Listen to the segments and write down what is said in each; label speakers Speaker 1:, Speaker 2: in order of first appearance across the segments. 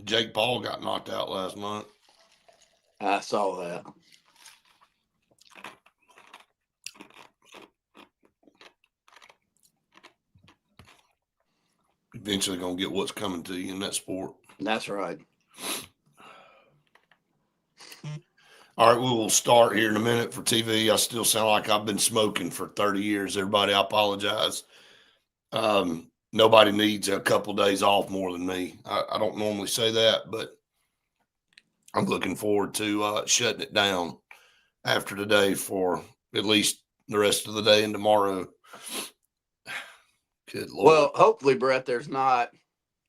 Speaker 1: Jake Paul got knocked out last month.
Speaker 2: I saw that.
Speaker 1: Eventually going to get what's coming to you in that sport.
Speaker 2: That's right.
Speaker 1: All right, we will start here in a minute for TV. I still sound like I've been smoking for 30 years. Everybody, I apologize. Nobody needs a couple days off more than me. I don't normally say that, but I'm looking forward to shutting it down after today for at least the rest of the day and tomorrow. Good Lord.
Speaker 2: Well, hopefully, Brett, there's not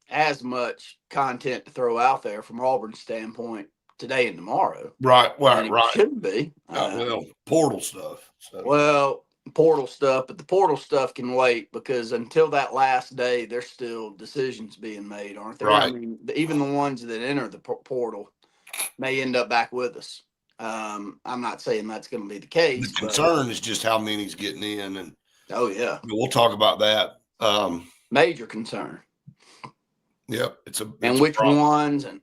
Speaker 2: as much content to throw out there from Auburn's standpoint today and tomorrow.
Speaker 1: Right.
Speaker 2: It shouldn't be.
Speaker 1: Portal stuff. So.
Speaker 2: Well, portal stuff, but the portal stuff can wait because until that last day, there's still decisions being made, aren't there?
Speaker 1: Right.
Speaker 2: I mean, even the ones that enter the portal may end up back with us. I'm not saying that's going to be the case.
Speaker 1: The concern is just how many's getting in, and we'll talk about that.
Speaker 2: Major concern.
Speaker 1: Yep,
Speaker 2: and which ones? And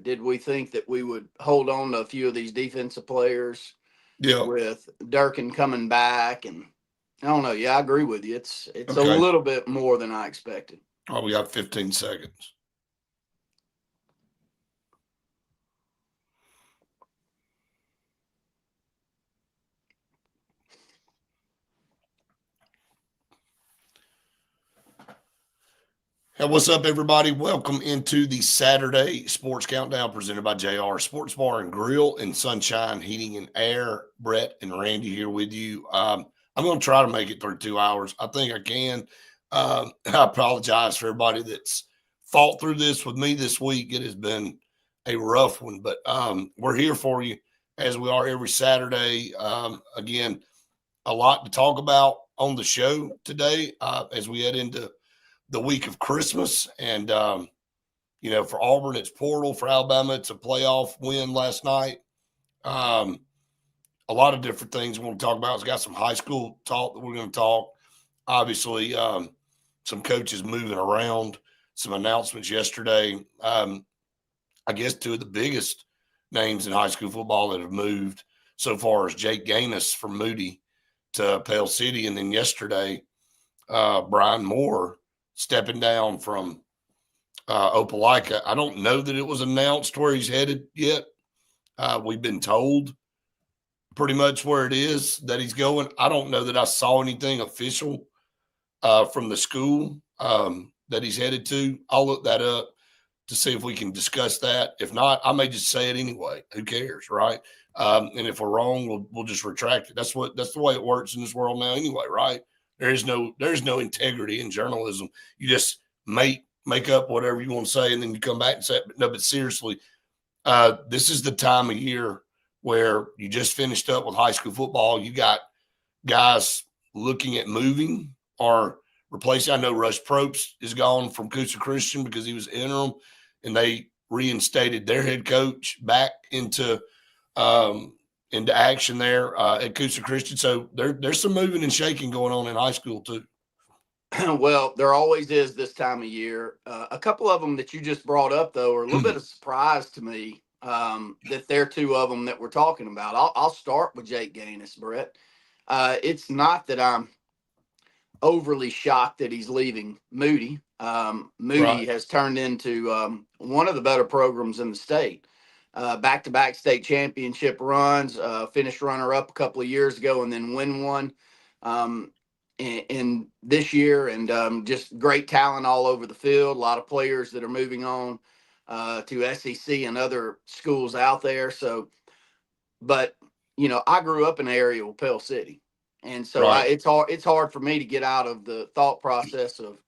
Speaker 2: did we think that we would hold on to a few of these defensive players?
Speaker 1: Yeah,
Speaker 2: with Durkin coming back, and I don't know. Yeah, I agree with you. It's okay. A little bit more than I expected.
Speaker 1: Oh, we got 15 seconds. Hey, what's up, everybody? Welcome into the Saturday Sports Countdown presented by JR Sports Bar and Grill and Sunshine Heating and Air. Brett and Randy here with you. I'm going to try to make it through 2 hours. I think I can. I apologize for everybody that's fought through this with me this week. It has been a rough one, but we're here for you as we are every Saturday. Again, a lot to talk about on the show today as we head into the week of Christmas. And, for Auburn, it's portal. For Alabama, it's a playoff win last night. A lot of different things we want to talk about. It's got some high school talk that we're going to talk. Obviously, some coaches moving around, some announcements yesterday. I guess two of the biggest names in high school football that have moved so far is Jake Gaines from Moody to Pale City. And then yesterday, Brian Moore stepping down from Opelika. I don't know that it was announced where he's headed yet. We've been told pretty much where it is that he's going. I don't know that I saw anything official from the school that he's headed to. I'll look that up to see if we can discuss that. If not, I may just say it anyway. Who cares, right? And if we're wrong, we'll just retract it. That's the way it works in this world now anyway, right? There's no integrity in journalism. You just make up whatever you want to say, and then you come back and say it. But seriously, this is the time of year where you just finished up with high school football. You got guys looking at moving or replacing. I know Rush Probst is gone from Coosa Christian because he was interim, and they reinstated their head coach back into action there at Coosa Christian. So there's some moving and shaking going on in high school too.
Speaker 2: Well, there always is this time of year. A couple of them that you just brought up, though, are a little bit of surprise to me that they're two of them that we're talking about. I'll start with Jake Gaines, Brett. It's not that I'm overly shocked that he's leaving Moody. Moody has turned into one of the better programs in the state. Back-to-back state championship runs, finished runner-up a couple of years ago and then win one in this year, and just great talent all over the field. A lot of players that are moving on to SEC and other schools out there. So, but, I grew up in an area with Pell City. And so it's hard for me to get out of the thought process of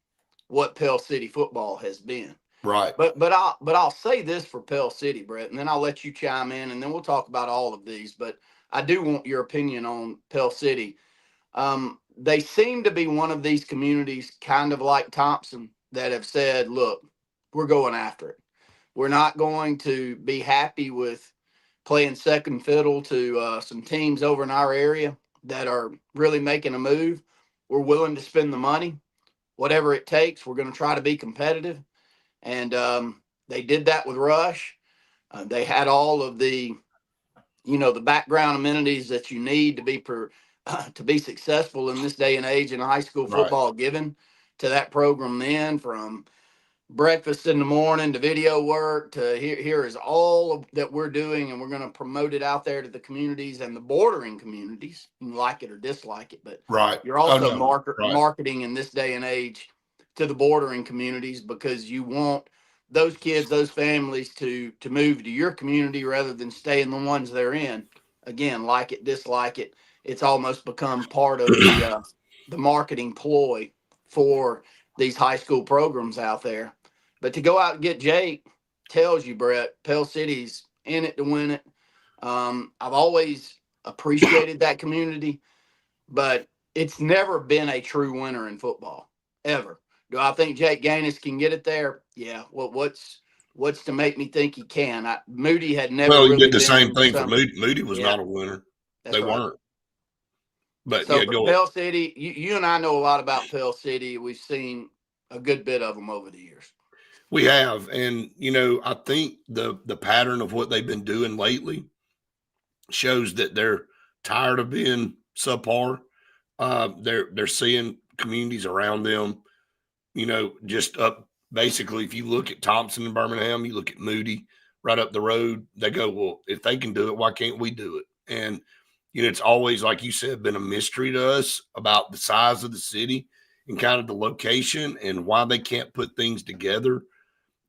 Speaker 2: what Pell City football has been.
Speaker 1: Right.
Speaker 2: But I'll say this for Pell City, Brett, and then I'll let you chime in, and then we'll talk about all of these. But I do want your opinion on Pell City. They seem to be one of these communities, kind of like Thompson, that have said, look, we're going after it. We're not going to be happy with playing second fiddle to some teams over in our area that are really making a move. We're willing to spend the money, whatever it takes. We're going to try to be competitive. And They did that with Rush. They had all of the, the background amenities that you need to be successful in this day and age in high school
Speaker 1: Right.
Speaker 2: football, given to that program then, from breakfast in the morning to video work to here is all of that we're doing, and we're going to promote it out there to the communities and the bordering communities. You can like it or dislike it, but
Speaker 1: Right.
Speaker 2: you're
Speaker 1: Oh,
Speaker 2: also
Speaker 1: no. Right.
Speaker 2: marketing in this day and age to the bordering communities, because you want those kids, those families to move to your community rather than stay in the ones they're in. Again, like it, dislike it, it's almost become part of the marketing ploy for these high school programs out there. But to go out and get Jake tells you, Brett, Pell City's in it to win it. I've always appreciated that community, but it's never been a true winner in football, ever. Do I think Jake Gaines can get it there? Yeah. Well, what's to make me think he can? Moody had never
Speaker 1: Well, you
Speaker 2: really
Speaker 1: did the
Speaker 2: been
Speaker 1: same
Speaker 2: in
Speaker 1: thing for
Speaker 2: some.
Speaker 1: Moody. Moody was
Speaker 2: Yeah,
Speaker 1: not a winner.
Speaker 2: that's
Speaker 1: They
Speaker 2: right.
Speaker 1: weren't. But
Speaker 2: So,
Speaker 1: yeah,
Speaker 2: but
Speaker 1: go.
Speaker 2: Pell City, you and I know a lot about Pell City. We've seen a good bit of them over the years.
Speaker 1: We have, and I think the pattern of what they've been doing lately shows that they're tired of being subpar. They're seeing communities around them, just up. Basically, if you look at Thompson and Birmingham, you look at Moody right up the road. They go, well, if they can do it, why can't we do it? And it's always, like you said, been a mystery to us about the size of the city and kind of the location and why they can't put things together.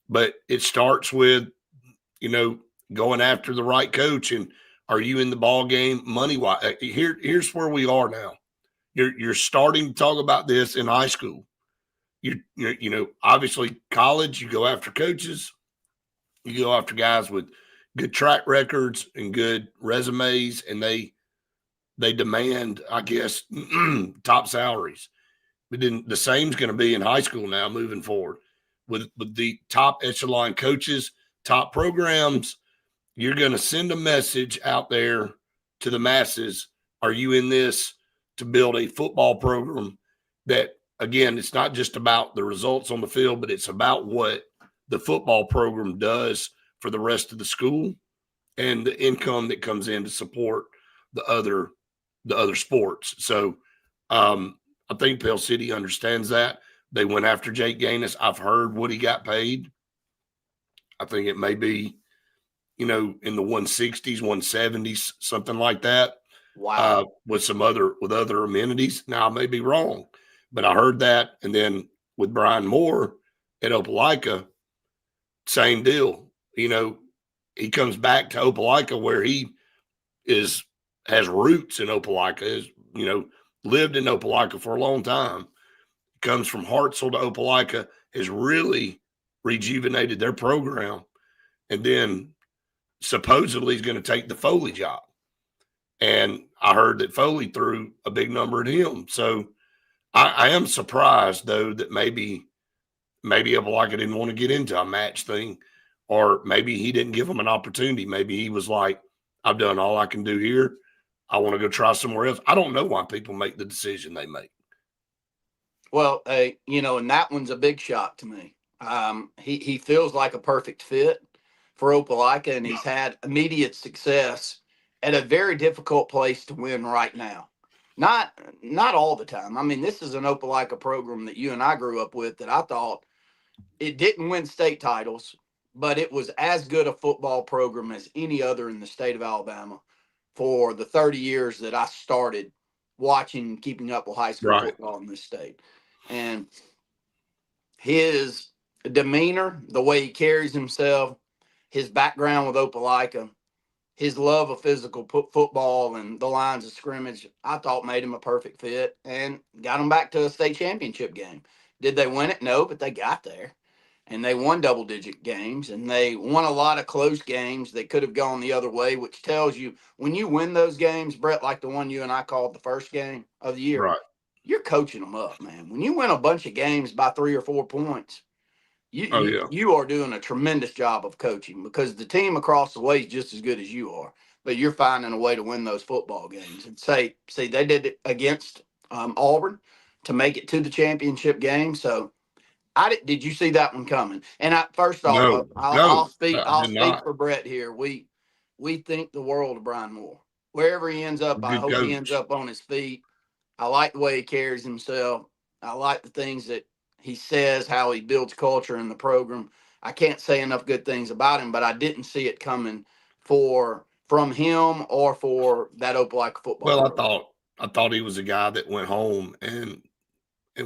Speaker 1: But it starts with, going after the right coach. And are you in the ball game money wise? Here's where we are now. You're starting to talk about this in high school. You're obviously college, you go after coaches, you go after guys with good track records and good resumes, and they demand, I guess, top salaries. But then the same's going to be in high school now moving forward with the top echelon coaches, top programs. You're going to send a message out there to the masses. Are you in this to build a football program that, again, it's not just about the results on the field, but it's about what the football program does for the rest of the school and the income that comes in to support the other sports. So I think Pell City understands that. They went after Jake Gaines. I've heard what he got paid. I think it may be, in the 160s, 170s, something like that.
Speaker 2: Wow.
Speaker 1: With other amenities. Now I may be wrong, but I heard that. And then with Brian Moore at Opelika, same deal. He comes back to Opelika where he has roots in Opelika, is, lived in Opelika for a long time. Comes from Hartselle to Opelika, has really rejuvenated their program. And then supposedly he's going to take the Foley job. And I heard that Foley threw a big number at him. So I am surprised, though, that maybe Opelika didn't want to get into a match thing, or maybe he didn't give him an opportunity. Maybe he was like, I've done all I can do here. I want to go try somewhere else. I don't know why people make the decision they make.
Speaker 2: Well, and that one's a big shock to me. He feels like a perfect fit for Opelika, and he's had immediate success at a very difficult place to win right now. Not all the time. I mean, this is an Opelika program that you and I grew up with that I thought it didn't win state titles, but it was as good a football program as any other in the state of Alabama for the 30 years that I started watching, keeping up with high school football in this state. And his demeanor, the way he carries himself, his background with Opelika, his love of physical football and the lines of scrimmage, I thought made him a perfect fit and got him back to a state championship game. Did they win it? No, but they got there. And they won double-digit games, and they won a lot of close games that could have gone the other way, which tells you when you win those games, Brett, like the one you and I called the first game of the year,
Speaker 1: Right.
Speaker 2: You're coaching them up, man. When you win a bunch of games by 3 or 4 points, you are doing a tremendous job of coaching, because the team across the way is just as good as you are, but you're finding a way to win those football games. And see, they did it against Auburn to make it to the championship game. So Did you see that one coming? And first off,
Speaker 1: No,
Speaker 2: I'll
Speaker 1: no,
Speaker 2: speak.
Speaker 1: I
Speaker 2: I'll
Speaker 1: did
Speaker 2: speak
Speaker 1: not.
Speaker 2: for Brett here. We think the world of Brian Moore. Wherever he ends up, I
Speaker 1: Good
Speaker 2: hope he ends
Speaker 1: coach.
Speaker 2: up on his feet. I like the way he carries himself. I like the things that he says, how he builds culture in the program. I can't say enough good things about him, but I didn't see it coming from him or for that Opelika football
Speaker 1: Well,
Speaker 2: program.
Speaker 1: I thought he was a guy that went home and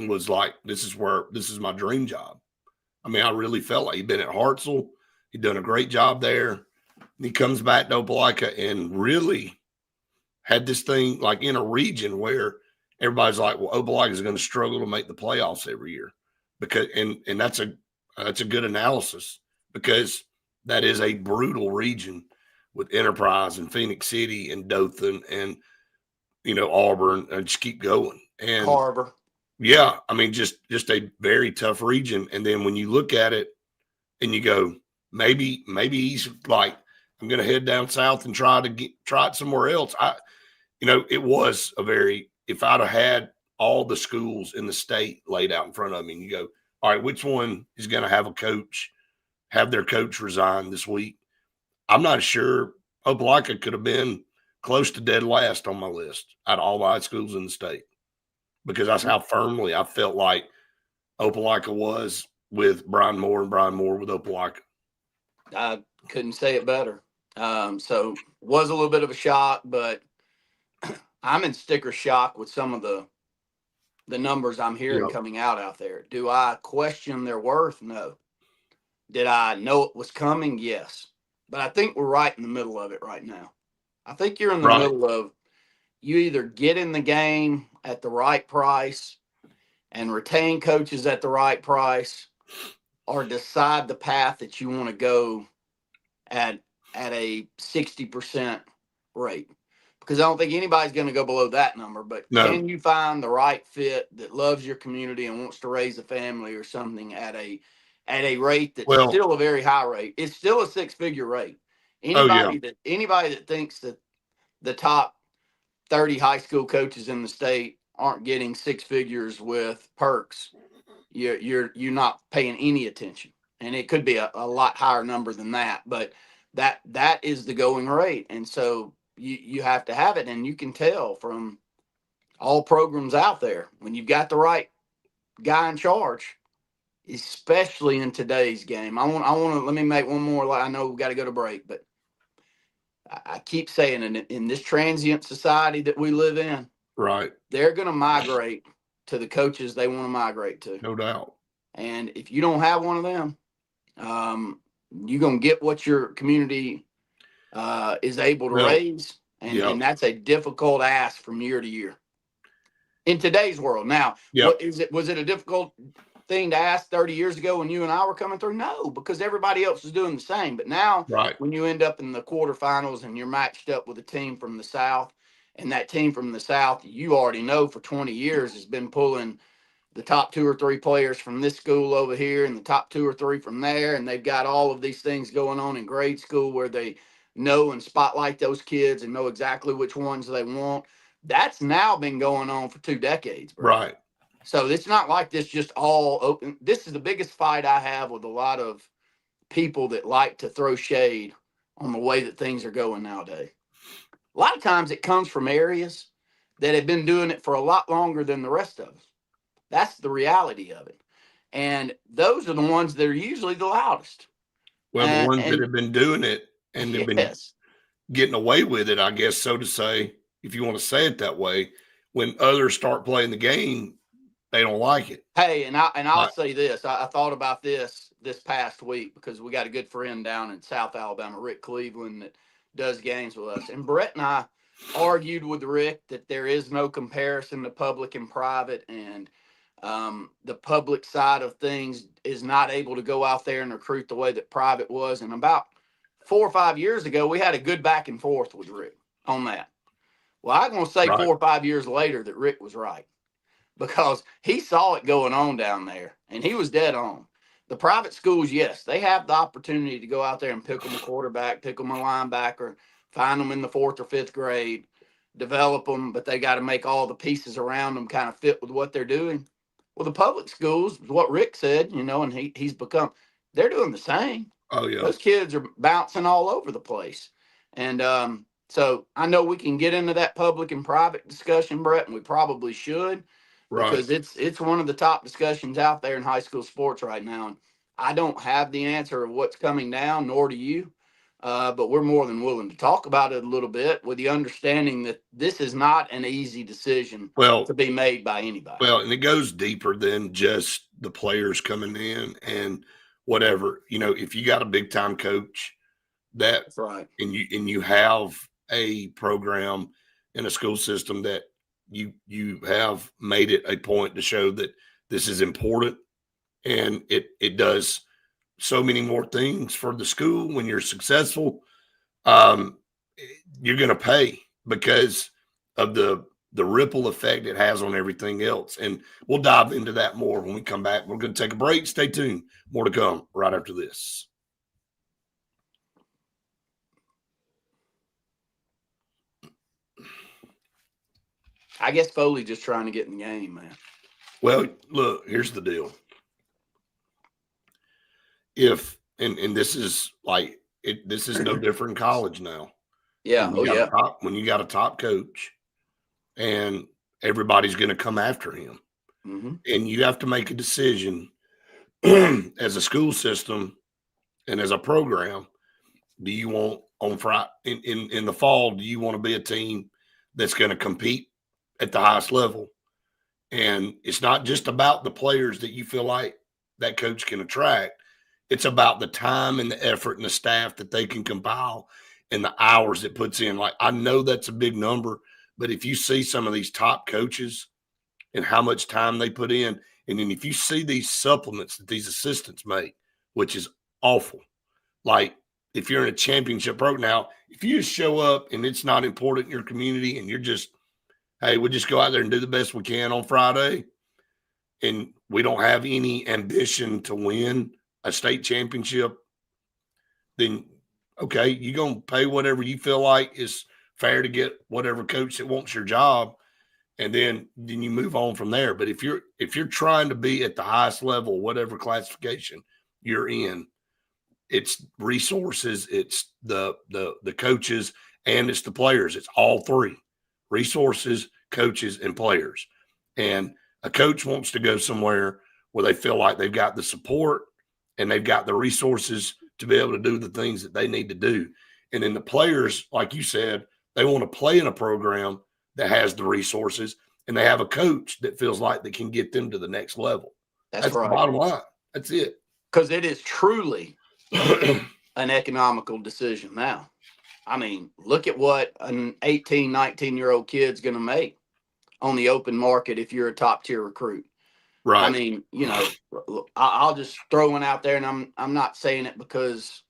Speaker 1: was like, this is my dream job. I mean, I really felt like he'd been at Hartselle. He'd done a great job there. And he comes back to Opelika and really had this thing like in a region where everybody's like, well, Opelika is going to struggle to make the playoffs every year because, and that's a good analysis because that is a brutal region with Enterprise and Phoenix City and Dothan and, Auburn and just keep going. And
Speaker 2: Harbor.
Speaker 1: yeah, I mean, just a very tough region. And then when you look at it and you go, maybe he's like, I'm going to head down south and try it somewhere else. It was if I'd have had all the schools in the state laid out in front of me, and you go, all right, which one is going to have their coach resign this week? I'm not sure. Opelika could have been close to dead last on my list out of all the high schools in the state because that's how firmly I felt like Opelika was with Brian Moore and Brian Moore with Opelika.
Speaker 2: I couldn't say it better. So was a little bit of a shock, but I'm in sticker shock with some of the numbers I'm hearing
Speaker 1: Yep.
Speaker 2: coming out there. Do I question their worth? No. Did I know it was coming? Yes. But I think we're right in the middle of it right now. I think you're in the
Speaker 1: Right.
Speaker 2: middle of you either get in the game at the right price and retain coaches at the right price or decide the path that you want to go at a 60% rate. Because I don't think anybody's going to go below that number, but
Speaker 1: No.
Speaker 2: can you find the right fit that loves your community and wants to raise a family or something at a rate that's still a very high rate? It's still a six-figure rate. Anybody that thinks that the top 30 high school coaches in the state aren't getting six figures with perks, you're not paying any attention. And it could be a lot higher number than that, but that is the going rate. And so you have to have it. And you can tell from all programs out there when you've got the right guy in charge, especially in today's game. I want to let me make one more. I know we've got to go to break, but I keep saying in this transient society that we live in,
Speaker 1: Right.
Speaker 2: they're going to migrate to the coaches they want to migrate to.
Speaker 1: No doubt.
Speaker 2: And if you don't have one of them, you're going to get what your community is able to raise. And that's a difficult ask from year to year in today's world. Now, was it a difficult thing to ask 30 years ago when you and I were coming through? No, because everybody else was doing the same. But now, when you end up in the quarterfinals and you're matched up with a team from the South, and that team from the South, you already know for 20 years has been pulling the top two or three players from this school over here and the top two or three from there. And they've got all of these things going on in grade school where they know and spotlight those kids and know exactly which ones they want. That's now been going on for 2 decades, bro.
Speaker 1: Right.
Speaker 2: So it's not like this just all open. This is the biggest fight I have with a lot of people that like to throw shade on the way that things are going nowadays. A lot of times it comes from areas that have been doing it for a lot longer than the rest of us. That's the reality of it. And those are the ones that are usually the loudest.
Speaker 1: Well, the ones that have been doing it and have been getting away with it, I guess, so to say, if you want to say it that way, when others start playing the game, they don't like it.
Speaker 2: Hey, I'll say this. I thought about this past week because we got a good friend down in South Alabama, Rick Cleveland, that does games with us. And Brett and I argued with Rick that there is no comparison to public and private, and the public side of things is not able to go out there and recruit the way that private was. And about 4 or 5 years ago, we had a good back and forth with Rick on that. Well, I'm going to say 4 or 5 years later that Rick was right, because he saw it going on down there and he was dead on. The private schools, yes, they have the opportunity to go out there and pick them a quarterback, pick them a linebacker, find them in the 4th or 5th grade, develop them, but they got to make all the pieces around them kind of fit with what they're doing. Well, the public schools, what Rick said, and they're doing the same.
Speaker 1: Oh yeah.
Speaker 2: Those kids are bouncing all over the place. And so I know we can get into that public and private discussion, Brett, and we probably should,
Speaker 1: Right.
Speaker 2: because it's one of the top discussions out there in high school sports right now. And I don't have the answer of what's coming down, nor do you. But we're more than willing to talk about it a little bit, with the understanding that this is not an easy decision to be made by anybody.
Speaker 1: Well, and it goes deeper than just the players coming in and whatever. If you got a big time coach
Speaker 2: That's right,
Speaker 1: and you have a program in a school system that you have made it a point to show that this is important, and it does so many more things for the school when you're successful, you're going to pay because of the ripple effect it has on everything else. And we'll dive into that more when we come back. We're going to take a break. Stay tuned. More to come right after this.
Speaker 2: I guess Foley just trying to get in the game, man.
Speaker 1: Well, look, here's the deal. If and this is like this is no different in college now.
Speaker 2: Yeah.
Speaker 1: When you got a top coach and everybody's going to come after him, and you have to make a decision as a school system and as a program. Do you want on Friday in the fall? Do you want to be a team that's going to compete at the highest level? And it's not just about the players that you feel like that coach can attract. It's about the time and the effort and the staff that they can compile and the hours it puts in. Like, I know that's a big number, but if you see some of these top coaches and how much time they put in, and then if you see these supplements that these assistants make, which is awful, like if you're in a championship program now, if you just show up and it's not important in your community and you're just, hey, we'll just go out there and do the best we can on Friday, and we don't have any ambition to win a state championship, then, okay, you're going to pay whatever you feel like is fair to get whatever coach that wants your job, and then you move on from there. But if you're trying to be at the highest level, whatever classification you're in, it's resources, it's the coaches, and it's the players. It's all three: resources, coaches, and players. And a coach wants to go somewhere where they feel like they've got the support and they've got the resources to be able to do the things that they need to do. And then the players, like you said, they want to play in a program that has the resources, and they have a coach that feels like they can get them to the next level. That's right. The bottom line. That's it.
Speaker 2: Because it is truly an economical decision now. I mean, look at what an 18, 19-year-old kid's going to make on the open market if you're a top-tier recruit.
Speaker 1: Right.
Speaker 2: I mean, I'll just throw one out there, and I'm not saying it because,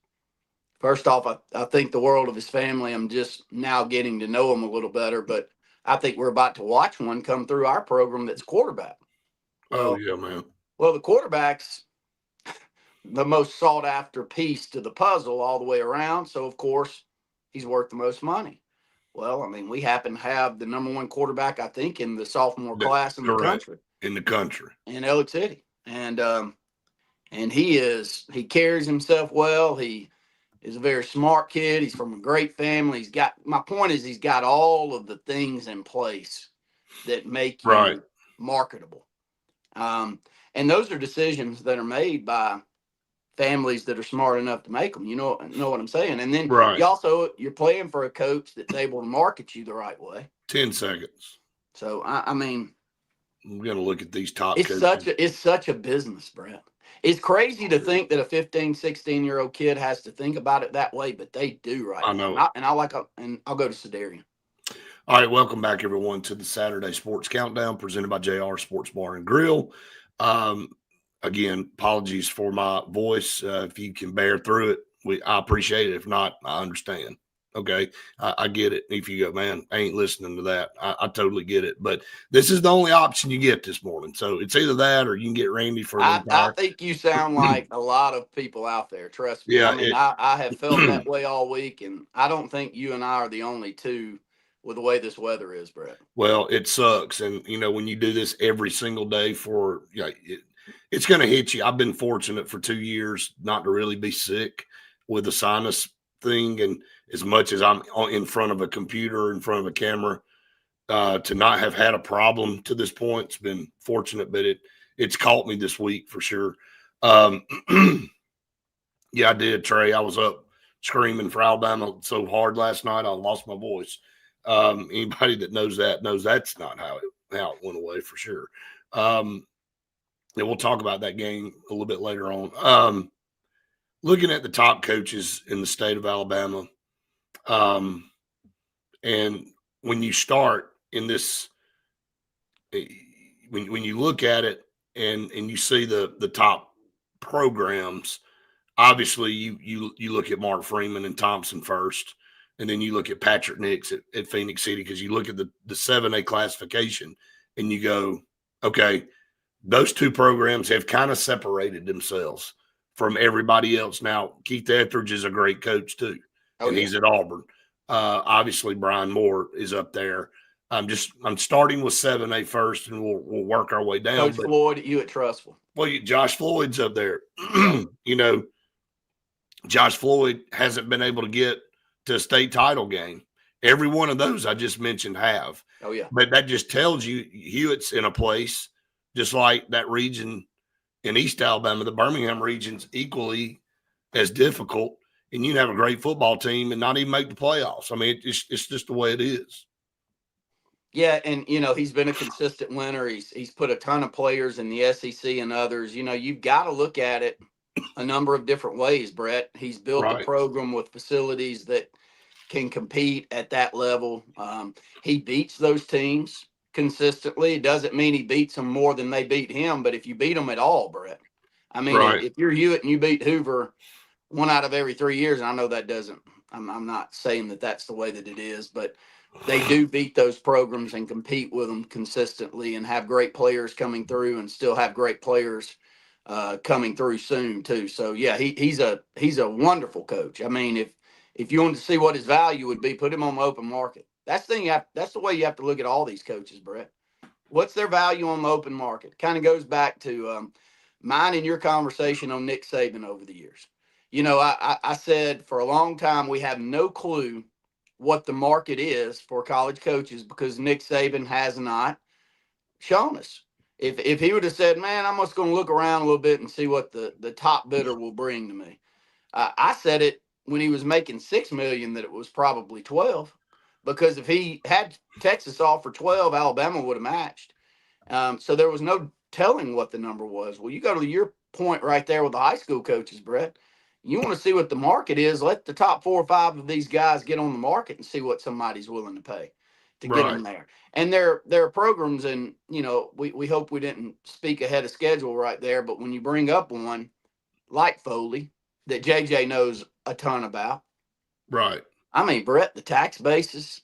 Speaker 2: first off, I think the world of his family. I'm just now getting to know him a little better, but I think we're about to watch one come through our program that's quarterback.
Speaker 1: Oh, yeah, man.
Speaker 2: Well, the quarterback's the most sought-after piece to the puzzle all the way around, so, of course, he's worth the most money. Well, I mean, we happen to have the number one quarterback, I think, in the sophomore class in the country.
Speaker 1: In the country.
Speaker 2: In Elliott City. And he carries himself well. He is a very smart kid. He's from a great family. My point is he's got all of the things in place that make you marketable. And those are decisions that are made by families that are smart enough to make them. You know what I'm saying? And then you're playing for a coach that's able to market you the right way.
Speaker 1: 10 seconds.
Speaker 2: So, I mean,
Speaker 1: I'm going to look at these top
Speaker 2: coaches. It's such a business, Brett. It's crazy to think that a 15, 16-year-old kid has to think about it that way, but they do right now. I'll go to Sedarian.
Speaker 1: All right, welcome back, everyone, to the Saturday Sports Countdown presented by JR Sports Bar and Grill. Again, apologies for my voice. If you can bear through it, I appreciate it. If not, I understand. Okay, I get it. If you go, man, I ain't listening to that. I totally get it. But this is the only option you get this morning. So it's either that or you can get Randy for the entire.
Speaker 2: I think you sound like a lot of people out there. Trust me.
Speaker 1: Yeah,
Speaker 2: I mean, I have felt that way all week, and I don't think you and I are the only two with the way this weather is, Brett.
Speaker 1: Well, it sucks. And, when you do this every single day it's going to hit you. I've been fortunate for 2 years not to really be sick with a sinus thing. And as much as I'm in front of a computer, in front of a camera, to not have had a problem to this point, it's been fortunate, but it's caught me this week for sure. Yeah, I did, Trey. I was up screaming for Alabama so hard last night, I lost my voice. Anybody that knows that's not how it went away for sure. And we'll talk about that game a little bit later on. Looking at the top coaches in the state of Alabama, and when you start in this, when you look at it and you see the top programs, obviously you look at Mark Freeman and Thompson first, and then you look at Patrick Nix at Phoenix City, because you look at the 7A classification and you go, okay, those two programs have kind of separated themselves from everybody else. Now, Keith Etheridge is a great coach too, and he's at Auburn. Obviously, Brian Moore is up there. I'm starting with 7A first, and we'll work our way down.
Speaker 2: Coach Floyd, you at Trustful.
Speaker 1: Well, Josh Floyd's up there. Josh Floyd hasn't been able to get to a state title game. Every one of those I just mentioned have.
Speaker 2: Oh, yeah.
Speaker 1: But that just tells you Hewitt's in a place just like that region in East Alabama. The Birmingham region's equally as difficult, and you can have a great football team and not even make the playoffs. I mean, it's just the way it is.
Speaker 2: Yeah, and, he's been a consistent winner. He's put a ton of players in the SEC and others. You've got to look at it a number of different ways, Brett. He's built a program with facilities that can compete at that level. He beats those teams consistently. It doesn't mean he beats them more than they beat him, but if you beat them at all, Brett, I mean, if you're Hewitt and you beat Hoover 1 out of every 3 years, and I know that doesn't, I'm not saying that that's the way that it is, but they do beat those programs and compete with them consistently and have great players coming through and still have great players coming through soon too. So yeah, he's a wonderful coach. I mean, if you want to see what his value would be, put him on the open market. That's the way you have to look at all these coaches, Brett. What's their value on the open market? Kind of goes back to mine and your conversation on Nick Saban over the years. I said for a long time we have no clue what the market is for college coaches because Nick Saban has not shown us. If he would have said, man, I'm just going to look around a little bit and see what the top bidder will bring to me. I said it when he was making $6 million that it was probably 12, because if he had Texas offer 12, Alabama would have matched. So there was no telling what the number was. Well, you go to your point right there with the high school coaches, Brett. You want to see what the market is. Let the top 4 or 5 of these guys get on the market and see what somebody's willing to pay to get them there. And there are programs, and, we hope we didn't speak ahead of schedule right there, but when you bring up one like Foley that JJ knows a ton about.
Speaker 1: Right.
Speaker 2: I mean, Brett, the tax basis,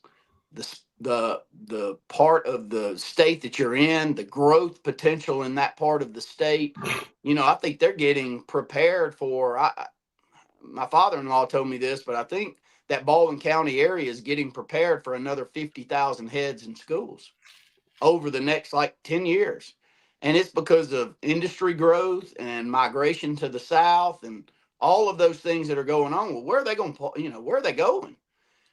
Speaker 2: the part of the state that you're in, the growth potential in that part of the state, I think they're getting prepared for my father-in-law told me this, but I think that Baldwin County area is getting prepared for another 50,000 heads in schools over the next 10 years. And it's because of industry growth and migration to the South and all of those things that are going on. Well, where are they going to, where are they going?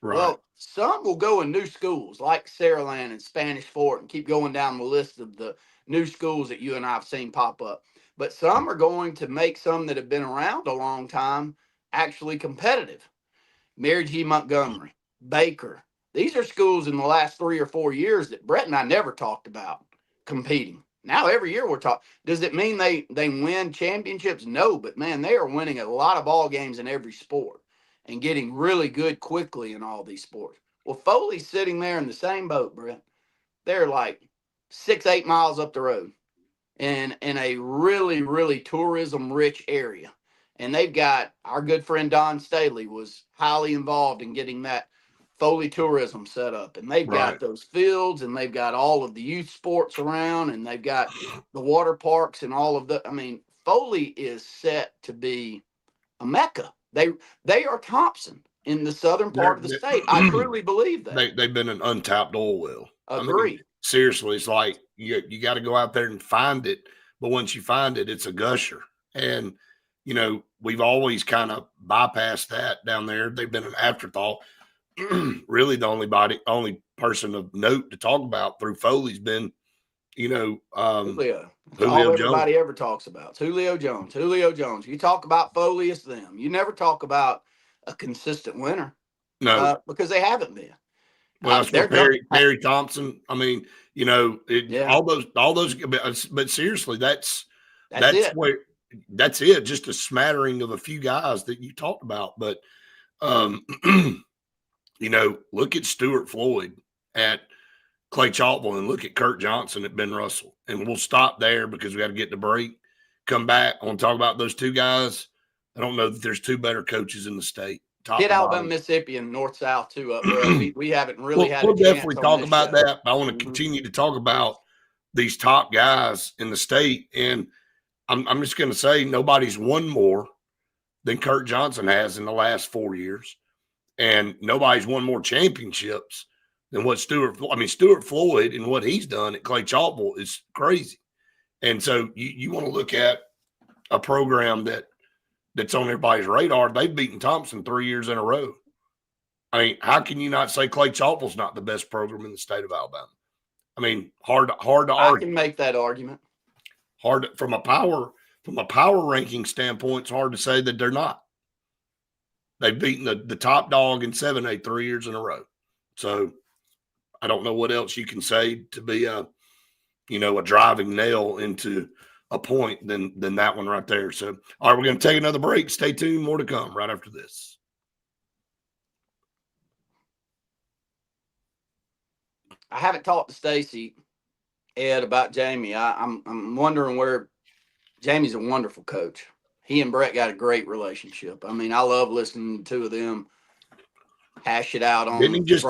Speaker 1: Right.
Speaker 2: Well, some will go in new schools like Saraland and Spanish Fort and keep going down the list of the new schools that you and I have seen pop up. But some are going to make some that have been around a long time actually competitive. Mary G. Montgomery, Baker. These are schools in the last 3 or 4 years that Brett and I never talked about competing. Now every year we're talking. Does it mean they win championships? No, but man, they are winning a lot of ball games in every sport and getting really good quickly in all these sports. Well, Foley's sitting there in the same boat, Brett. They're 6-8 miles up the road in a really, really tourism-rich area. And they've got our good friend Don Staley was highly involved in getting that Foley tourism set up. And they've got those fields, and they've got all of the youth sports around, and they've got the water parks and all of the. I mean, Foley is set to be a mecca. They are Thompson. in the southern part of the state. I truly believe that.
Speaker 1: They've been an untapped oil well.
Speaker 2: Agree.
Speaker 1: I mean, seriously, it's like you got to go out there and find it. But once you find it, it's a gusher. And, you know, we've always kind of bypassed that down there. They've been an afterthought. Really, the only person of note to talk about through Foley's been, you know,
Speaker 2: Julio. That's
Speaker 1: Julio
Speaker 2: all everybody
Speaker 1: Jones.
Speaker 2: ever talks about. It's Julio Jones. Julio Jones. You talk about Foley, it's them. You never talk about a consistent winner.
Speaker 1: No,
Speaker 2: because they haven't been.
Speaker 1: well, that's what Barry Thompson. I mean, you know, all those. But seriously, that's
Speaker 2: it.
Speaker 1: where that's it. Just a smattering of a few guys that you talked about, but you know, look at Stuart Floyd at Clay Chalkville and look at Kurt Johnson at Ben Russell. And we'll stop there because we got to get the break. Come back. I want to talk about those two guys. I don't know that there's two better coaches in the state.
Speaker 2: Get Alabama, Mississippi, and North South too up there. We haven't really had.
Speaker 1: We'll definitely talk about that. But I want to continue to talk about these top guys in the state. And I'm just going to say nobody's won more than Kurt Johnson has in the last 4 years. And nobody's won more championships than what Stuart Floyd and what he's done at Clay Chalkville is crazy. And so you want to look at a program that's on everybody's radar. They've beaten Thompson 3 years in a row. I mean, how can you not say Clay Chalkville's not the best program in the state of Alabama? I mean, hard to argue.
Speaker 2: I can make that argument.
Speaker 1: From a power ranking standpoint, it's hard to say that they're not. They've beaten the top dog in 7A 3 years in a row. So I don't know what else you can say to be a driving nail into a point than that one right there. So, all right, we're going to take another break. Stay tuned. More to come right after this.
Speaker 2: I haven't talked to Stacy, Ed, about Jamie. I'm wondering where Jamie's a wonderful coach. He and Brett got a great relationship. I mean, I love listening to the two of them hash it out on.
Speaker 1: Didn't he just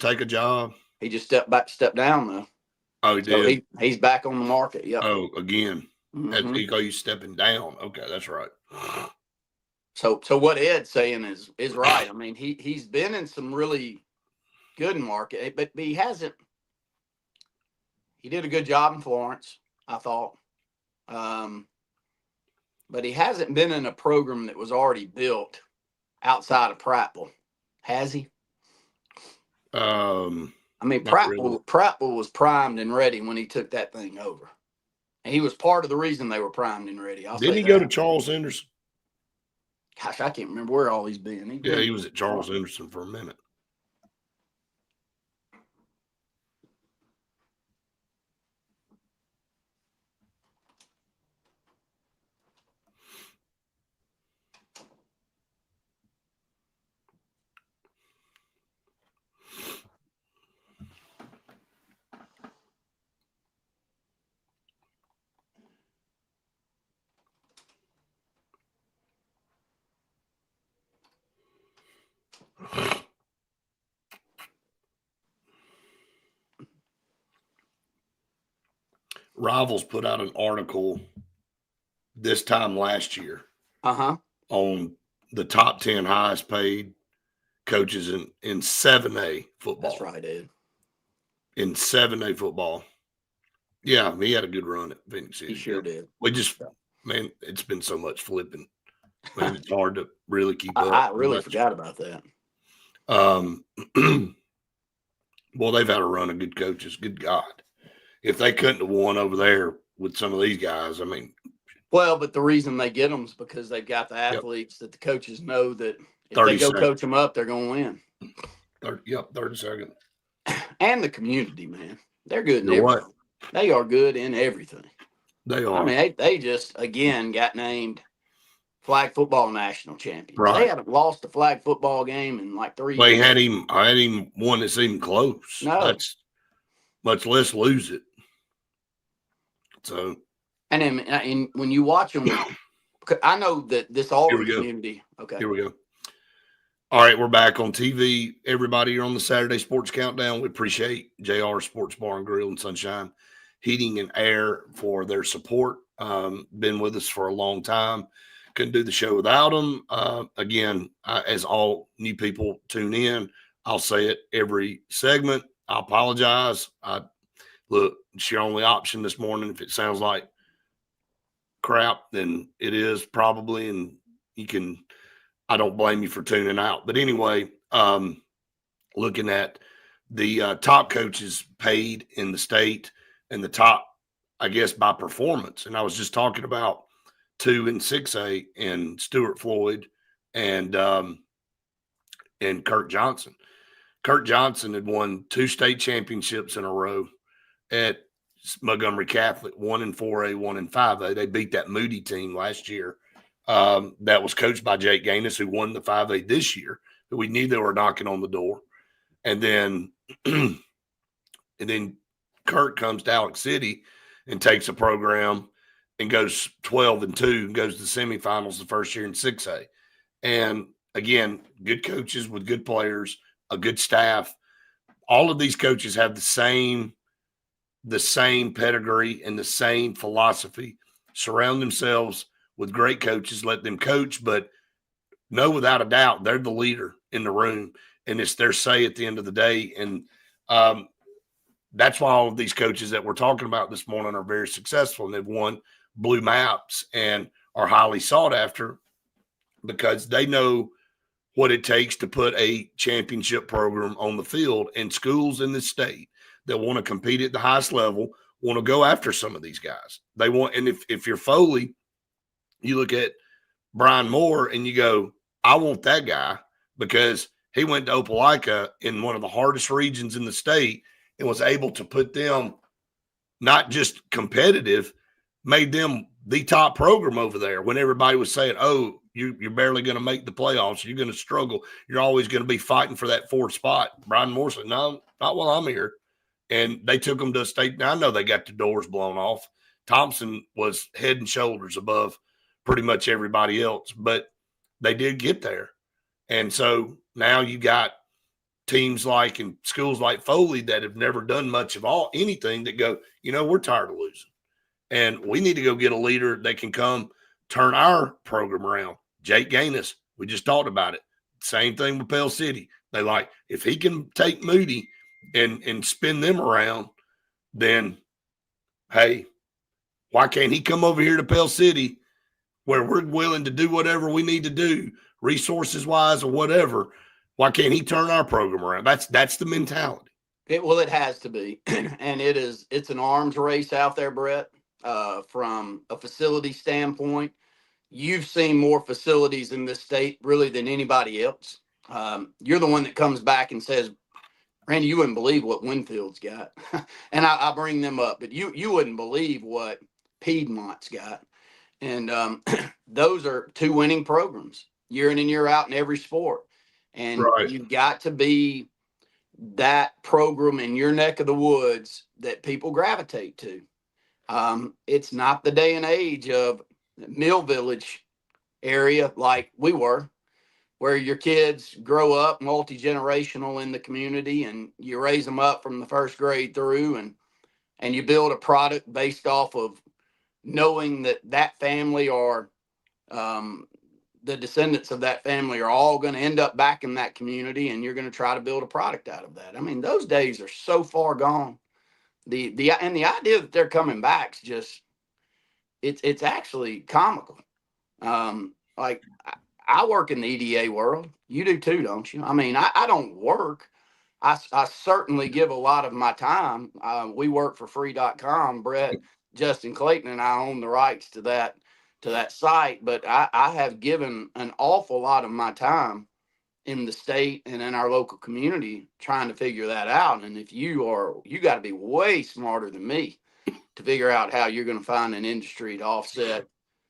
Speaker 1: take a job?
Speaker 2: He just stepped down though.
Speaker 1: Oh, he did.
Speaker 2: He's back on the market. Yep.
Speaker 1: Oh, again.
Speaker 2: Mm-hmm.
Speaker 1: He called you stepping down. Okay, that's right.
Speaker 2: So what Ed's saying is right. I mean, he's been in some really good market, but he hasn't. He did a good job in Florence, I thought. But he hasn't been in a program that was already built outside of Prattville, has he?
Speaker 1: I
Speaker 2: mean, Prattville was primed and ready when he took that thing over. And he was part of the reason they were primed and ready.
Speaker 1: Didn't he go to Charles Henderson?
Speaker 2: Gosh, I can't remember where all he's been.
Speaker 1: He was at Charles Henderson for a minute. Rivals put out an article this time last year on the top 10 highest paid coaches in 7A football.
Speaker 2: That's right, Ed.
Speaker 1: In 7A football. Yeah, he had a good run at Phoenix City.
Speaker 2: He sure did.
Speaker 1: Man, it's been so much flipping. Man, it's hard to really keep up.
Speaker 2: I really forgot about that.
Speaker 1: Well, they've had a run of good coaches. Good God. If they couldn't have won over there with some of these guys, I mean.
Speaker 2: Well, but the reason they get them is because they've got the athletes that the coaches know that if they go coach them up, they're going to win.
Speaker 1: 30 seconds.
Speaker 2: And the community, man. They're good in everything. They are good in everything.
Speaker 1: They are.
Speaker 2: I mean, they just, again, got named flag football national champions.
Speaker 1: Right.
Speaker 2: They haven't lost a flag football game in like 3 years.
Speaker 1: They had him one that's even close.
Speaker 2: No.
Speaker 1: That's much less lose it. So.
Speaker 2: And then when you watch them, I know that this Auburn community. Okay.
Speaker 1: Here we go. All right, we're back on TV. Everybody, you're on the Saturday Sports Countdown. We appreciate JR Sports Bar and Grill and Sunshine Heating and Air for their support. Been with us for a long time. couldn't do the show without them. Again, as all new people tune in, I'll say it every segment. I apologize. Look, it's your only option this morning. If it sounds like crap, then it is probably, and I don't blame you for tuning out. But anyway, looking at the top coaches paid in the state and the top, I guess, by performance. And I was just talking about 2 and 6A and Stuart Floyd and Kurt Johnson. Kurt Johnson had won 2 state championships in a row at Montgomery Catholic, 1 in 4A, 1 in 5A. They beat that Moody team last year. That was coached by Jake Gaines, who won the 5A this year. But we knew they were knocking on the door. And then Kurt comes to Alex City and takes a program and goes 12-2 and goes to the semifinals the first year in 6A. And again, good coaches with good players, a good staff. All of these coaches have the same pedigree and the same philosophy. Surround themselves with great coaches, let them coach, but know without a doubt they're the leader in the room, and it's their say at the end of the day. And that's why all of these coaches that we're talking about this morning are very successful, and they've won blue maps and are highly sought after because they know what it takes to put a championship program on the field. And schools in this state that want to compete at the highest level want to go after some of these guys. They want, and if you're Foley, you look at Brian Moore and you go, I want that guy because he went to Opelika in one of the hardest regions in the state and was able to put them not just competitive, made them the top program over there when everybody was saying, oh, you're barely going to make the playoffs. You're going to struggle. You're always going to be fighting for that 4th spot. Brian Moore said, no, not while I'm here. And they took them to a state. Now, I know they got the doors blown off. Thompson was head and shoulders above pretty much everybody else, but they did get there. And so now you got teams like and schools like Foley that have never done much of anything that go, we're tired of losing. And we need to go get a leader that can come turn our program around. Jake Gaines, we just talked about it. Same thing with Pell City. They if he can take Moody and spin them around, then, hey, why can't he come over here to Pell City where we're willing to do whatever we need to do, resources-wise or whatever? Why can't he turn our program around? That's the mentality.
Speaker 2: It has to be. And it's an arms race out there, Brett. From a facility standpoint, you've seen more facilities in this state really than anybody else. You're the one that comes back and says, Randy, you wouldn't believe what Winfield's got. And I bring them up, but you wouldn't believe what Piedmont's got. And those are 2 winning programs year in and year out in every sport. And
Speaker 1: right.
Speaker 2: You've got to be that program in your neck of the woods that people gravitate to. It's not the day and age of Mill Village area like we were, where your kids grow up multi-generational in the community and you raise them up from the 1st grade through and you build a product based off of knowing that family or the descendants of that family are all going to end up back in that community, and you're going to try to build a product out of that. I mean, those days are so far gone. The idea that they're coming back is just it's actually comical. Like I work in the EDA world. You do too, don't you? I mean, I don't work. I certainly give a lot of my time. We work for free.com. Brett, Justin Clayton, and I own the rights to that site. But I have given an awful lot of my time in the state and in our local community trying to figure that out. And if you got to be way smarter than me to figure out how you're going to find an industry to offset,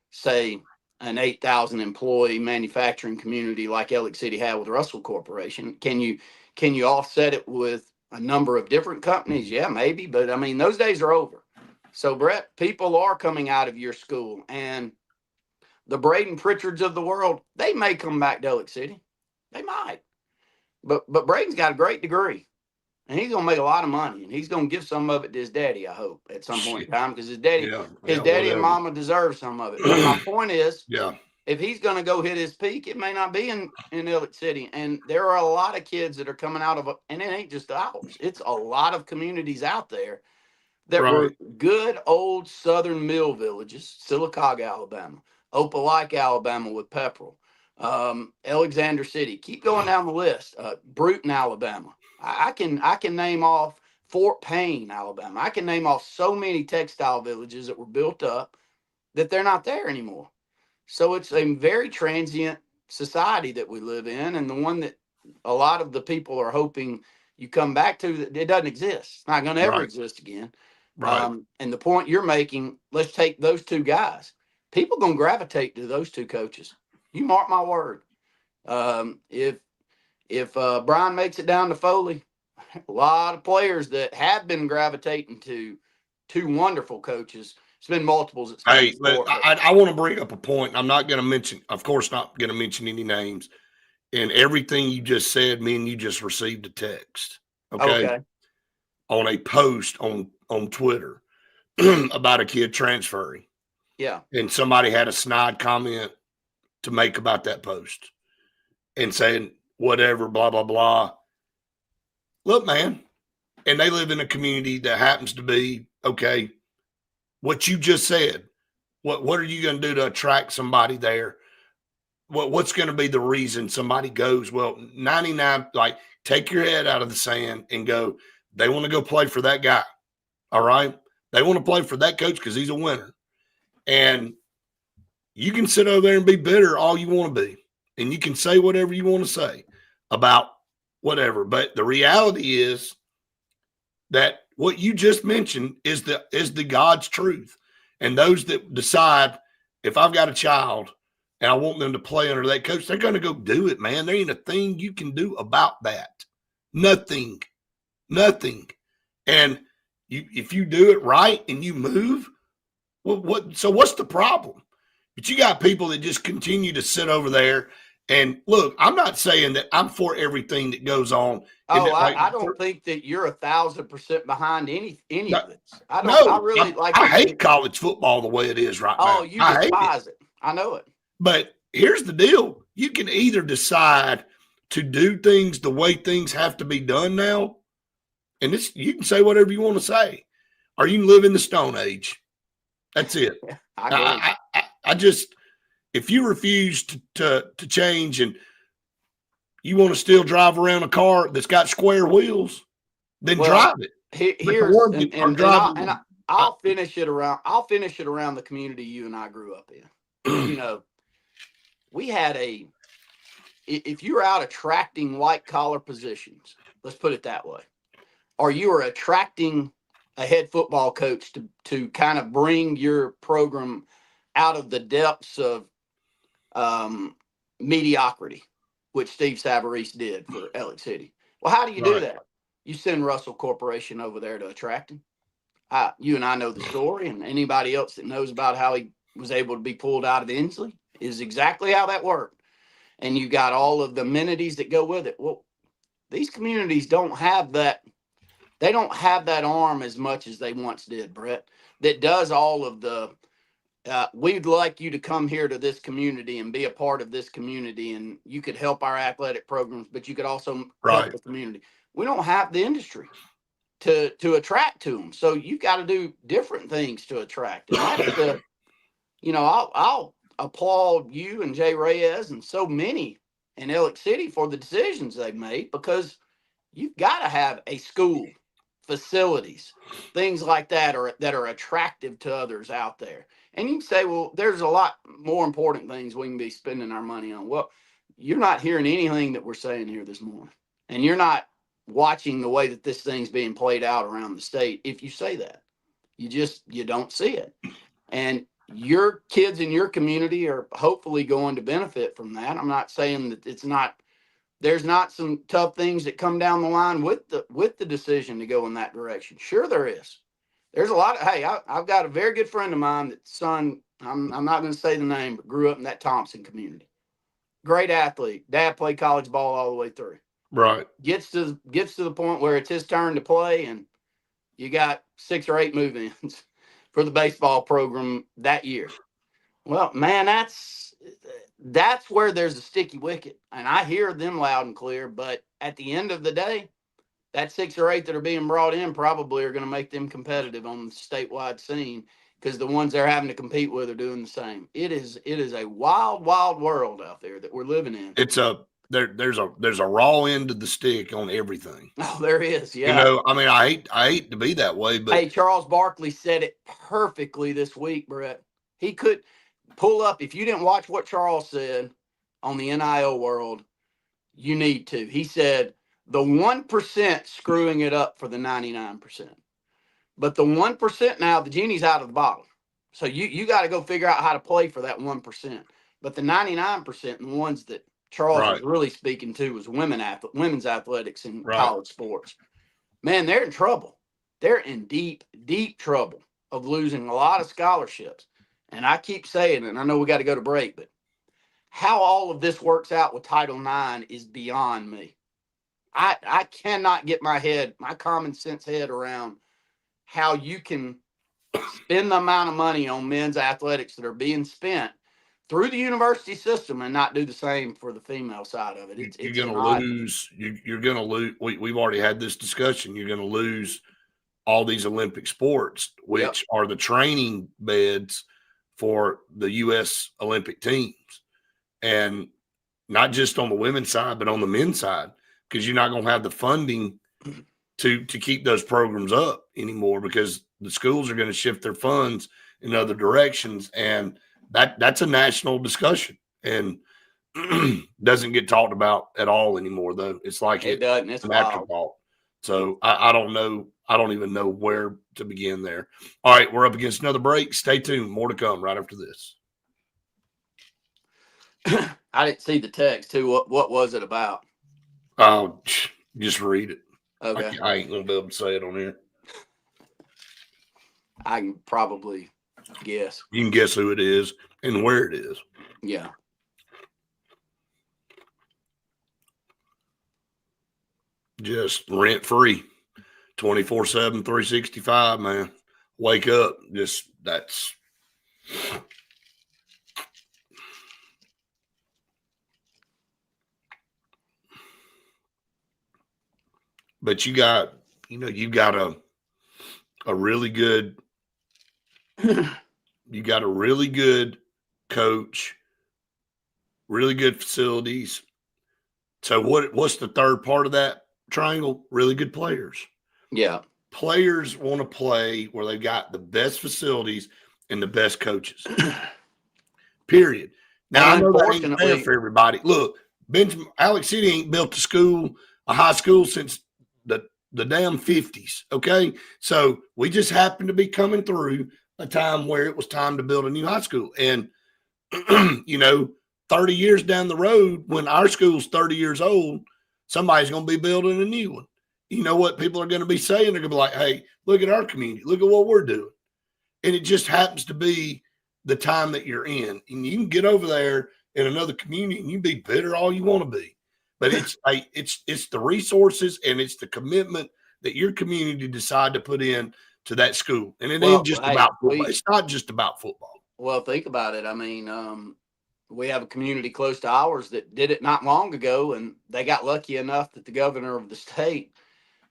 Speaker 2: say, an 8,000 employee manufacturing community like Alex City had with Russell Corporation. Can you offset it with a number of different companies? Yeah, maybe. But I mean, those days are over. So Brett, people are coming out of your school, and the Braden Pritchards of the world, they may come back to Alex City. They might. But Braden's got a great degree, and he's going to make a lot of money, and he's going to give some of it to his daddy, I hope, at some point in time, because his daddy and mama deserve some of it. But my point is, if he's going to go hit his peak, it may not be in Elliott City. And there are a lot of kids that are coming out of, and it ain't just ours. It's a lot of communities out there that were good old Southern mill villages, Sylacauga, Alabama, Opelika, Alabama with Pepperell, Alexander City. Keep going down the list. Bruton, Alabama. I can name off Fort Payne, Alabama. I can name off so many textile villages that were built up that they're not there anymore. So it's a very transient society that we live in, and the one that a lot of the people are hoping you come back to, that it doesn't exist. It's not going to ever exist again.
Speaker 1: Right.
Speaker 2: And the point you're making, let's take those two guys. People going to gravitate to those two coaches. You mark my word. If Brian makes it down to Foley, a lot of players that have been gravitating to two wonderful coaches. It's been multiples.
Speaker 1: Hey, I want to bring up a point. I'm not going to mention, of course, not going to mention any names. And everything you just said, me and you just received a text. Okay. On a post on Twitter about a kid transferring.
Speaker 2: Yeah.
Speaker 1: And somebody had a snide comment to make about that post and saying whatever, blah, blah, blah. Look, man, and they live in a community that happens to be, okay, what you just said. What are you going to do to attract somebody there? What's going to be the reason somebody goes? Well, 99, like, take your head out of the sand and go, they want to go play for that guy. All right. They want to play for that coach because he's a winner. And you can sit over there and be bitter all you want to be. And you can say whatever you want to say about whatever. But the reality is that what you just mentioned is the God's truth. And those that decide, if I've got a child and I want them to play under that coach, they're going to go do it, man. There ain't a thing you can do about that. Nothing. And if you do it right and you move, so what's the problem? But you got people that just continue to sit over there. And look, I'm not saying that I'm for everything that goes on.
Speaker 2: Oh, I don't think that you're 1,000% behind any of this. I
Speaker 1: hate college football the way it is right now.
Speaker 2: Oh, you despise it. I know it.
Speaker 1: But here's the deal. You can either decide to do things the way things have to be done now, and you can say whatever you want to say, or you can live in the Stone Age. That's it. I just, if you refuse to change and you want to still drive around a car that's got square wheels, then drive it.
Speaker 2: I'll finish it around the community you and I grew up in. You know, we had if you were out attracting white collar positions, let's put it that way, or you were attracting a head football coach to kind of bring your program out of the depths of mediocrity, which Steve Savarese did for Elliott City. Well, how do you do that? You send Russell Corporation over there to attract him. You and I know the story, and anybody else that knows about how he was able to be pulled out of Inslee is exactly how that worked. And you got all of the amenities that go with it. Well, these communities don't have that. They don't have that arm as much as they once did, Brett, that does all of the, we'd like you to come here to this community and be a part of this community, and you could help our athletic programs, but you could also help the community. We don't have the industry to attract to them. So you've got to do different things to attract. And that's I'll applaud you and Jay Reyes and so many in Elliott City for the decisions they've made, because you've got to have a school, facilities, things like that are attractive to others out there. And you can say, well, there's a lot more important things we can be spending our money on. Well, you're not hearing anything that we're saying here this morning, and you're not watching the way that this thing's being played out around the state. If you say that, you don't see it. And your kids in your community are hopefully going to benefit from that. I'm not saying that there's not some tough things that come down the line with the decision to go in that direction. Sure, there is. There's a lot of, hey, I've got a very good friend of mine that's son, I'm not going to say the name, but grew up in that Thompson community. Great athlete. Dad played college ball all the way through.
Speaker 1: Right.
Speaker 2: Gets to the point where it's his turn to play, and you got 6 or 8 move-ins for the baseball program that year. Well, man, that's where there's a sticky wicket. And I hear them loud and clear. But at the end of the day, that 6 or 8 that are being brought in probably are going to make them competitive on the statewide scene, because the ones they're having to compete with are doing the same. It is a wild, wild world out there that we're living in.
Speaker 1: It's there's a raw end of the stick on everything.
Speaker 2: Oh, there is. Yeah.
Speaker 1: You know, I mean, I hate to be that way, but
Speaker 2: hey, Charles Barkley said it perfectly this week, Brett. He could pull up, if you didn't watch what Charles said on the NIL world, you need to. He said the 1% screwing it up for the 99%. But the 1% now, the genie's out of the bottle. So you got to go figure out how to play for that 1%. But the 99%, and the ones that Charles was really speaking to, was women's athletics and college sports. Man, they're in trouble. They're in deep, deep trouble of losing a lot of scholarships. And I keep saying, and I know we got to go to break, but how all of this works out with Title IX is beyond me. I cannot get my common sense head around how you can spend the amount of money on men's athletics that are being spent through the university system and not do the same for the female side of it.
Speaker 1: You're going to lose. You're going to lose. We've already had this discussion. You're going to lose all these Olympic sports, which are the training beds for the U.S. Olympic teams. And not just on the women's side, but on the men's side, because you're not going to have the funding to keep those programs up anymore, because the schools are going to shift their funds in other directions. And that's a national discussion and doesn't get talked about at all anymore, though. It's like
Speaker 2: it doesn't. It's
Speaker 1: an afterthought. So I don't know. I don't even know where to begin there. All right, we're up against another break. Stay tuned. More to come right after this.
Speaker 2: I didn't see the text too. What was it about?
Speaker 1: Oh, just read it.
Speaker 2: Okay.
Speaker 1: I ain't gonna be able to say it on here.
Speaker 2: I can probably guess.
Speaker 1: You can guess who it is and where it is.
Speaker 2: Yeah.
Speaker 1: Just rent free, 24/7, 365, man. Wake up. Just that's. But you got a really good, you got a really good coach, really good facilities. So what's the third part of that triangle? Really good players.
Speaker 2: Yeah.
Speaker 1: Players want to play where they've got the best facilities and the best coaches. Period. Now, I know that ain't fair for everybody. Look, Alex City ain't built a high school since the damn 50s, okay? So we just happened to be coming through a time where it was time to build a new high school. And, 30 years down the road, when our school's 30 years old, somebody's going to be building a new one. You know what people are going to be saying? They're going to be like, hey, look at our community. Look at what we're doing. And it just happens to be the time that you're in. And you can get over there in another community and you can be bitter all you want to be. But it's the resources and it's the commitment that your community decide to put in to that school. And it ain't just about football. It's not just about football.
Speaker 2: Well, think about it. I mean, we have a community close to ours that did it not long ago, and they got lucky enough that the governor of the state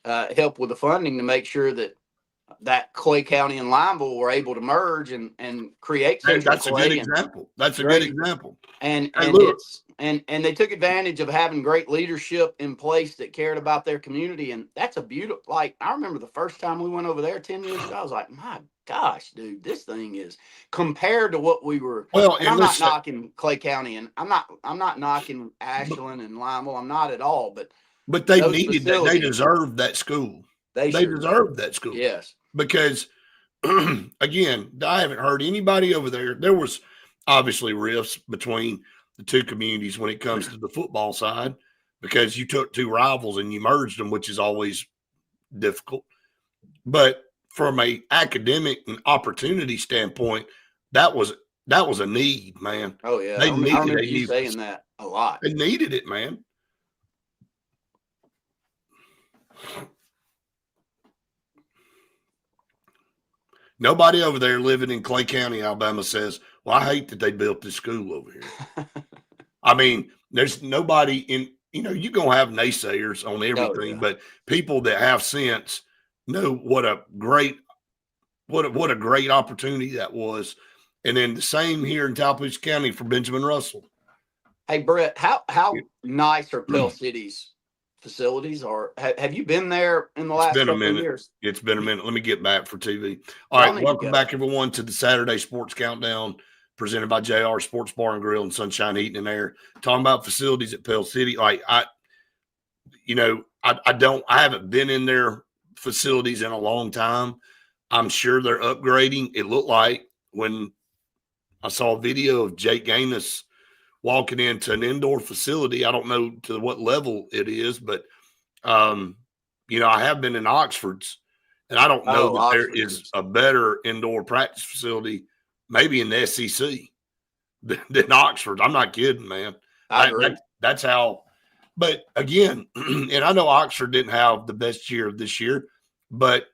Speaker 2: helped with the funding to make sure that Clay County and Lineville were able to merge and create Central Clay.
Speaker 1: That's a good example. That's a good example.
Speaker 2: And they took advantage of having great leadership in place that cared about their community. And that's a beautiful, like, I remember the first time we went over there 10 years ago, I was like, my gosh, dude, this thing is compared to what we were.
Speaker 1: Well,
Speaker 2: and I'm not knocking Clay County, and I'm not knocking Ashland and Lineville. I'm not at all,
Speaker 1: but they needed that. They deserved that school. They deserved that school.
Speaker 2: Yes.
Speaker 1: Because again, I haven't heard anybody over there. There was obviously rifts between the two communities when it comes to the football side, because you took two rivals and you merged them, which is always difficult. But from a academic and opportunity standpoint, that was a need, man.
Speaker 2: Oh yeah,
Speaker 1: they
Speaker 2: I remember you saying that a lot.
Speaker 1: They needed it, man. Nobody over there living in Clay County, Alabama says, well, I hate that they built this school over here. I mean, there's nobody in, you're going to have naysayers on everything,
Speaker 2: yeah.
Speaker 1: but people that have sense know what a great opportunity that was. And then the same here in Tallapoosa County for Benjamin Russell.
Speaker 2: Hey, Brett, how nice are Pell City's facilities? Or have you been there in the
Speaker 1: It's
Speaker 2: last
Speaker 1: been a
Speaker 2: couple of
Speaker 1: minute.
Speaker 2: years?
Speaker 1: It's been a minute. Let me get back for TV. All
Speaker 2: Y'all
Speaker 1: right.
Speaker 2: need to
Speaker 1: Welcome
Speaker 2: go.
Speaker 1: back, everyone, to the Saturday Sports Countdown presented by JR Sports Bar and Grill and Sunshine Heating and Air. Talking about facilities at Pell City. Like, I haven't been in their facilities in a long time. I'm sure they're upgrading. It looked like when I saw a video of Jake Gaines walking into an indoor facility. I don't know to what level it is, but I have been in Oxford's, and I don't know that there is a better indoor practice facility, maybe in the SEC, than Oxford. I'm not kidding, man.
Speaker 2: I agree.
Speaker 1: That's how. But again, and I know Oxford didn't have the best year this year, but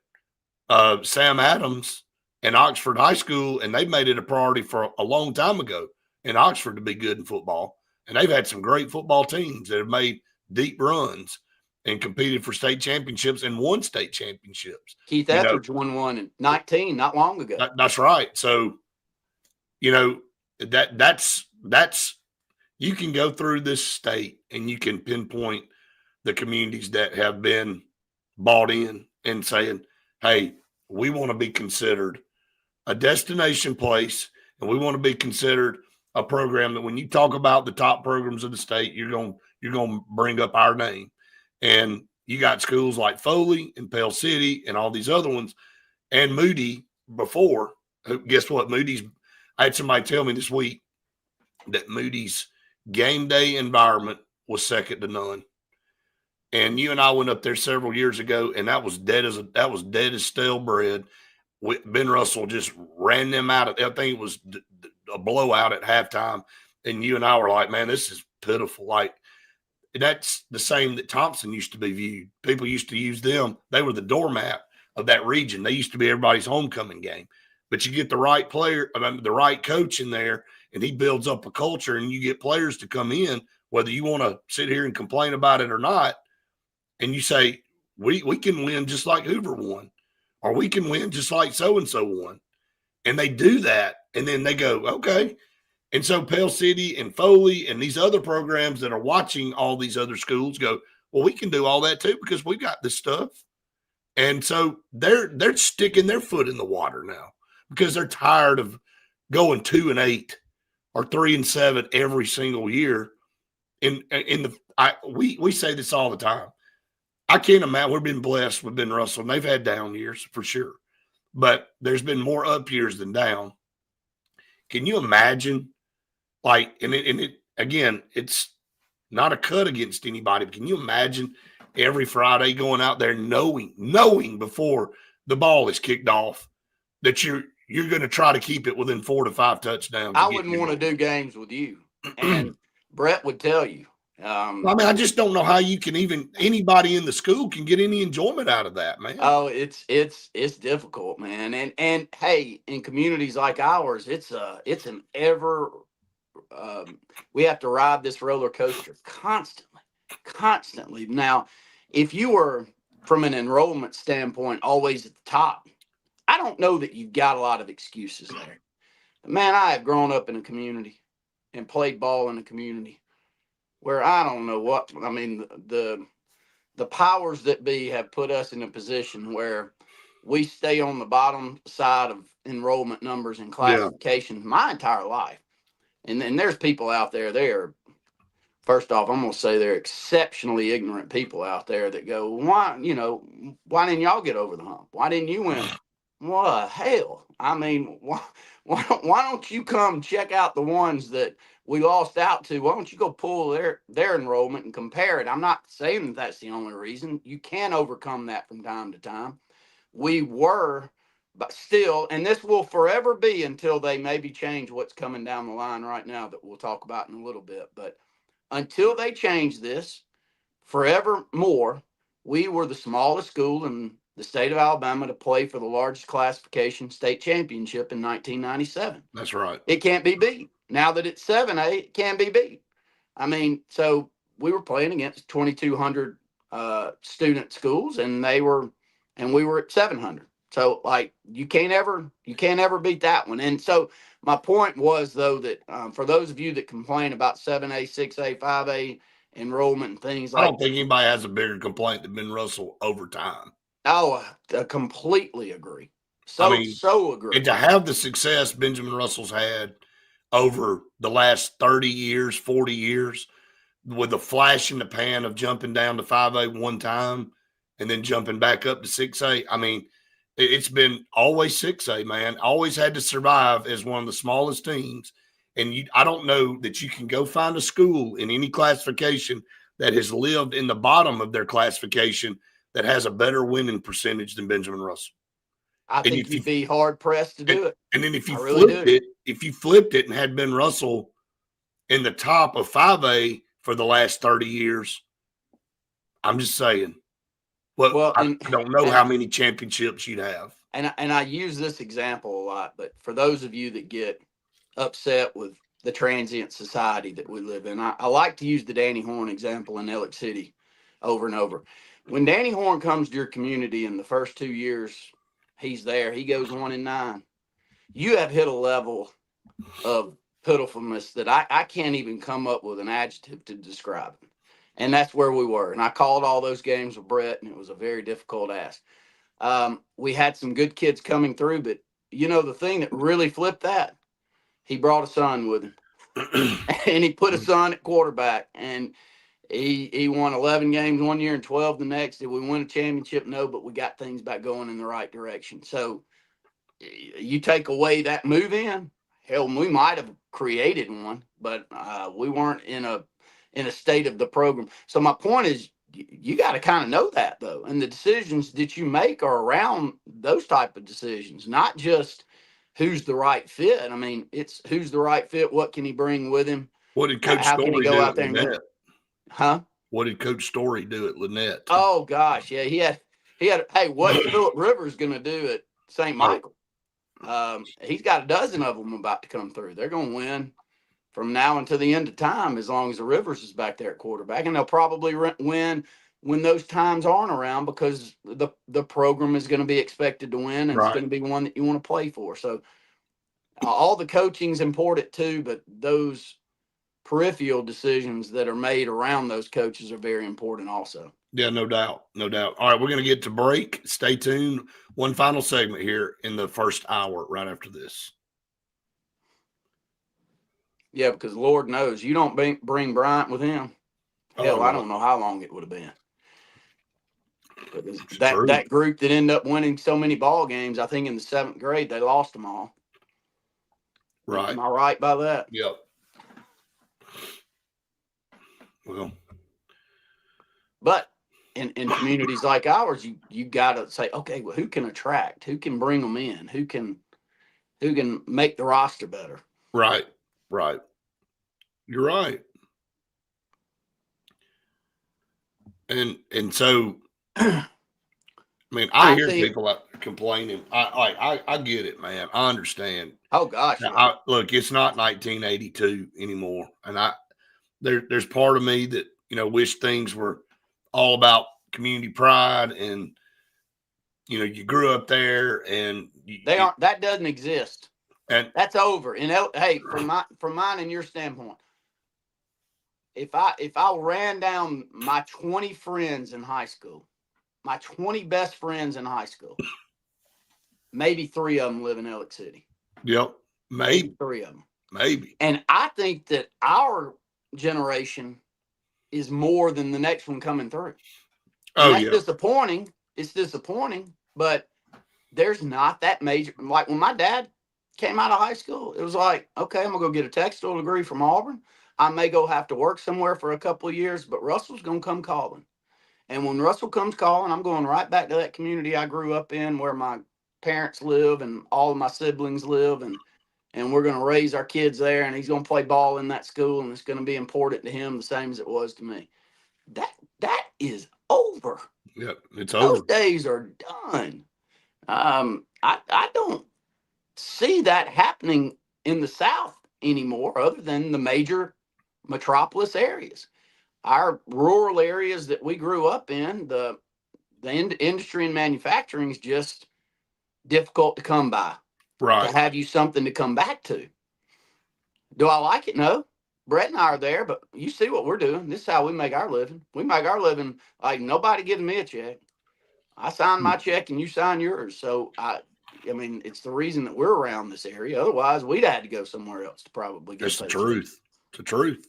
Speaker 1: Sam Adams and Oxford High School, and they made it a priority for a long time ago in Oxford to be good in football. And they've had some great football teams that have made deep runs and competed for state championships and won state championships.
Speaker 2: Keith Etheridge won one in 19, not long ago.
Speaker 1: That's right. So, that's you can go through this state and you can pinpoint the communities that have been bought in and saying, hey, we want to be considered a destination place, and we want to be considered a program that when you talk about the top programs of the state, you're going to bring up our name. And you got schools like Foley and Pell City and all these other ones, and Moody before. Guess what? I had somebody tell me this week that Moody's game day environment was second to none. And you and I went up there several years ago, and that was dead as stale bread. Ben Russell just ran them out. I think it was a blowout at halftime. And you and I were like, man, this is pitiful. Like, that's the same that Thompson used to be viewed. People used to use them. They were the doormat of that region. They used to be everybody's homecoming game. But you get the right player, the right coach in there, and he builds up a culture, and you get players to come in, whether you want to sit here and complain about it or not. And you say, we can win just like Hoover won, or we can win just like so-and-so won. And they do that, and then they go, okay. And so Pell City and Foley and these other programs that are watching all these other schools go, well, we can do all that too because we got this stuff. And so they're sticking their foot in the water now because they're tired of going 2-8 or 3-7 every single year. We say this all the time. I can't imagine. We've been blessed with Ben Russell, and they've had down years for sure, but there's been more up years than down. Can you imagine? Again, it's not a cut against anybody, but can you imagine every Friday going out there knowing before the ball is kicked off that you're going to try to keep it within 4 to 5 touchdowns?
Speaker 2: I wouldn't want to do games with you, and Brett would tell you.
Speaker 1: I just don't know how you can anybody in the school can get any enjoyment out of that, man.
Speaker 2: Oh, it's difficult, man. And hey, in communities like ours, it's an ever we have to ride this roller coaster constantly. Now, if you were from an enrollment standpoint always at the top, I don't know that you've got a lot of excuses there. Man, I have grown up in a community and played ball in a community where I don't know what, I mean, the powers that be have put us in a position where we stay on the bottom side of enrollment numbers and classifications my entire life. And then there's people out there, first off, I'm going to say they're exceptionally ignorant people out there that go, why didn't y'all get over the hump? Why didn't you win? What hell? I mean, why don't you come check out the ones that we lost out to? Why don't you go pull their enrollment and compare it? I'm not saying that that's the only reason. You can overcome that from time to time. We were, but still, and this will forever be until they maybe change what's coming down the line right now that we'll talk about in a little bit. But until they change this, forevermore, we were the smallest school in the state of Alabama to play for the largest classification state championship in 1997.
Speaker 1: That's right.
Speaker 2: It can't be beat. Now that it's 7A, it can be beat. I mean, so we were playing against 2,200 student schools, and we were at 700. So like you can't ever beat that one. And so my point was though that for those of you that complain about 7A, 6A, 5A enrollment and things
Speaker 1: I
Speaker 2: like,
Speaker 1: don't think anybody has a bigger complaint than Ben Russell over time.
Speaker 2: oh, I completely agree. So agree.
Speaker 1: And to have the success Benjamin Russell's had over the last 30 years, 40 years, with the flash in the pan of jumping down to 5A one time and then jumping back up to 6A. I mean, it's been always 6A, man. Always had to survive as one of the smallest teams. And I don't know that you can go find a school in any classification that has lived in the bottom of their classification that has a better winning percentage than Benjamin Russell.
Speaker 2: I think you'd be hard pressed to do it.
Speaker 1: And then if you flipped it and had Ben Russell in the top of 5A for the last 30 years, I'm just saying. Well, I don't know how many championships you'd have.
Speaker 2: And I use this example a lot, but for those of you that get upset with the transient society that we live in, I like to use the Danny Horn example in Ellick City over and over. When Danny Horn comes to your community in the first 2 years, he's there. He goes 1-9. You have hit a level of pitifulness that I can't even come up with an adjective to describe it. And that's where we were. And I called all those games with Brett, and it was a very difficult ask. We had some good kids coming through, but you know, the thing that really flipped that, he brought a son with him. And he put a son at quarterback, and he won 11 games one year and 12 the next. Did we win a championship? No, but we got things back going in the right direction. So you take away that move in, hell, we might have created one, but we weren't in a state of the program. So my point is, you got to kind of know that though, and the decisions that you make are around those type of decisions, not just who's the right fit. I mean, it's who's the right fit. What can he bring with him?
Speaker 1: What did Coach
Speaker 2: How
Speaker 1: Story
Speaker 2: can he go
Speaker 1: do
Speaker 2: out there and
Speaker 1: Lynette?
Speaker 2: Huh?
Speaker 1: What did Coach Story do at Lynette?
Speaker 2: Oh gosh, yeah, he had. Hey, what's Philip Rivers going to do at St. Michael? He's got a dozen of them about to come through. They're going to win from now until the end of time, as long as the Rivers is back there at quarterback, and they'll probably win when those times aren't around, because the program is going to be expected to win, and It's going to be one that you want to play for. So all the coaching's important too, but those peripheral decisions that are made around those coaches are very important also.
Speaker 1: Yeah, no doubt. No doubt. All right, we're going to get to break. Stay tuned. One final segment here in the first hour right after this.
Speaker 2: Yeah, because Lord knows you don't bring Bryant with him. Hell, I don't know how long it would have been. That group that ended up winning so many ball games, I think in the 7th grade, they lost them all.
Speaker 1: Right.
Speaker 2: Am I right by that?
Speaker 1: Yep. Well.
Speaker 2: But in communities like ours, you got to say, okay, well, who can attract? Who can bring them in? Who can make the roster better?
Speaker 1: Right. Right. You're right. And so, I mean, I hear people complaining. I get it, man. I understand.
Speaker 2: Oh gosh. Yeah.
Speaker 1: Look, it's not 1982 anymore. And there's part of me that, wish things were all about community pride, and, you grew up there, and
Speaker 2: that doesn't exist. And that's over. Hey, from mine and your standpoint, if I ran down my 20 friends in high school, my 20 best friends in high school, maybe 3 of them live in Ellick City.
Speaker 1: Yep. Maybe
Speaker 2: 3 of them.
Speaker 1: Maybe.
Speaker 2: And I think that our generation is more than the next one coming through. And that's disappointing. It's disappointing, but there's not that major. Like when my dad came out of high school, it was like, okay, I'm gonna go get a textile degree from Auburn. I may go have to work somewhere for a couple of years, but Russell's gonna come calling. And when Russell comes calling, I'm going right back to that community I grew up in, where my parents live and all of my siblings live, and we're gonna raise our kids there, and he's gonna play ball in that school, and it's gonna be important to him the same as it was to me. That is over.
Speaker 1: Yep, it's
Speaker 2: Those
Speaker 1: over.
Speaker 2: days are done. I don't see that happening in the South anymore, other than the major metropolis areas. Our rural areas that we grew up in, the industry and manufacturing is just difficult to come by.
Speaker 1: Right.
Speaker 2: To have you something to come back to. Do I like it? No. Brett and I are there, but you see what we're doing. This is how we make our living. We make our living like nobody giving me a check. I sign my check and you sign yours. So I mean, it's the reason that we're around this area. Otherwise, we'd had to go somewhere else to probably get.
Speaker 1: That's the truth. It's the truth.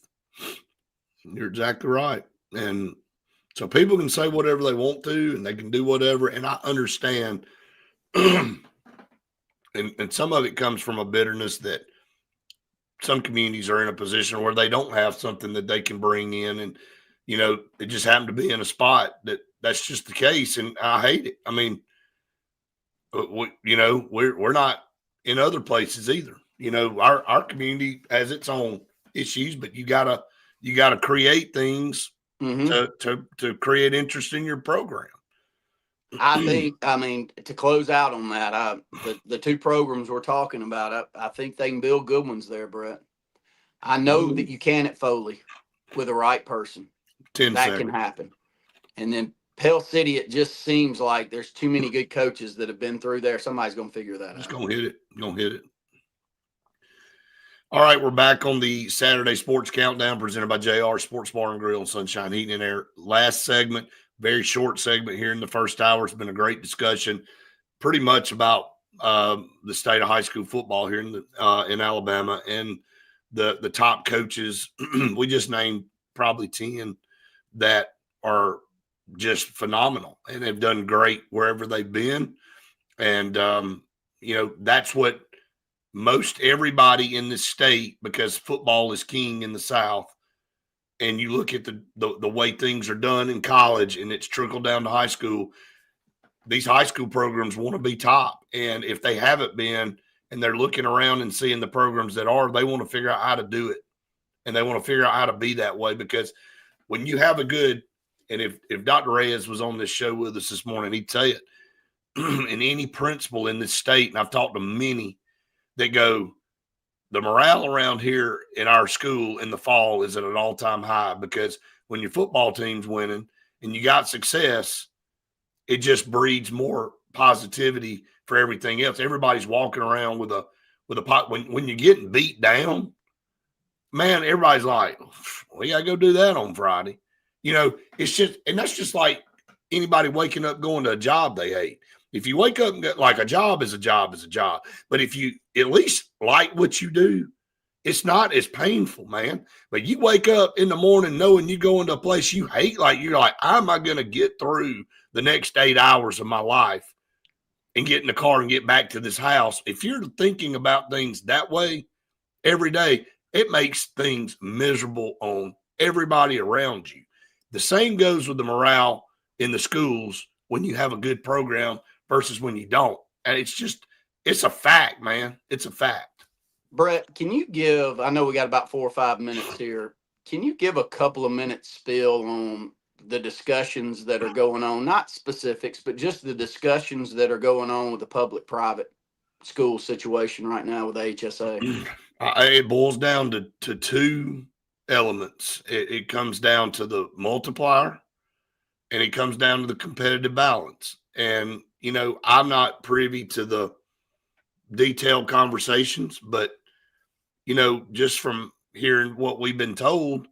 Speaker 1: You're exactly right. And so people can say whatever they want to, and they can do whatever. And I understand. and some of it comes from a bitterness that some communities are in a position where they don't have something that they can bring in. And, it just happened to be in a spot that's just the case. And I hate it. I mean, we're not in other places either. Our community has its own issues, but you gotta create things to create interest in your program.
Speaker 2: I think, to close out on that, the two programs we're talking about, I think they can build good ones there, Brett. I know that you can at Foley with the right person.
Speaker 1: 10
Speaker 2: that
Speaker 1: seconds.
Speaker 2: can happen. And then Pell City, it just seems like there's too many good coaches that have been through there. Somebody's going to figure that out.
Speaker 1: Just going to hit it. All right, we're back on the Saturday Sports Countdown presented by JR Sports Bar and Grill and Sunshine Heating and Air. Last segment, very short segment here in the first hour. It's been a great discussion pretty much about the state of high school football here in Alabama and the top coaches. We just named probably 10 that are just phenomenal and have done great wherever they've been. And, that's what most everybody in this state, because football is king in the South, and you look at the way things are done in college and it's trickled down to high school, these high school programs want to be top. And if they haven't been and they're looking around and seeing the programs that are, they want to figure out how to do it. And they want to figure out how to be that way, because when you have a good, and if Dr. Reyes was on this show with us this morning, he'd tell you, and any principal in this state, and I've talked to many that go, the morale around here in our school in the fall is at an all-time high, because when your football team's winning and you got success, it just breeds more positivity for everything else. Everybody's walking around with a pot. When you're getting beat down, man, everybody's like, we got to go do that on Friday. It's just, and that's just like anybody waking up going to a job they hate. If you wake up and get, like, a job is a job is a job. But if you at least like what you do, it's not as painful, man. But you wake up in the morning knowing you go into a place you hate, like you're like, how am I going to get through the next 8 hours of my life and get in the car and get back to this house? If you're thinking about things that way every day, it makes things miserable on everybody around you. The same goes with the morale in the schools when you have a good program versus when you don't. And it's a fact, man. It's a fact.
Speaker 2: Brett, can you give, I know we got about 4 or 5 minutes here. Can you give a couple of minutes spill on the discussions that are going on, not specifics, but just the discussions that are going on with the public-private school situation right now with the HSA?
Speaker 1: It boils down to two elements. It comes down to the multiplier, and it comes down to the competitive balance. And, I'm not privy to the detailed conversations, but, just from hearing what we've been told,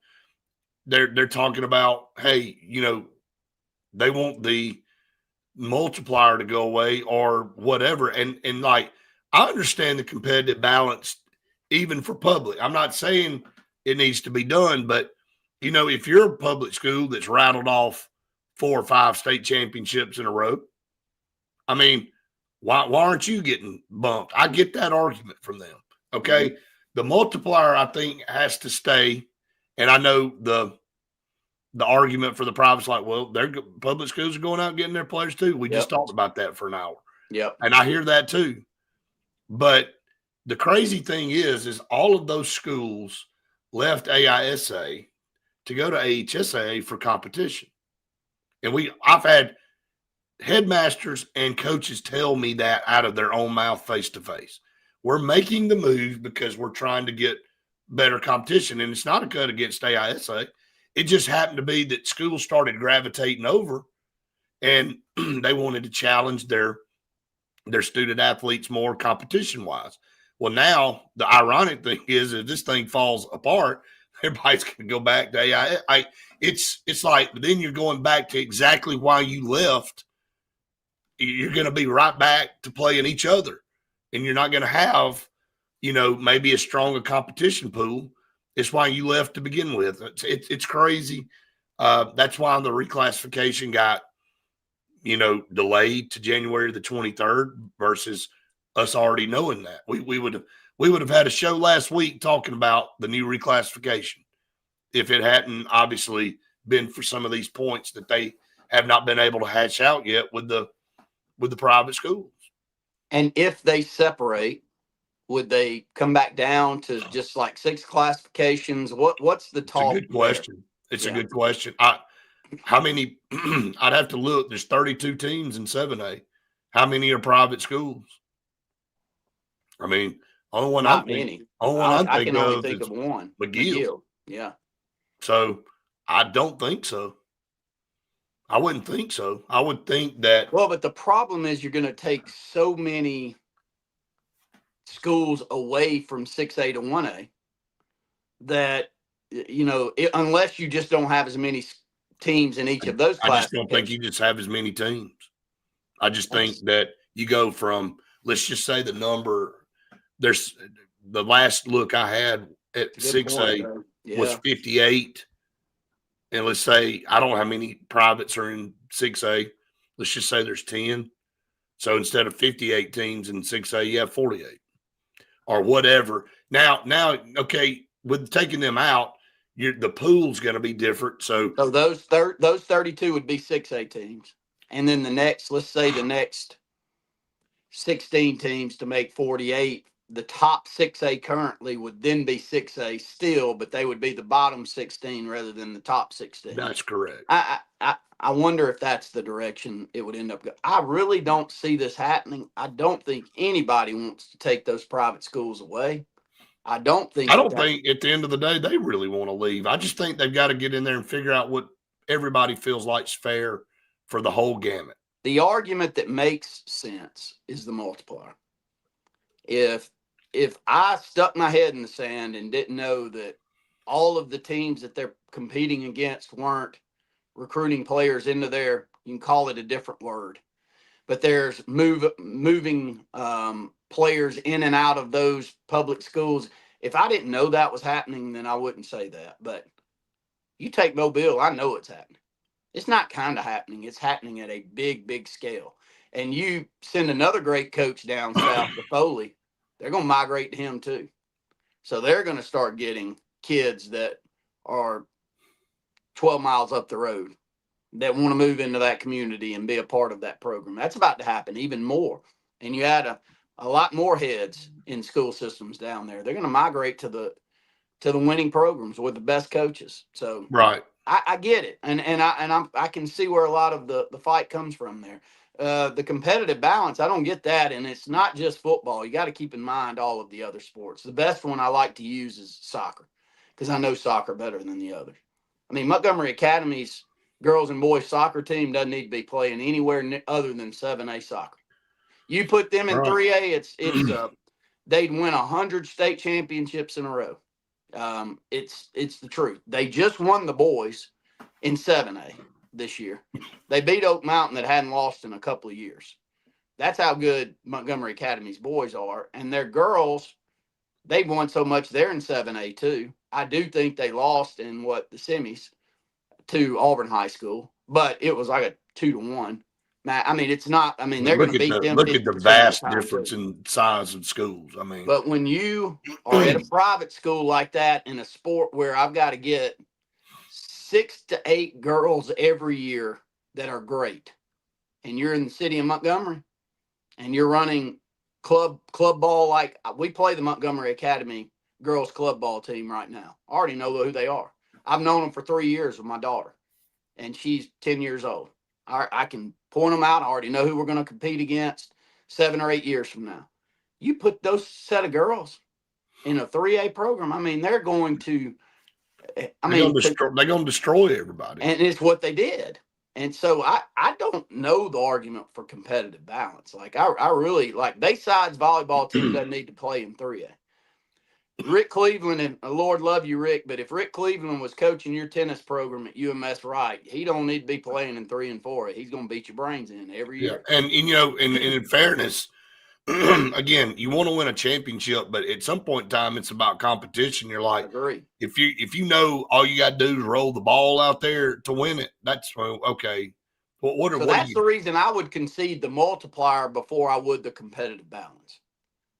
Speaker 1: they're talking about, hey, they want the multiplier to go away or whatever. And like, I understand the competitive balance even for public. I'm not saying it needs to be done, but if you're a public school that's rattled off 4 or 5 state championships in a row, I mean, why aren't you getting bumped? I get that argument from them. Okay. Mm-hmm. The multiplier, I think, has to stay. And I know the argument for the private's like, well, their public schools are going out and getting their players too. We just talked about that for an hour.
Speaker 2: Yep.
Speaker 1: And I hear that too. But the crazy thing is all of those schools left AISA to go to AHSA for competition. And I've had headmasters and coaches tell me that out of their own mouth face to face. We're making the move because we're trying to get better competition. And it's not a cut against AISA. It just happened to be that schools started gravitating over and they wanted to challenge their student athletes more competition wise. Well, now the ironic thing is if this thing falls apart, everybody's going to go back to AI. It's like then you're going back to exactly why you left. You're going to be right back to playing each other, and you're not going to have, maybe as strong a competition pool. It's why you left to begin with. It's crazy. That's why the reclassification got, delayed to January the 23rd versus us already knowing that. We would have had a show last week talking about the new reclassification if it hadn't obviously been for some of these points that they have not been able to hatch out yet with the private schools.
Speaker 2: And if they separate, would they come back down to just like 6 classifications? What's the talk?
Speaker 1: It's a good question. It's a good question. How many? I'd have to look. There's 32 teams in 7A. How many are private schools? I mean, only one
Speaker 2: Not many. I can only think of one.
Speaker 1: McGill.
Speaker 2: Yeah.
Speaker 1: So I don't think so. I wouldn't think so. I would think that.
Speaker 2: Well, but the problem is you're going to take so many schools away from 6A to 1A that, unless you just don't have as many teams in each of those classes.
Speaker 1: I just don't think you just have as many teams. I just think that you go from, let's just say the number, there's the last look I had at 6A was 58. And let's say, I don't know how many privates are in 6A. Let's just say there's 10. So instead of 58 teams in 6A, you have 48 or whatever. Now, okay, with taking them out, the pool's going to be different. So
Speaker 2: those 32 would be 6A teams. And then let's say the next 16 teams to make 48. The top 6A currently would then be 6A still, but they would be the bottom 16 rather than the top 16.
Speaker 1: That's correct.
Speaker 2: I wonder if that's the direction it would end up going. I really don't see this happening. I don't think anybody wants to take those private schools away. I don't think at
Speaker 1: the end of the day they really want to leave. I just think they've got to get in there and figure out what everybody feels like is fair for the whole gamut.
Speaker 2: The argument that makes sense is the multiplier. If I stuck my head in the sand and didn't know that all of the teams that they're competing against weren't recruiting players into their, you can call it a different word, but there's moving players in and out of those public schools. If I didn't know that was happening, then I wouldn't say that. But you take Mobile, I know it's happening. It's not kind of happening. It's happening at a big, big scale. And you send another great coach down south to Foley, they're going to migrate to him too. So they're going to start getting kids that are 12 miles up the road that want to move into that community and be a part of that program. That's about to happen even more. And you add a lot more heads in school systems down there. They're going to migrate to the winning programs with the best coaches. So
Speaker 1: right.
Speaker 2: I get it. And I can see where a lot of the fight comes from there. The competitive balance, I don't get that. And it's not just football. You got to keep in mind all of the other sports. The best one I like to use is soccer because I know soccer better than the others. I mean, Montgomery Academy's girls and boys soccer team doesn't need to be playing anywhere other than 7A soccer. You put them in 3A, it's they'd win 100 state championships in a row. It's the truth. They just won the boys in 7A this year. They beat Oak Mountain that hadn't lost in a couple of years. That's how good Montgomery Academy's boys are. And their girls, they've won so much they're in 7A too. I do think they lost in the semis to Auburn High School, but it was like a 2-1. I mean, it's not. I mean, they're going to beat them.
Speaker 1: Look at the vast difference in size of schools. I mean,
Speaker 2: but when you are at a private school like that in a sport where I've got to get 6 to 8 girls every year that are great, and you're in the city of Montgomery, and you're running club ball like we play the Montgomery Academy girls club ball team right now. I already know who they are. I've known them for 3 years with my daughter. and she's 10 years old. I can point them out. I already know who we're going to compete against 7 or 8 years from now. You put those set of girls in a 3A program, I mean, they're going to,
Speaker 1: they're going to destroy everybody.
Speaker 2: And it's what they did. And so I don't know the argument for competitive balance. Like I really like Bayside's volleyball team doesn't need to play in 3A. Rick Cleveland, and Lord love you, Rick, but if Rick Cleveland was coaching your tennis program at UMS Wright, he don't need to be playing in 3 and 4. He's going to beat your brains in every year.
Speaker 1: Yeah. And you know, and in fairness, again, you want to win a championship, but at some point in time, it's about competition. You're like,
Speaker 2: agree.
Speaker 1: If you know all you got to do is roll the ball out there to win it, that's okay.
Speaker 2: So that's the reason I would concede the multiplier before I would the competitive balance.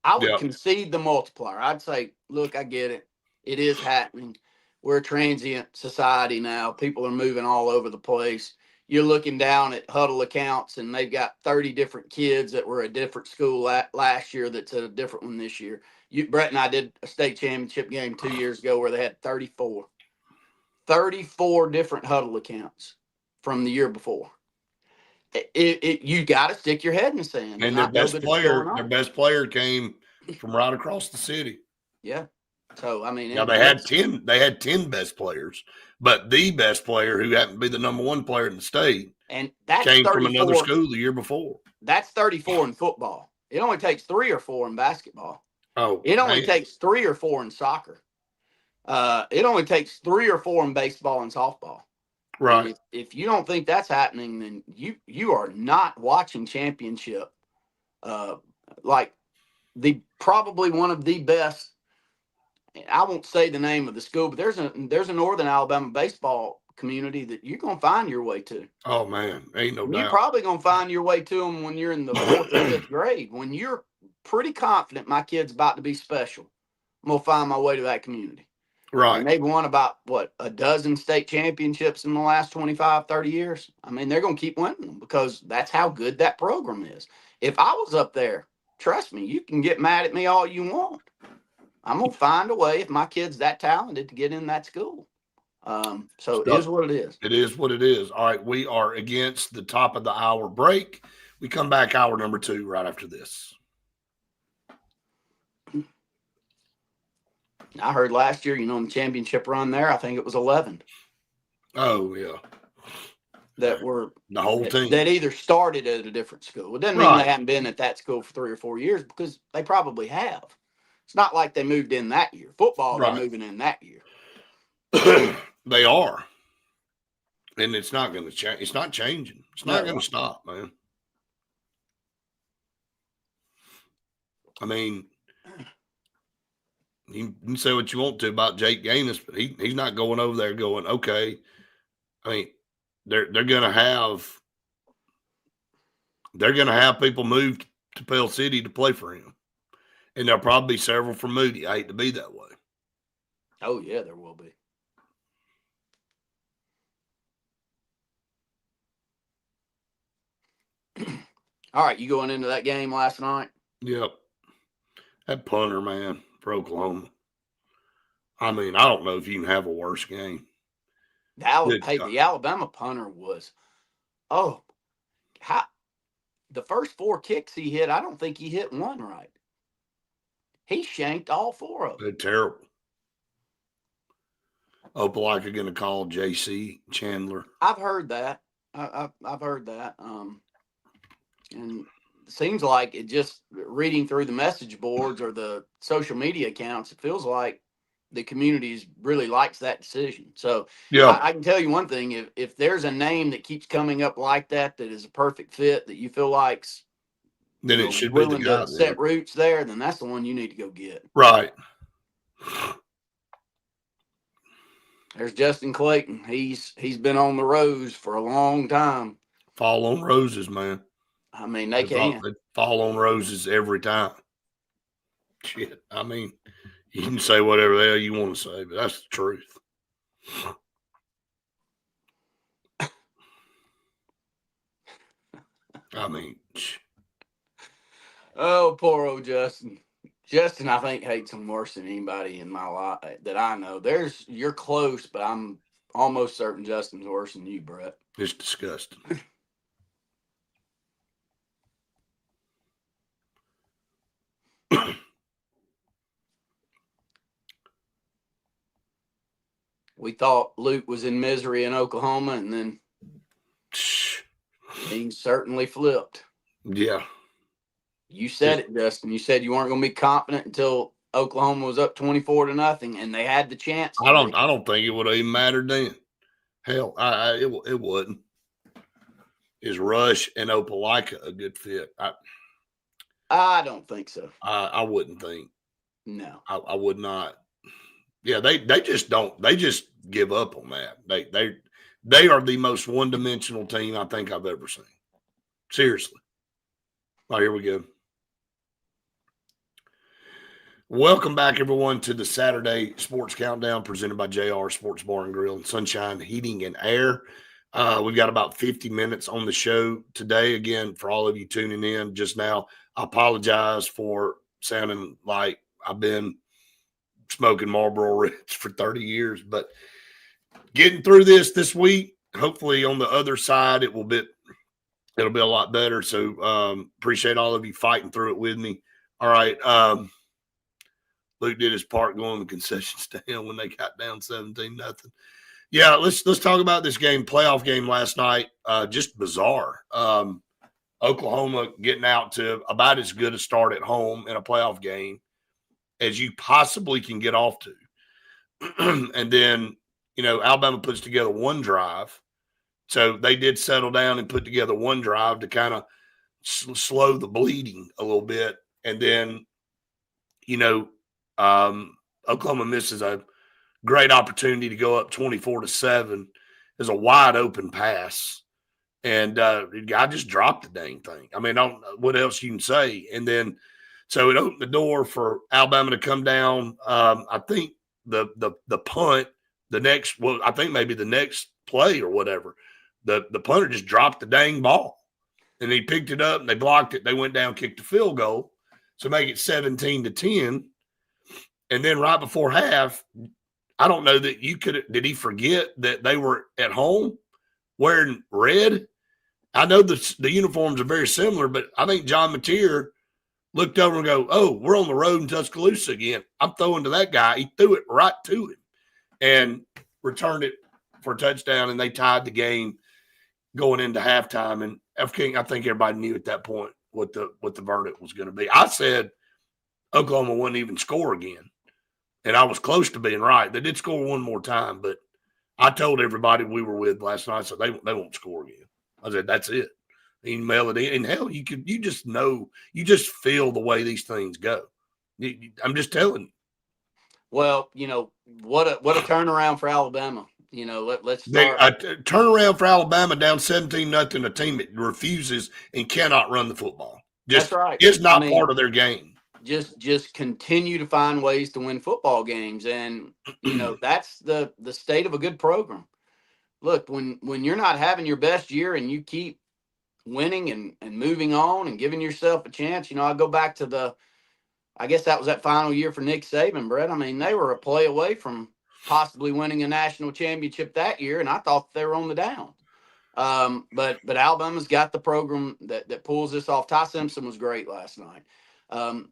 Speaker 2: I would concede the multiplier. I'd say, look, I get it. It is happening. We're a transient society now. People are moving all over the place. You're looking down at huddle accounts, and they've got 30 different kids that were at a different school last year that's at a different one this year. Brett and I did a state championship game 2 years ago where they had 34 different huddle accounts from the year before. You got to stick your head in the sand.
Speaker 1: And their best player came from right across the city.
Speaker 2: Yeah. So I mean,
Speaker 1: they had 10 best players, but the best player, who happened to be the number 1 player in the state,
Speaker 2: and that
Speaker 1: came from another school the year before.
Speaker 2: That's 34 in football. It only takes 3 or 4 in basketball.
Speaker 1: Oh,
Speaker 2: it only takes 3 or 4 in soccer. It only takes 3 or 4 in baseball and softball.
Speaker 1: Right.
Speaker 2: If you don't think that's happening, then you are not watching championship. Like probably one of the best. I won't say the name of the school, but there's a Northern Alabama baseball community that you're gonna find your way to.
Speaker 1: Oh man, ain't no doubt.
Speaker 2: You're probably gonna find your way to them when you're in the 4th or 5th grade. When you're pretty confident my kid's about to be special, I'm gonna find my way to that community.
Speaker 1: Right.
Speaker 2: And they've won about, a dozen state championships in the last 25, 30 years. I mean, they're going to keep winning them because that's how good that program is. If I was up there, trust me, you can get mad at me all you want. I'm going to find a way, if my kid's that talented, to get in that school. So it is what it is.
Speaker 1: It is what it is. All right, we are against the top of the hour break. We come back hour number 2 right after this.
Speaker 2: I heard last year, in the championship run there, I think it was 11.
Speaker 1: Oh, yeah.
Speaker 2: That were
Speaker 1: the whole team
Speaker 2: that either started at a different school. It doesn't mean they haven't been at that school for 3 or 4 years, because they probably have. It's not like they moved in that year. Football, they're moving in that year.
Speaker 1: They are. And it's not going to change. It's not changing. It's not going to stop, man. I mean, you can say what you want to about Jake Gaines, but he's not going over there going, okay. I mean, they're going to have people move to Pell City to play for him, and there'll probably be several from Moody. I hate to be that way.
Speaker 2: Oh yeah, there will be. All right, you going into that game last night?
Speaker 1: Yep. That punter, man, for Oklahoma. I mean, I don't know if you can have a worse game.
Speaker 2: The Alabama punter was, the first 4 kicks he hit, I don't think he hit one right. He shanked all 4 of them.
Speaker 1: They're terrible. Opelika going to call J.C. Chandler.
Speaker 2: I've heard that. I've heard that. And it seems like it, just reading through the message boards or the social media accounts, it feels like the community really likes that decision. So yeah, I can tell you one thing: if there's a name that keeps coming up like that is a perfect fit, that you feel like's
Speaker 1: then it should
Speaker 2: willing
Speaker 1: be the guy
Speaker 2: to set roots there, then that's the one you need to go get.
Speaker 1: Right.
Speaker 2: There's Justin Clayton. He's been on the rose for a long time.
Speaker 1: Fall on roses, man.
Speaker 2: I mean, they can
Speaker 1: fall on roses every time. Shit. I mean, you can say whatever the hell you want to say, but that's the truth. I mean,
Speaker 2: oh, poor old Justin. Justin, I think, hates him worse than anybody in my life that I know. You're close, but I'm almost certain Justin's worse than you, Brett.
Speaker 1: It's disgusting.
Speaker 2: We thought Luke was in misery in Oklahoma, and then things certainly flipped.
Speaker 1: Yeah.
Speaker 2: You said it, Justin. You said you weren't going to be confident until Oklahoma was up 24-0, and they had the chance.
Speaker 1: I don't think it would have even mattered then. Hell, it wouldn't. Is Rush and Opelika a good fit?
Speaker 2: I don't think so.
Speaker 1: I wouldn't think.
Speaker 2: No,
Speaker 1: I would not. Yeah, they just don't. They just give up on that. They are the most one-dimensional team I think I've ever seen. Seriously. All right, here we go. Welcome back, everyone, to the Saturday Sports Countdown presented by JR Sports Bar and Grill and Sunshine Heating and Air. We've got about 50 minutes on the show today. Again, for all of you tuning in just now, I apologize for sounding like I've been smoking Marlboro Reds for 30 years, but getting through this week, hopefully on the other side, it'll be a lot better. So appreciate all of you fighting through it with me. All right. Luke did his part going to the concession stand when they got down 17-0. Yeah, let's talk about this game, playoff game last night. Just bizarre. Oklahoma getting out to about as good a start at home in a playoff game as you possibly can get off to. And then, Alabama puts together one drive. So they did settle down and put together one drive to kind of slow the bleeding a little bit. And then, Oklahoma misses a great opportunity to go up 24-7. There's a wide open pass. And the guy just dropped the dang thing. I mean, I don't know what else you can say. And then, so it opened the door for Alabama to come down. I think the punt, I think maybe the next play or whatever, the punter just dropped the dang ball. And he picked it up and they blocked it. They went down, kicked a field goal. So make it 17-10. And then right before half, I don't know that did he forget that they were at home wearing red? I know the uniforms are very similar, but I think John Mateer looked over and go, oh, we're on the road in Tuscaloosa again. I'm throwing to that guy. He threw it right to him and returned it for a touchdown, and they tied the game going into halftime. And I think everybody knew at that point what the verdict was going to be. I said Oklahoma wouldn't even score again, and I was close to being right. They did score one more time, but I told everybody we were with last night, so they won't score again. I said, that's it. Email it in. And hell, you just know, you just feel the way these things go. I'm just telling you.
Speaker 2: Well, what a turnaround for Alabama. Let's start.
Speaker 1: A turnaround for Alabama down 17-0, a team that refuses and cannot run the football.
Speaker 2: That's right.
Speaker 1: It's not part of their game.
Speaker 2: Just continue to find ways to win football games. And, that's the state of a good program. Look, when you're not having your best year and you keep winning and moving on and giving yourself a chance, I go back to I guess that was that final year for Nick Saban, Brett. I mean, they were a play away from possibly winning a national championship that year, and I thought they were on the down. But Alabama's got the program that pulls this off. Ty Simpson was great last night.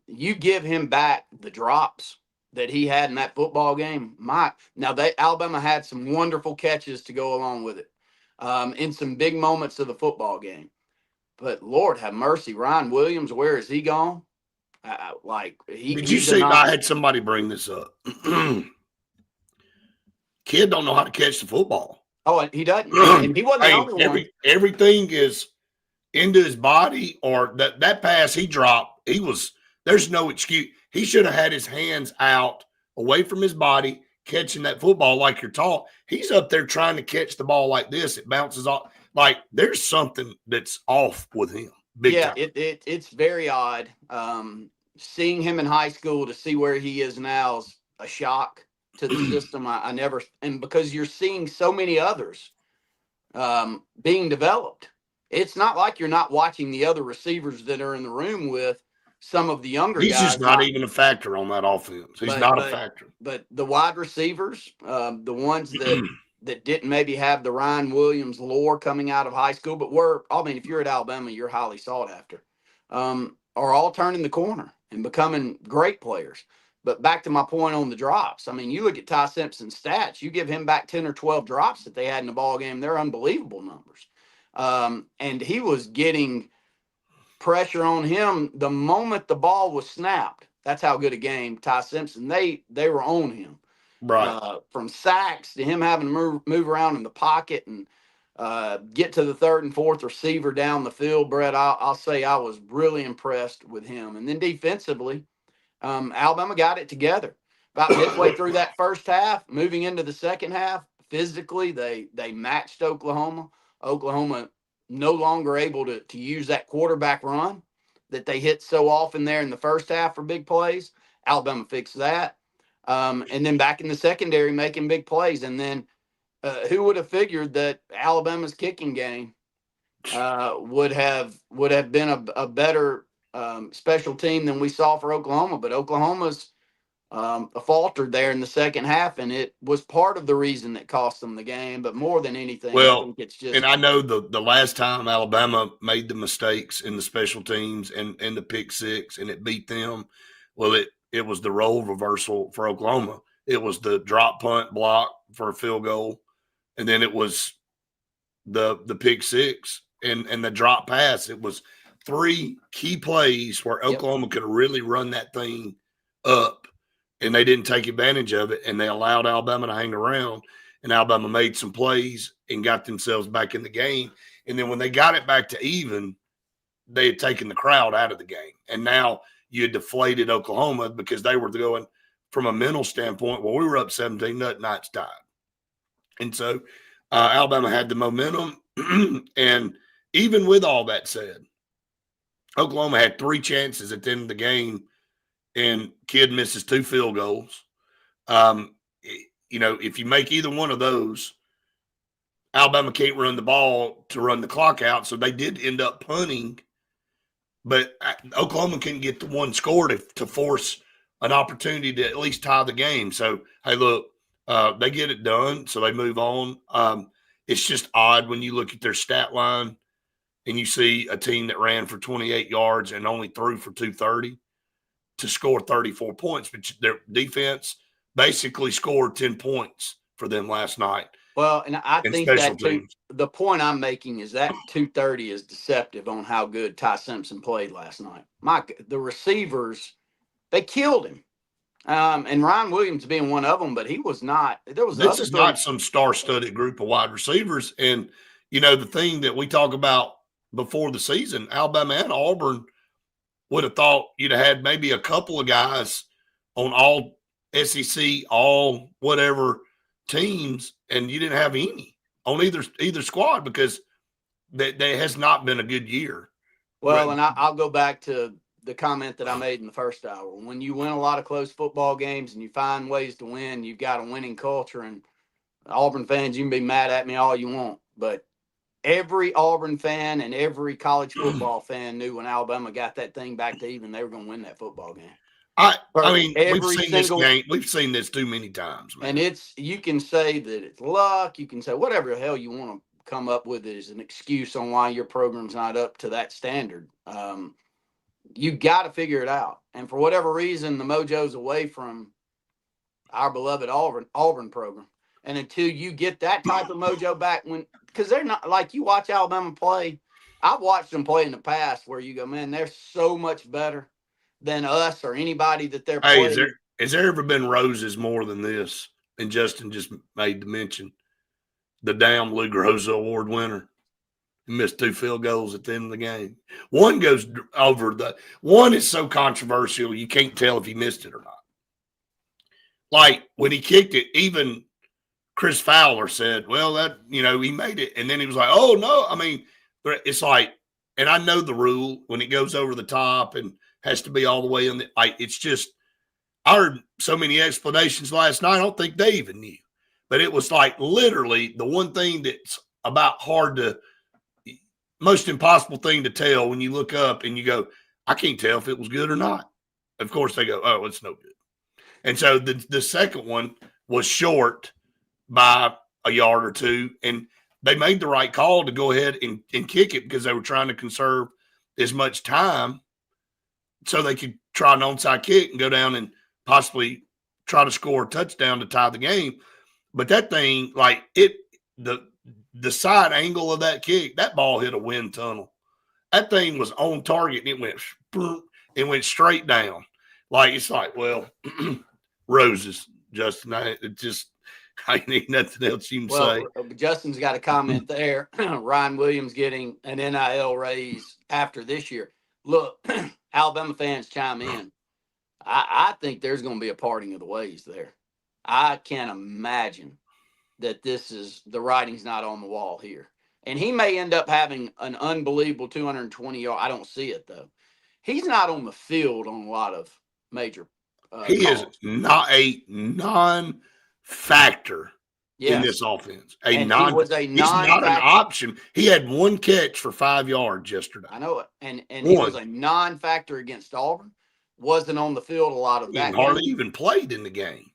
Speaker 2: You give him back the drops that he had in that football game. Alabama had some wonderful catches to go along with it in some big moments of the football game. But Lord have mercy, Ryan Williams, where is he gone?
Speaker 1: Did you see? I had somebody bring this up. Kid don't know how to catch the football.
Speaker 2: Oh, he doesn't. And he wasn't the only one.
Speaker 1: Everything is into his body, or that pass he dropped. There's no excuse. He should have had his hands out away from his body, catching that football like you're taught. He's up there trying to catch the ball like this. It bounces off. Like there's something that's off with him. Big time.
Speaker 2: It's very odd. Seeing him in high school to see where he is now is a shock to the system. I never, and because you're seeing so many others being developed, it's not like you're not watching the other receivers that are in the room with some of the younger guys.
Speaker 1: He's just not even a factor on that offense. He's not a factor.
Speaker 2: But the wide receivers, the ones that didn't maybe have the Ryan Williams lore coming out of high school, but if you're at Alabama, you're highly sought after, are all turning the corner and becoming great players. But back to my point on the drops, I mean, you look at Ty Simpson's stats, you give him back 10 or 12 drops that they had in the ball game, they're unbelievable numbers. And he was getting pressure on him the moment the ball was snapped. That's how good a game Ty Simpson, they were on him.
Speaker 1: Right.
Speaker 2: From sacks to him having to move around in the pocket and get to the third and fourth receiver down the field. Brett, I'll say I was really impressed with him. And then defensively, Alabama got it together. About midway through that first half, moving into the second half, physically they matched Oklahoma. Oklahoma no longer able to use that quarterback run that they hit so often there in the first half for big plays. Alabama fixed that. And then back in the secondary making big plays. And then who would have figured that Alabama's kicking game would have been a better special team than we saw for Oklahoma? But Oklahoma's faltered there in the second half, and it was part of the reason that cost them the game. But more than anything, I think it's just.
Speaker 1: And I know the last time Alabama made the mistakes in the special teams and the pick six, and it beat them. Well, it was the role reversal for Oklahoma. It was the drop punt block for a field goal, and then it was the pick six and the drop pass. It was three key plays where Oklahoma could have really run that thing up, and they didn't take advantage of it, and they allowed Alabama to hang around, and Alabama made some plays and got themselves back in the game. And then when they got it back to even, they had taken the crowd out of the game. And now you had deflated Oklahoma because they were going from a mental standpoint. Well, we were up 17-0, night's tied. And so Alabama had the momentum. And even with all that said, Oklahoma had three chances at the end of the game, and Kidd misses two field goals. If you make either one of those, Alabama can't run the ball to run the clock out. So they did end up punting, but Oklahoma couldn't get the one score to force an opportunity to at least tie the game. So, hey, look, they get it done, so they move on. It's just odd when you look at their stat line and you see a team that ran for 28 yards and only threw for 230 to score 34 points. But their defense basically scored 10 points for them last night.
Speaker 2: Well, and I think that the point I'm making is that 230 is deceptive on how good Ty Simpson played last night. The receivers, they killed him. And Ryan Williams being one of them, but he was not. This
Speaker 1: is not some star-studded group of wide receivers. And, the thing that we talk about before the season, Alabama and Auburn would have thought you'd have had maybe a couple of guys on all SEC, all whatever teams, and you didn't have any on either squad because there has not been a good year.
Speaker 2: Well, right. And I'll go back to the comment that I made in the first hour. When you win a lot of close football games and you find ways to win, you've got a winning culture. And Auburn fans, you can be mad at me all you want, but every Auburn fan and every college football fan knew when Alabama got that thing back to even, they were going to win that football game.
Speaker 1: We've seen this too many times, man.
Speaker 2: And you can say that it's luck. You can say whatever the hell you want to come up with as an excuse on why your program's not up to that standard. You got to figure it out. And for whatever reason, the mojo's away from our beloved Auburn program. And until you get that type of mojo back, because they're not like, you watch Alabama play. I've watched them play in the past where you go, man, they're so much better than us or anybody that they're playing.
Speaker 1: Has there ever been roses more than this? And Justin just made the mention. The damn Lou Groza Award winner. He missed two field goals at the end of the game. One goes over one is so controversial, you can't tell if he missed it or not. Like when he kicked it, even Chris Fowler said, well, he made it. And then he was like, oh, no. I mean, it's like, and I know the rule when it goes over the top and has to be all the way in it's just, I heard so many explanations last night. I don't think they even knew. But it was like literally the one thing that's about most impossible thing to tell when you look up and you go, I can't tell if it was good or not. Of course they go, oh, it's no good. And so the second one was short by a yard or two, and they made the right call to go ahead and kick it because they were trying to conserve as much time so they could try an onside kick and go down and possibly try to score a touchdown to tie the game. But that thing, like the side angle of that kick, that ball hit a wind tunnel. That thing was on target and it went straight down. Like, it's like, well, roses, Justin. I need nothing else you can say.
Speaker 2: Justin's got a comment there. Ryan Williams getting an NIL raise after this year. Look, Alabama fans chime in. I think there's going to be a parting of the ways there. I can't imagine that the writing's not on the wall here. And he may end up having an unbelievable 220 yard. I don't see it, though. He's not on the field on a lot of major
Speaker 1: he
Speaker 2: calls.
Speaker 1: Is not a non-factor in this offense. He's not an option. He had one catch for 5 yards yesterday.
Speaker 2: I know it. And he was a non-factor against Auburn. Wasn't on the field a lot of that.
Speaker 1: He hardly even played in the game.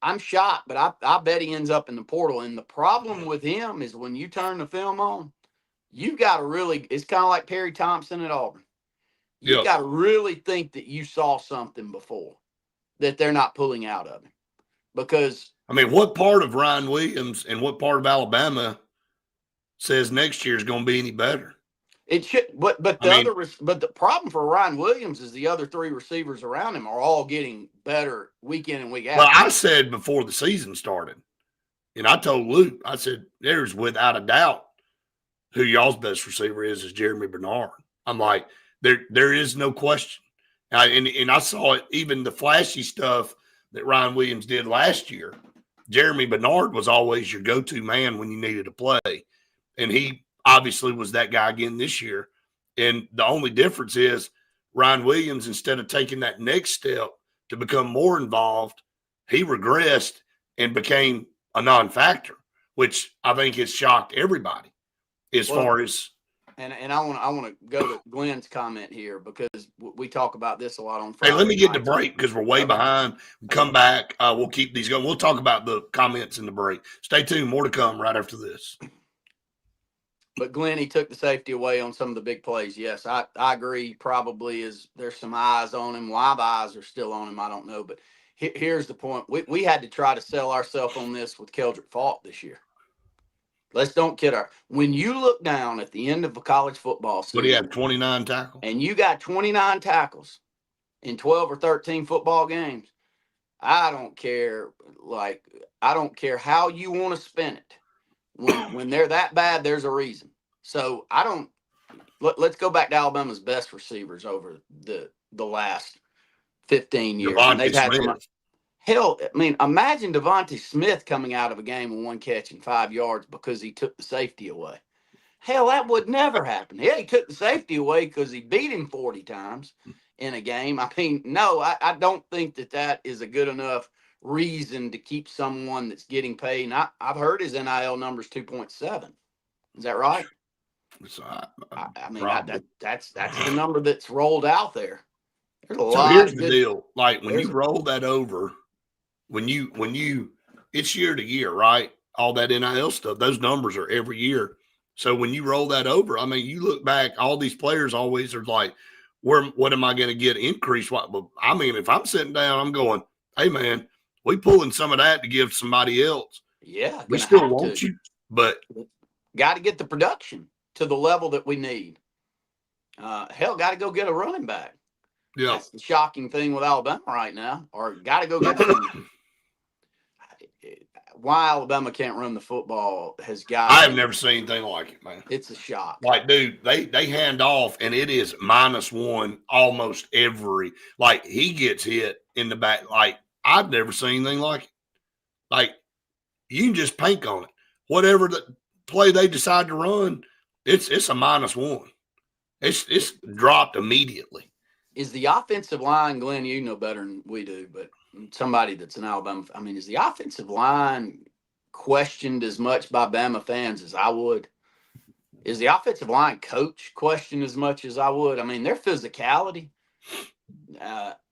Speaker 2: I'm shocked, but I bet he ends up in the portal. And the problem with him is when you turn the film on, you've got to really – it's kind of like Perry Thompson at Auburn. You've got to really think that you saw something before that they're not pulling out of him. Because –
Speaker 1: I mean, what part of Ryan Williams and what part of Alabama says next year is going to be any better?
Speaker 2: It should, but the problem for Ryan Williams is the other 3 receivers around him are all getting better week in and week out.
Speaker 1: Well, I said before the season started, and I told Luke, I said, there's without a doubt who y'all's best receiver is Jeremy Bernard. I'm like, there is no question. And I saw it, even the flashy stuff that Ryan Williams did last year. Jeremy Bernard was always your go-to man when you needed to play. And he obviously was that guy again this year. And the only difference is Ryan Williams, instead of taking that next step to become more involved, he regressed and became a non-factor, which I think has shocked everybody as far as.
Speaker 2: And I want to go to Glenn's comment here because we talk about this a lot on Friday.
Speaker 1: Hey, let me get the break because we're way behind. Come back. We'll keep these going. We'll talk about the comments in the break. Stay tuned. More to come right after this.
Speaker 2: But Glenn, he took the safety away on some of the big plays. Yes, I agree. Probably there's some eyes on him. Why the eyes are still on him, I don't know. But here's the point. We had to try to sell ourselves on this with Keldrick Faulk this year. Let's don't kid our. When you look down at the end of a college football season,
Speaker 1: what do you have, 29 tackles?
Speaker 2: And you got 29 tackles in 12 or 13 football games. I don't care. I don't care how you want to spin it. When they're that bad, there's a reason. So let's go back to Alabama's best receivers over the last 15 years.
Speaker 1: Devontae Smith.
Speaker 2: Hell, I mean, imagine Devontae Smith coming out of a game with 1 catch and 5 yards because he took the safety away. Hell, that would never happen. Yeah, he took the safety away because he beat him 40 times in a game. I mean, no, I don't think that is a good enough reason to keep someone that's getting paid. And I've heard his NIL number's 2.7. Is that right? I mean, that's the number that's rolled out there. There's a lot.
Speaker 1: Here's the deal: like when you roll that over, when you it's year to year, right? All that NIL stuff, those numbers are every year. So when you roll that over, I mean, you look back, all these players always are like, what am I going to get increase? What? I mean, if I'm sitting down, I'm going, hey man, we pulling some of that to give somebody else.
Speaker 2: Yeah,
Speaker 1: we still want you, but
Speaker 2: got to get the production to the level that we need. Hell, got to go get a running back.
Speaker 1: Yeah,
Speaker 2: that's the shocking thing with Alabama right now. Or got to go get them. Why Alabama can't run the football has got.
Speaker 1: I have never seen anything like it, man.
Speaker 2: It's a shock.
Speaker 1: Like, dude, they hand off and it is -1 almost every. Like he gets hit in the back. Like I've never seen anything like it. Like you can just paint on it. Whatever the play they decide to run, it's a -1. It's dropped immediately.
Speaker 2: Is the offensive line, Glenn, you know better than we do, but somebody that's an Alabama, I mean, is the offensive line questioned as much by Bama fans as I would? Is the offensive line coach questioned as much as I would? I mean, their physicality.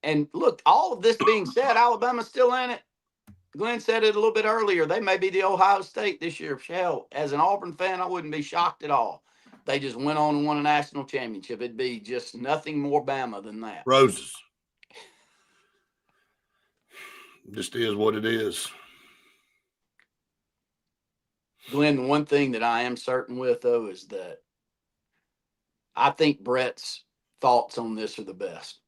Speaker 2: And look, all of this being said, Alabama's still in it. Glenn said it a little bit earlier. They may be the Ohio State this year. Hell, as an Auburn fan, I wouldn't be shocked at all. They just went on and won a national championship. It'd be just nothing more Bama than that.
Speaker 1: Roses. Just is what it is.
Speaker 2: Glenn, the one thing that I am certain with, though, is that I think Brett's thoughts on this are the best.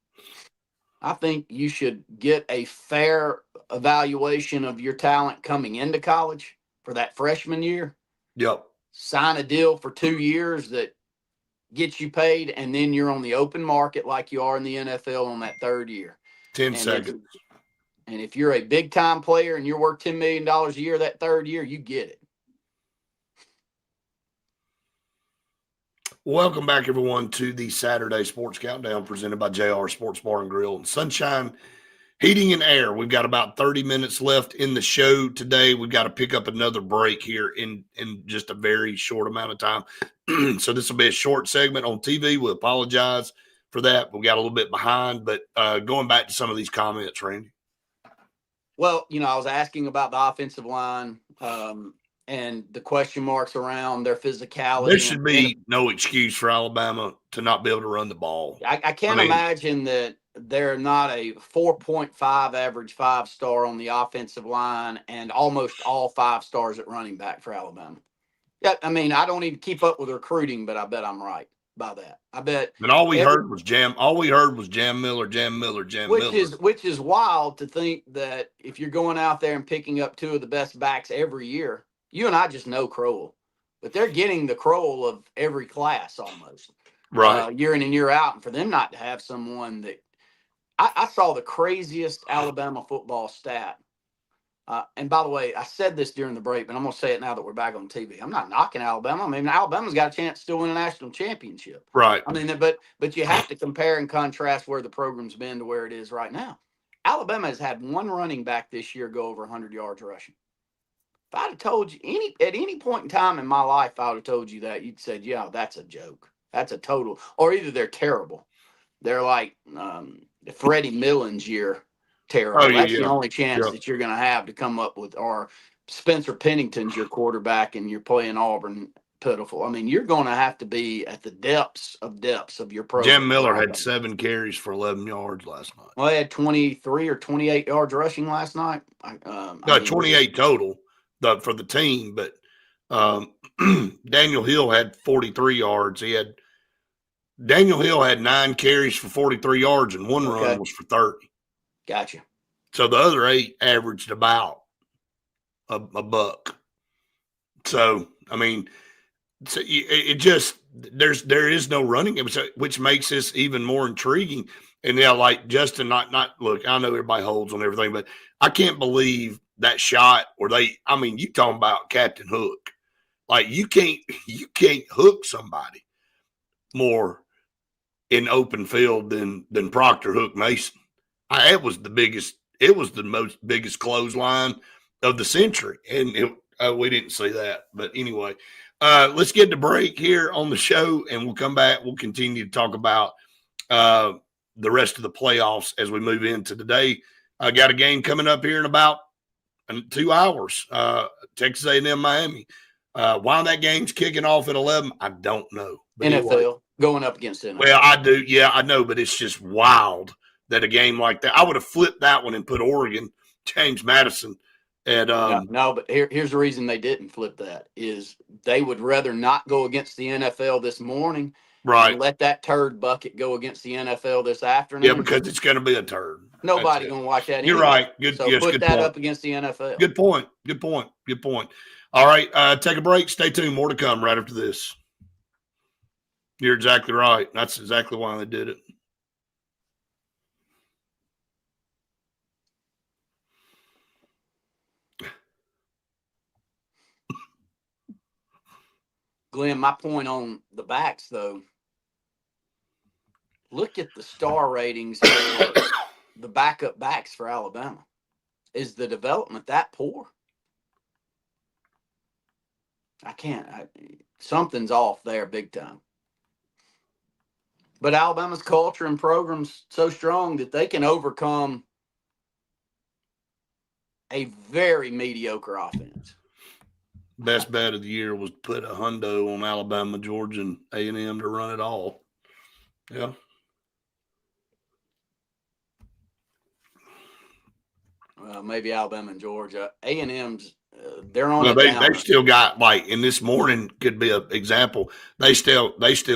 Speaker 2: I think you should get a fair evaluation of your talent coming into college for that freshman year.
Speaker 1: Yep.
Speaker 2: Sign a deal for 2 years that gets you paid, and then you're on the open market like you are in the NFL on that third year.
Speaker 1: 10 seconds.
Speaker 2: And if you're a big-time player and you're worth $10 million a year that third year, you get it.
Speaker 1: Welcome back, everyone, to the Saturday Sports Countdown presented by JR Sports Bar and Grill and Sunshine Heating and Air. We've got about 30 minutes left in the show today. We've got to pick up another break here in just a very short amount of time. So this will be a short segment on TV. We apologize for that. We got a little bit behind, but going back to some of these comments, Randy.
Speaker 2: Well, I was asking about the offensive line and the question marks around their physicality.
Speaker 1: There should be no excuse for Alabama to not be able to run the ball.
Speaker 2: I can't imagine that they're not a 4.5 average 5-star on the offensive line and almost all 5 stars at running back for Alabama. Yeah, I mean, I don't even keep up with recruiting, but I bet I'm right by that. I bet.
Speaker 1: And all we heard was Jam Miller.
Speaker 2: Which is wild to think that if you're going out there and picking up 2 of the best backs every year, you and I just know Crowell, but they're getting the Crowell of every class almost,
Speaker 1: right?
Speaker 2: Year in and year out, and for them not to have someone that I saw the craziest Alabama football stat. And by the way, I said this during the break, but I'm going to say it now that we're back on TV. I'm not knocking Alabama. I mean, Alabama's got a chance to still win a national championship.
Speaker 1: Right.
Speaker 2: I mean, but you have to compare and contrast where the program's been to where it is right now. Alabama has had 1 running back this year go over 100 yards rushing. If I'd have told you at any point in time in my life, I would have told you that, you'd said, yeah, that's a joke. That's a total. Or either they're terrible. They're like Freddie Millen's year. Terrible.
Speaker 1: Oh, yeah,
Speaker 2: That's the only chance that you're going to have to come up with. Or Spencer Pennington's your quarterback and you're playing Auburn. Pitiful. I mean, you're going to have to be at the depths of your program.
Speaker 1: Jam Miller had 7 carries for 11 yards last night.
Speaker 2: Well, he had 23 or 28 yards rushing last night.
Speaker 1: 28 total for the team, but Daniel Hill had 43 yards. Daniel Hill had 9 carries for 43 yards and 1 run was for 30.
Speaker 2: Gotcha.
Speaker 1: So the other 8 averaged about a buck. So, I mean, it just there is no running game, which makes this even more intriguing. And yeah, like Justin, not look, I know everybody holds on everything, but I can't believe that shot where you talking about Captain Hook. Like you can't hook somebody more in open field than Proctor Hook Mason. It was the biggest clothesline of the century. And we didn't see that. But anyway, let's get to break here on the show and we'll come back. We'll continue to talk about the rest of the playoffs as we move into today. I got a game coming up here in about 2 hours, Texas A&M Miami. Why that game's kicking off at 11, I don't know.
Speaker 2: But NFL anyway, going up against NFL.
Speaker 1: Well, I do. Yeah, I know, but it's just wild that a game like that. I would have flipped that one and put Oregon, James Madison.
Speaker 2: No, but here's the reason they didn't flip that is they would rather not go against the NFL this morning.
Speaker 1: Right.
Speaker 2: And let that turd bucket go against the NFL this afternoon.
Speaker 1: Yeah, because it's going to be a turd.
Speaker 2: Nobody going to watch that.
Speaker 1: You're right. Good.
Speaker 2: So
Speaker 1: yes,
Speaker 2: put
Speaker 1: good
Speaker 2: that
Speaker 1: point.
Speaker 2: up against the NFL.
Speaker 1: Good point. All right. Take a break. Stay tuned. More to come right after this. You're exactly right. That's exactly why they did it.
Speaker 2: Glenn, my point on the backs, though, look at the star ratings for the backup backs for Alabama. Is the development that poor? Something's off there big time. But Alabama's culture and program's so strong that they can overcome a very mediocre offense.
Speaker 1: Best bet of the year was put a hundo on Alabama, Georgia, and A&M to run it all. Yeah.
Speaker 2: Maybe Alabama and Georgia. A&M's they're on
Speaker 1: Well,
Speaker 2: the
Speaker 1: they
Speaker 2: down.
Speaker 1: still got, like, in this morning could be an example. They still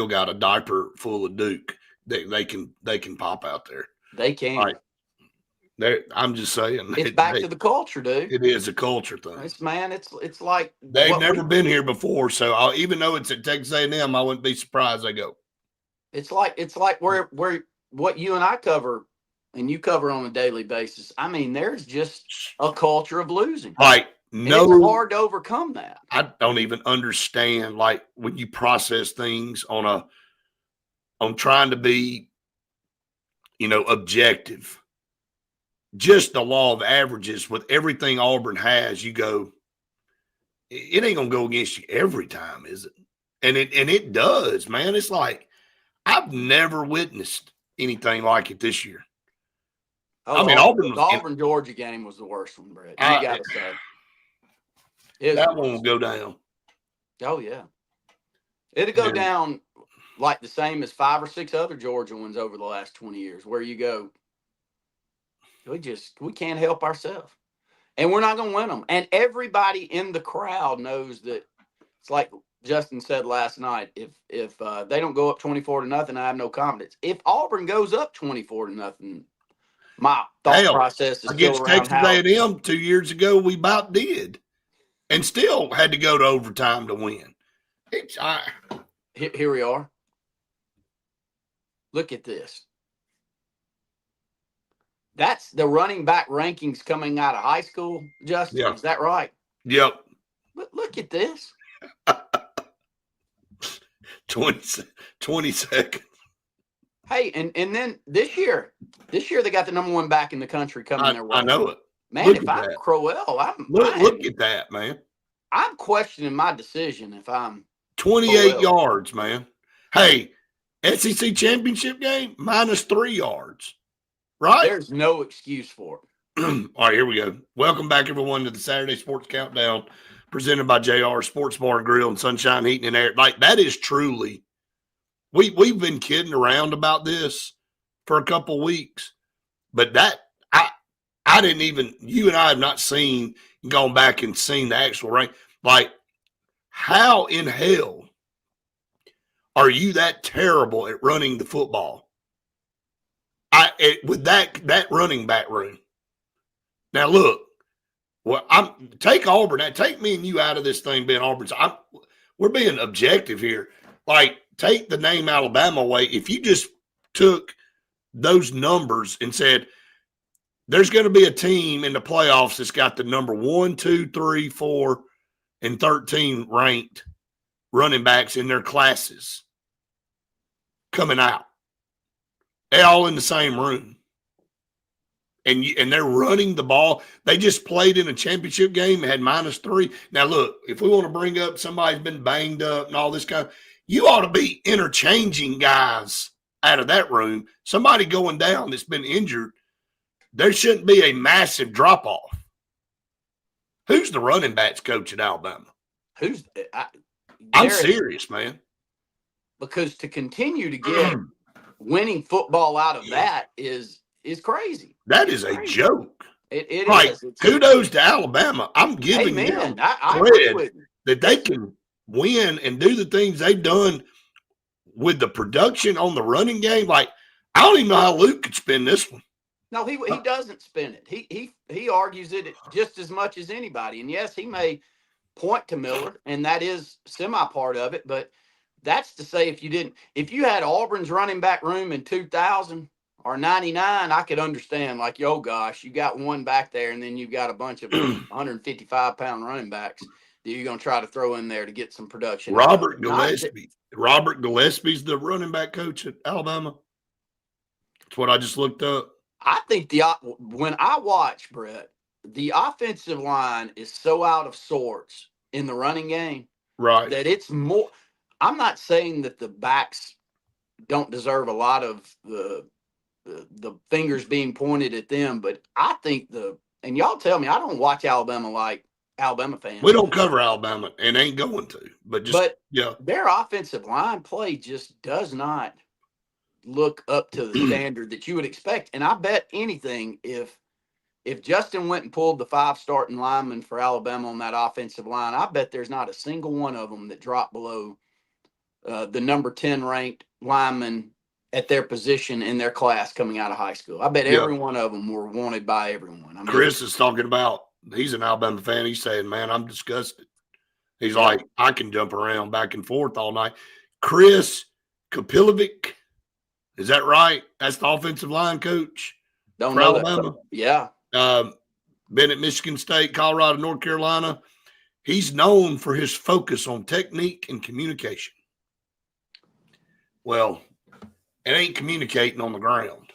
Speaker 1: got a diaper full of Duke. They can pop out there.
Speaker 2: They can.
Speaker 1: Right. I'm just saying,
Speaker 2: It's back to the culture, dude.
Speaker 1: It is a culture thing.
Speaker 2: It's like
Speaker 1: They've never been here before, so even though it's at Texas A&M, I wouldn't be surprised they go.
Speaker 2: It's like where what you and I cover and you cover on a daily basis. I mean, there's just a culture of losing.
Speaker 1: Like, no,
Speaker 2: and it's hard to overcome that.
Speaker 1: I don't even understand, like, when you process things on trying to be, objective. Just the law of averages with everything Auburn has, you go, it ain't gonna go against you every time, is it? And it does, man. It's like I've never witnessed anything like it this year.
Speaker 2: Oh, I mean, the Auburn Georgia game was the worst one, Brett. You got to say
Speaker 1: that one will go down.
Speaker 2: Oh yeah, it'll go down like the same as 5 or 6 other Georgia ones over the last 20 years, where you go, we can't help ourselves, and we're not going to win them. And everybody in the crowd knows that. It's like Justin said last night. If they don't go up 24-0, I have no confidence. If Auburn goes up 24-0, my thought process is
Speaker 1: against
Speaker 2: still around
Speaker 1: Texas A&M 2 years ago. We about did, and still had to go to overtime to win.
Speaker 2: Here we are. Look at this. That's the running back rankings coming out of high school, Justin. Yeah. Is that right?
Speaker 1: Yep.
Speaker 2: Look at this.
Speaker 1: 20 seconds.
Speaker 2: Hey, and then this year they got the number 1 back in the country coming their way.
Speaker 1: I know it.
Speaker 2: Man, look if I'm that. Crowell,
Speaker 1: look at that, man.
Speaker 2: I'm questioning my decision if I'm
Speaker 1: 28 yards, man. Hey, SEC championship game, -3 yards. Right?
Speaker 2: There's no excuse for it.
Speaker 1: All right, here we go. Welcome back, everyone, to the Saturday Sports Countdown, presented by JR Sports Bar and Grill and Sunshine Heating and Air. Like, that is truly, we've been kidding around about this for a couple weeks, but that I didn't even, you and I have not seen, gone back and seen the actual rank. Like, how in hell are you that terrible at running the football? With that running back room. Now look, take Auburn. Take me and you out of this thing being Auburn. We're being objective here. Like, take the name Alabama away. If you just took those numbers and said, there's going to be a team in the playoffs that's got the number 1, 2, 3, 4, and 13 ranked running backs in their classes coming out. They're all in the same room. And they're running the ball. They just played in a championship game and had -3. Now, look, if we want to bring up somebody's been banged up and all this kind of, you ought to be interchanging guys out of that room. Somebody going down that's been injured, there shouldn't be a massive drop-off. Who's the running backs coach at Alabama? I'm serious, man.
Speaker 2: Because to continue to get winning football out of that is crazy.
Speaker 1: That is a joke.
Speaker 2: It is.
Speaker 1: Kudos to Alabama. I'm giving them credit that they can win and do the things they've done with the production on the running game. Like, I don't even know how Luke could spin this one.
Speaker 2: No, he doesn't spin it. He argues it just as much as anybody. And yes, he may point to Miller, and that is semi-part of it, but that's to say if you had Auburn's running back room in 2000 or 99, I could understand, like, oh gosh, you got one back there and then you've got a bunch of 155-pound running backs that you're going to try to throw in there to get some production.
Speaker 1: Robert Gillespie. Robert Gillespie's the running back coach at Alabama. That's what I just looked up.
Speaker 2: I think when I watch, Brett, the offensive line is so out of sorts in the running game,
Speaker 1: right,
Speaker 2: that it's more. I'm not saying that the backs don't deserve a lot of the fingers being pointed at them, but I think the and y'all tell me, I don't watch Alabama like Alabama fans.
Speaker 1: We don't cover Alabama and ain't going to, but yeah.
Speaker 2: Their offensive line play just does not look up to the standard that you would expect. And I bet anything if Justin went and pulled the 5 starting linemen for Alabama on that offensive line, I bet there's not a single one of them that dropped below the number 10 ranked lineman at their position in their class coming out of high school. I bet every one of them were wanted by everyone. I mean,
Speaker 1: Chris is talking about, he's an Alabama fan. He's saying, man, I'm disgusted. He's like, I can jump around back and forth all night. Chris Kapilovic, is that right? That's the offensive line coach
Speaker 2: don't
Speaker 1: for
Speaker 2: know
Speaker 1: Alabama.
Speaker 2: Yeah.
Speaker 1: Been at Michigan State, Colorado, North Carolina. He's known for his focus on technique and communication. Well, it ain't communicating on the ground.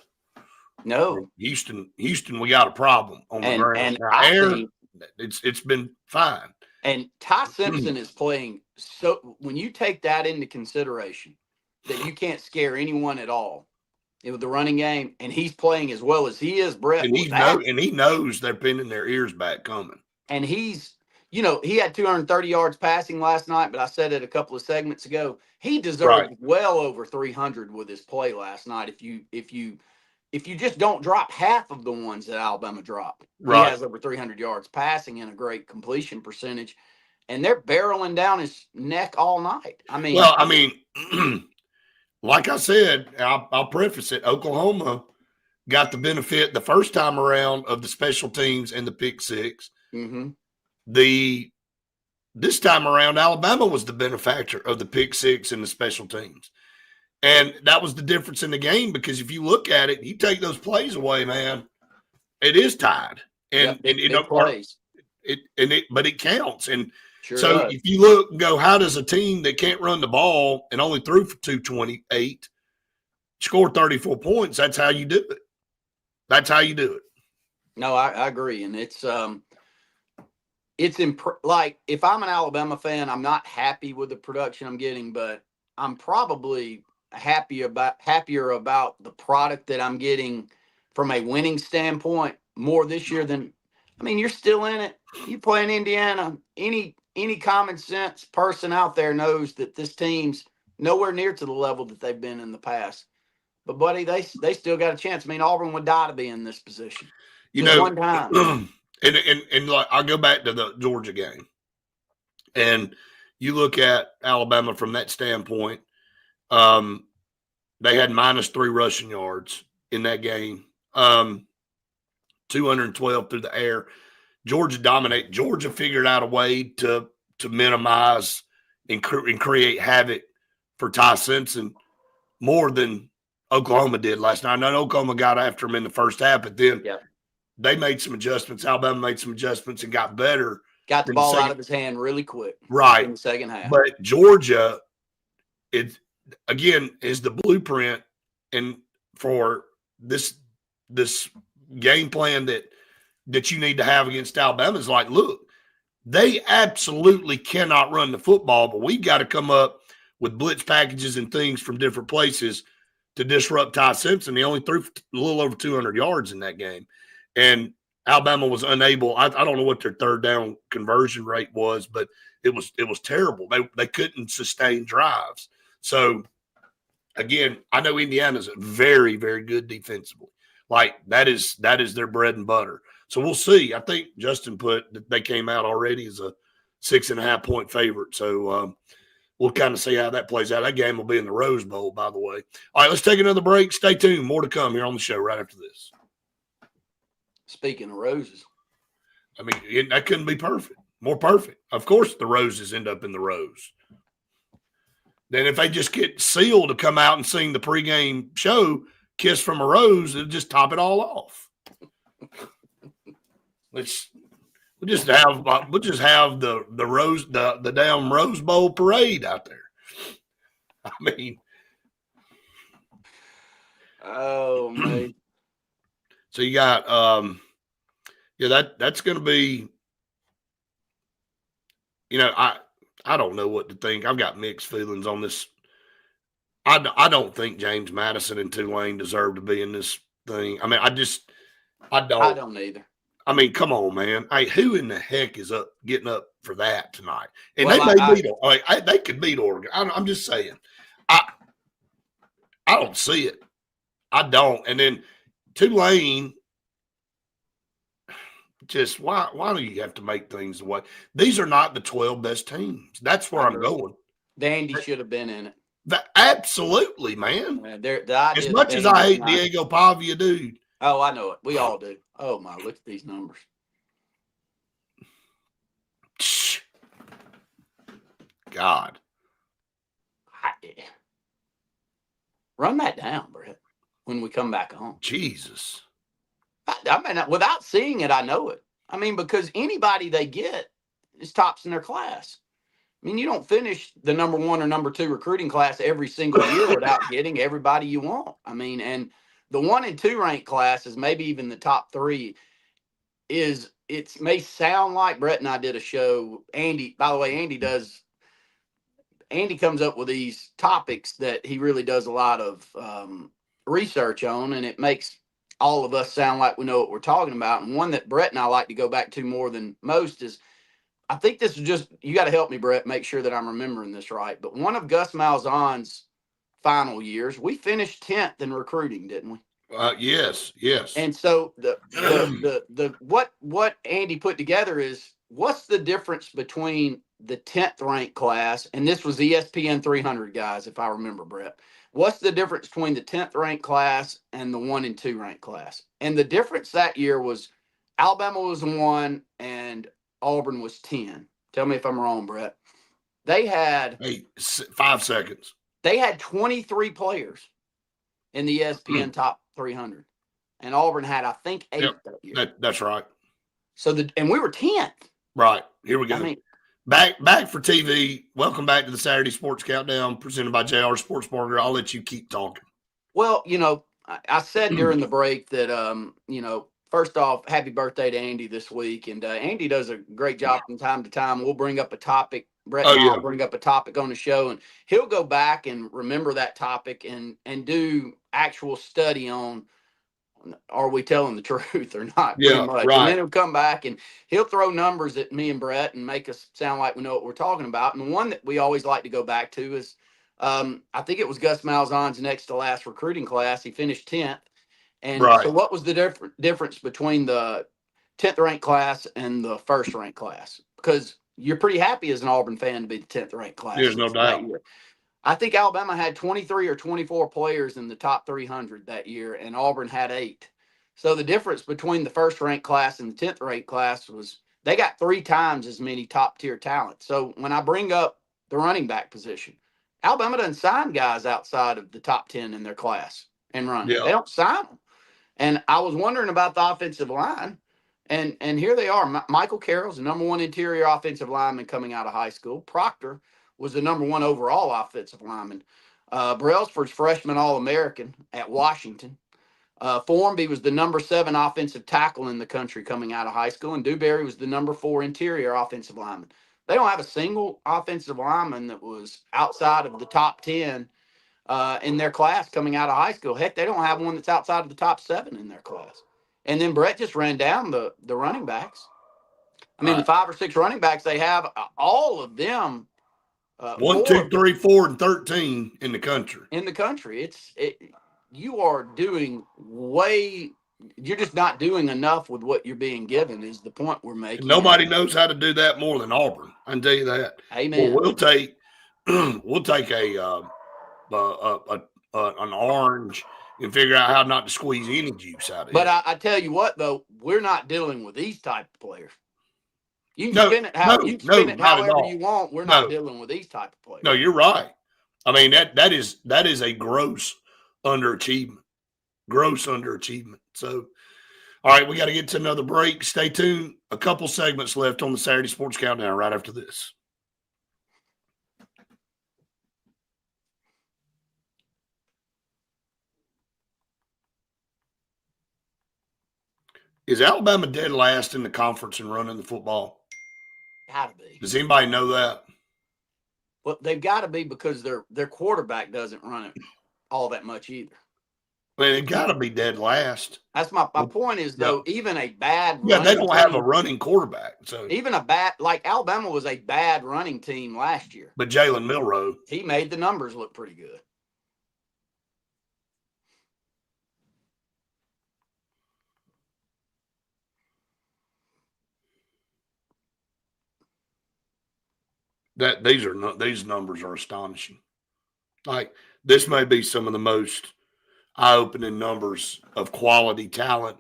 Speaker 2: No.
Speaker 1: Houston, we got a problem on the ground.
Speaker 2: And
Speaker 1: now, air, it's been fine.
Speaker 2: And Ty Simpson is playing so when you take that into consideration that you can't scare anyone at all with the running game, and he's playing as well as he is, Brett.
Speaker 1: And he knows they're pinning their ears back coming.
Speaker 2: And he's, he had 230 yards passing last night, but I said it a couple of segments ago. He deserved well over 300 with his play last night. If you just don't drop half of the ones that Alabama dropped, he has over 300 yards passing and a great completion percentage, and they're barreling down his neck all night. I mean,
Speaker 1: like I said, I'll preface it. Oklahoma got the benefit the first time around of the special teams and the pick six.
Speaker 2: Mm-hmm.
Speaker 1: This time around, Alabama was the benefactor of the pick six and the special teams. And that was the difference in the game, because if you look at it, you take those plays away, man, it is tied. And but it counts. And so if you look and go, how does a team that can't run the ball and only threw for 228 score 34 points? That's how you do it. That's how you do it.
Speaker 2: No, I agree. And it's like, if I'm an Alabama fan, I'm not happy with the production I'm getting, but I'm probably happier about the product that I'm getting from a winning standpoint more this year than, you're still in it. You play in Indiana. Any common sense person out there knows that this team's nowhere near to the level that they've been in the past. But buddy, they still got a chance. Auburn would die to be in this position. One time.
Speaker 1: And like, I'll go back to the Georgia game, and you look at Alabama from that standpoint. They had -3 rushing yards in that game, 212 through the air. Georgia dominated. Georgia figured out a way to minimize and create havoc for Ty Simpson more than Oklahoma did last night. I know Oklahoma got after him in the first half, but then they made some adjustments. Alabama made some adjustments and got better.
Speaker 2: Got the ball out of his hand really quick.
Speaker 1: Right.
Speaker 2: In the second half.
Speaker 1: But Georgia, it again is the blueprint and for this game plan that you need to have against Alabama is like, look, they absolutely cannot run the football, but we've got to come up with blitz packages and things from different places to disrupt Ty Simpson. He only threw a little over 200 yards in that game. And Alabama was unable. I don't know what their third down conversion rate was, but it was terrible. They couldn't sustain drives. So, again, I know Indiana's very, very good defensively. Like, that is their bread and butter. So we'll see. I think Justin put that they came out already as a 6.5-point favorite. So we'll kind of see how that plays out. That game will be in the Rose Bowl, by the way. All right, let's take another break. Stay tuned. More to come here on the show right after this.
Speaker 2: Speaking of roses.
Speaker 1: That couldn't be perfect. More perfect. Of course, the roses end up in the rose. Then if they just get sealed to come out and sing the pregame show, Kiss from a Rose, it'll just top it all off. We'll just have the rose the damn Rose Bowl parade out there.
Speaker 2: Oh man.
Speaker 1: So you got that's going to be, I don't know what to think. I've got mixed feelings on this. I don't think James Madison and Tulane deserve to be in this thing. I don't.
Speaker 2: I don't either.
Speaker 1: I mean, come on, man. Hey, who in the heck is getting up for that tonight? And
Speaker 2: Well,
Speaker 1: they may beat them. They could beat Oregon. I'm just saying. I don't see it. I don't. And then Tulane, just why do you have to make things the way? These are not the 12 best teams. That's where I'm going.
Speaker 2: Vandy should have been in it.
Speaker 1: Absolutely, man.
Speaker 2: As
Speaker 1: much as I hate Diego Pavia, dude.
Speaker 2: Oh, I know it. We all do. Oh, my. Look at these numbers.
Speaker 1: God.
Speaker 2: Run that down, Brett, when we come back home.
Speaker 1: Jesus.
Speaker 2: I mean, without seeing it, I know it. I mean, because anybody they get is tops in their class. I mean, you don't finish the number 1 or number 2 recruiting class every single year without getting everybody you want. I mean, and the 1 and 2 ranked classes, maybe even the top 3, it may sound like Brett and I did a show. Andy, by the way, Andy comes up with these topics that he really does a lot of research on, and it makes all of us sound like we know what we're talking about. And one that Brett and I like to go back to more than most is, I think this is just, you got to help me, Brett, make sure that I'm remembering this right. But one of Gus Malzahn's final years, we finished 10th in recruiting, didn't we?
Speaker 1: Yes.
Speaker 2: And so what Andy put together is, what's the difference between the 10th ranked class, and this was ESPN 300 guys, if I remember, Brett. What's the difference between the 10th ranked class and the 1 and 2 ranked class? And the difference that year was Alabama was 1 and Auburn was 10. Tell me if I'm wrong, Brett. They had
Speaker 1: 5 seconds.
Speaker 2: They had 23 players in the ESPN top 300, and Auburn had, I think, 8 that year.
Speaker 1: That's right.
Speaker 2: So and we were 10th.
Speaker 1: Right. Here we go.
Speaker 2: I mean,
Speaker 1: back for TV. Welcome back to the Saturday Sports Countdown presented by JR Sports Bar. I'll let you keep talking.
Speaker 2: Well, I said during the break that, first off, happy birthday to Andy this week. And Andy does a great job from time to time. We'll bring up a topic. Brett and I will bring up a topic on the show, and he'll go back and remember that topic and do actual study on, are we telling the truth or not?
Speaker 1: Yeah,
Speaker 2: much.
Speaker 1: Right.
Speaker 2: And then he'll come back and he'll throw numbers at me and Brett and make us sound like we know what we're talking about. And the one that we always like to go back to is, I think it was Gus Malzahn's next to last recruiting class. He finished 10th. And so what was the difference between the 10th ranked class and the 1st ranked class? Because you're pretty happy as an Auburn fan to be the 10th ranked class.
Speaker 1: There's no doubt.
Speaker 2: I think Alabama had 23 or 24 players in the top 300 that year, and Auburn had 8. So the difference between the 1st ranked class and the 10th ranked class was they got 3 times as many top tier talent. So when I bring up the running back position, Alabama doesn't sign guys outside of the top 10 in their class and run.
Speaker 1: Yeah.
Speaker 2: They don't sign them. And I was wondering about the offensive line. And here they are. Michael Carroll's the number 1 interior offensive lineman coming out of high school. Proctor was the number 1 overall offensive lineman. Brailsford's freshman All-American at Washington. Formby was the number 7 offensive tackle in the country coming out of high school. And Dewberry was the number 4 interior offensive lineman. They don't have a single offensive lineman that was outside of the top 10 in their class coming out of high school. Heck, they don't have one that's outside of the top 7 in their class. And then Brett just ran down the running backs. I mean, the 5 or 6 running backs they have, all of them.
Speaker 1: 1, 2, 3, 4, and 13 in the country.
Speaker 2: In the country, you are doing you're just not doing enough with what you're being given. Is the point we're making?
Speaker 1: And nobody knows how to do that more than Auburn. I can tell you that.
Speaker 2: Amen.
Speaker 1: Well, we'll take an orange and figure out how not to squeeze any juice out of it.
Speaker 2: But I tell you what, though, we're not dealing with these type of players. You can spin it however you want. We're not dealing with these type of players.
Speaker 1: No, you're right. I mean, that is a gross underachievement. So, all right, we got to get to another break. Stay tuned. A couple segments left on the Saturday Sports Countdown right after this. Is Alabama dead last in the conference in running the football?
Speaker 2: Gotta be.
Speaker 1: Does anybody know that?
Speaker 2: Well, they've got to be because their quarterback doesn't run it all that much either.
Speaker 1: I mean, it got to be dead last.
Speaker 2: That's my point is, though, even a bad
Speaker 1: Yeah, they
Speaker 2: running
Speaker 1: don't have a
Speaker 2: team,
Speaker 1: running quarterback. So
Speaker 2: even a bad, like Alabama was a bad running team last year.
Speaker 1: but Jalen Milroe,
Speaker 2: He made the numbers look pretty good.
Speaker 1: these numbers are astonishing. Like this may be some of the most eye-opening numbers of quality talent.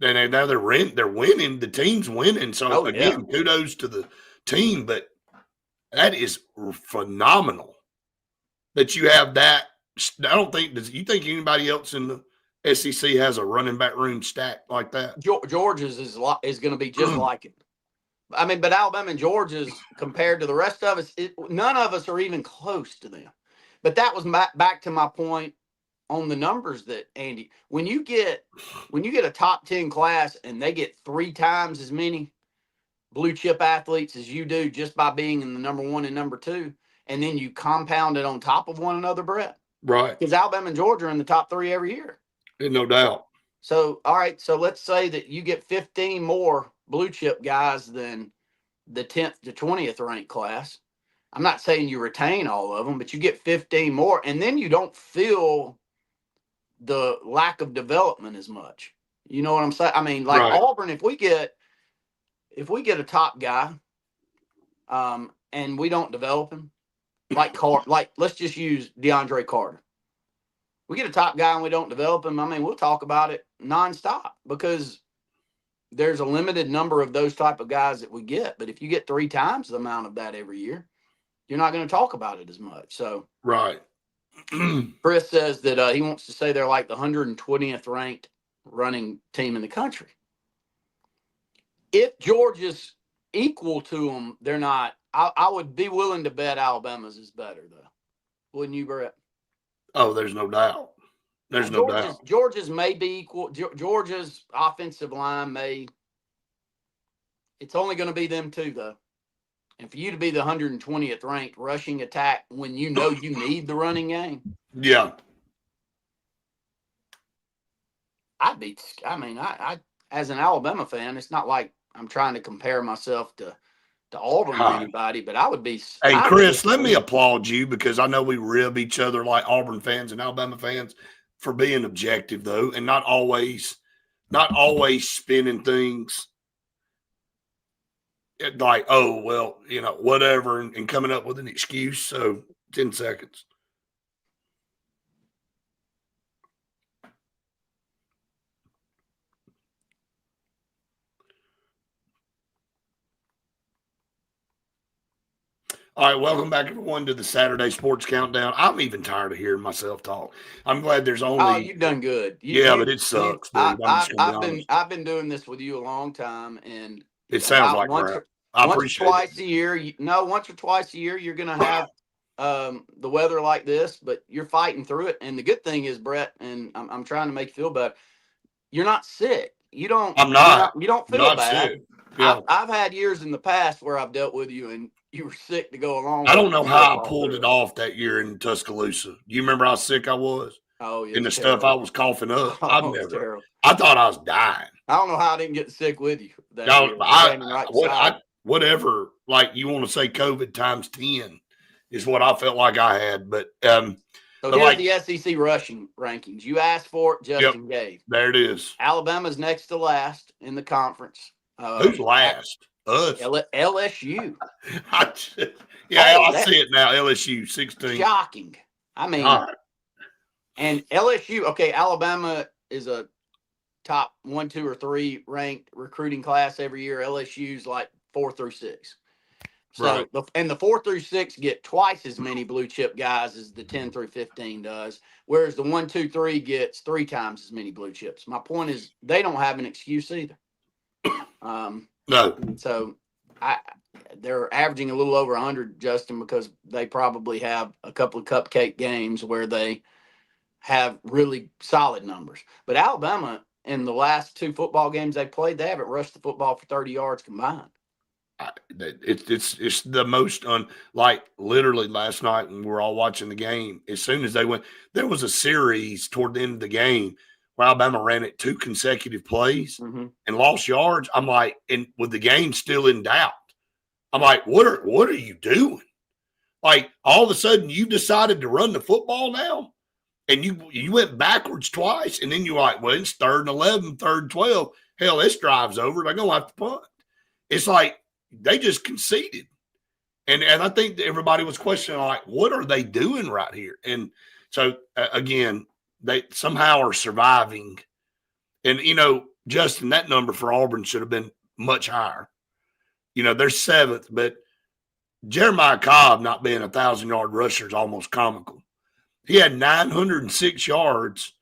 Speaker 1: And now they're winning. The team's winning. So again, kudos to the team. But that is phenomenal that you have that. I don't think you think anybody else in the SEC has a running back room stacked like that.
Speaker 2: Georgia's is going to be just like it. I mean, but Alabama and Georgia's compared to the rest of us, none of us are even close to them. But that was back to my point on the numbers that, Andy, when you get a top 10 class and they get 3 times as many blue chip athletes as you do just by being in the number 1 and number 2, and then you compound it on top of one another, Brett.
Speaker 1: Right.
Speaker 2: Because Alabama and Georgia are in the top 3 every year.
Speaker 1: No doubt.
Speaker 2: So, all right. So let's say that you get 15 more blue chip guys than the 10th to 20th ranked class. I'm not saying you retain all of them, but you get 15 more, and then you don't feel the lack of development as much. You know what I'm saying? I mean, like right. Auburn, if we get a top guy, and we don't develop him, like let's just use DeAndre Carter. We get a top guy and we don't develop him. I mean, we'll talk about it nonstop because there's a limited number of those type of guys that we get. But if you get 3 times the amount of that every year, you're not going to talk about it as much. So,
Speaker 1: right.
Speaker 2: Chris says that he wants to say they're like the 120th ranked running team in the country. If Georgia's equal to them, they're not. I would be willing to bet Alabama's is better, though. Wouldn't you, Brett?
Speaker 1: Oh, there's no doubt. There's no doubt.
Speaker 2: Georgia's may be equal. Georgia's offensive line may. It's only going to be them 2, though. And for you to be the 120th ranked rushing attack when you know you need the running game.
Speaker 1: Yeah.
Speaker 2: I as an Alabama fan, it's not like I'm trying to compare myself to Auburn or anybody, but I would be.
Speaker 1: Hey, Chris, let me applaud you because I know we rib each other like Auburn fans and Alabama fans for being objective, though, and not always spinning things like, oh, well, whatever, and coming up with an excuse. So 10 seconds. All right, welcome back, everyone, to the Saturday Sports Countdown. I'm even tired of hearing myself talk. I'm glad there's only.
Speaker 2: Oh, you've done good.
Speaker 1: But it sucks, dude.
Speaker 2: I've been doing this with you a long time, and
Speaker 1: it sounds like crap.
Speaker 2: Once or twice a year, you're going to have the weather like this, but you're fighting through it. And the good thing is, Brett, and I'm trying to make you feel better. You're not sick. You don't.
Speaker 1: I'm not.
Speaker 2: You don't feel bad.
Speaker 1: Sick. Yeah.
Speaker 2: I've had years in the past where I've dealt with you and you were sick to go along.
Speaker 1: I don't know how I pulled it off that year in Tuscaloosa. Do you remember how sick I was?
Speaker 2: Oh, yeah.
Speaker 1: And the stuff I was coughing up. I thought I was dying.
Speaker 2: I don't know how I didn't get sick with you.
Speaker 1: Whatever, like you want to say COVID times 10 is what I felt like I had. But
Speaker 2: so here's the SEC rushing rankings. You asked for it, Justin gave.
Speaker 1: There it is.
Speaker 2: Alabama's next to last in the conference.
Speaker 1: Who's last? Us.
Speaker 2: LSU.
Speaker 1: I see it now. LSU 16.
Speaker 2: Shocking. I mean, and LSU. Okay, Alabama is a top 1, 2, or 3 ranked recruiting class every year. LSU's like 4 through 6. So the 4 through 6 get twice as many blue chip guys as the 10 through 15 does, whereas the 1, 2, 3 gets 3 times as many blue chips. My point is they don't have an excuse either.
Speaker 1: No.
Speaker 2: So they're averaging a little over 100, Justin, because they probably have a couple of cupcake games where they have really solid numbers. But Alabama, in the last 2 football games they played, they haven't rushed the football for 30 yards combined.
Speaker 1: It's the most like literally last night when we were all watching the game. As soon as they went, there was a series toward the end of the game where Alabama ran it 2 consecutive plays and lost yards. I'm like, and with the game still in doubt, I'm like, what are you doing? Like all of a sudden you decided to run the football now, and you went backwards twice, and then you're like, well, it's 3rd and 11, 3rd and 12. Hell, this drive's over. They're gonna have to punt. It's like they just conceded. And I think that everybody was questioning, like, what are they doing right here? And so, again, they somehow are surviving. And, Justin, that number for Auburn should have been much higher. They're 7th, but Jeremiah Cobb not being a 1,000-yard rusher is almost comical. He had 906 yards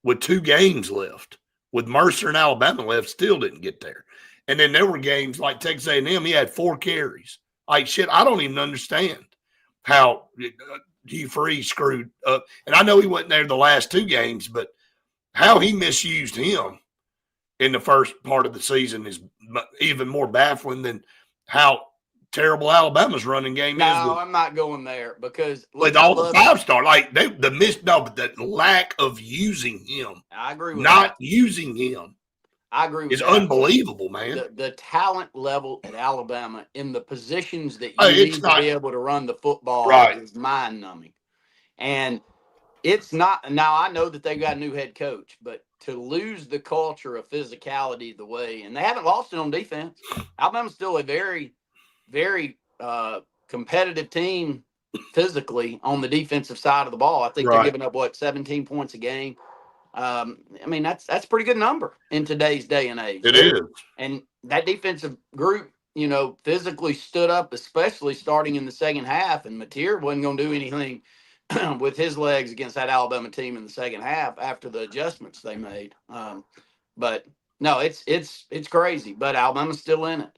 Speaker 1: with 2 games left. With Mercer and Alabama left, still didn't get there. And then there were games like Texas A&M, he had 4 carries. Like, shit, I don't even understand how Hugh Freeze screwed up. And I know he wasn't there the last 2 games, but how he misused him in the first part of the season is even more baffling than how terrible Alabama's running game is.
Speaker 2: No, I'm not going there because
Speaker 1: with all the 5-star, like but the lack of using him.
Speaker 2: I agree with
Speaker 1: not using him.
Speaker 2: I agree with
Speaker 1: it's unbelievable, man.
Speaker 2: The talent level at Alabama in the positions that you need to be able to run the football is mind-numbing. And it's not – now, I know that they got a new head coach, but to lose the culture of physicality the way – and they haven't lost it on defense. Alabama's still a very, very competitive team physically on the defensive side of the ball. I think they're giving up, 17 points a game. I mean, that's a pretty good number in today's day and age.
Speaker 1: It is.
Speaker 2: And that defensive group, physically stood up, especially starting in the second half. And Mateer wasn't going to do anything with his legs against that Alabama team in the second half after the adjustments they made. But no, it's crazy. But Alabama's still in it,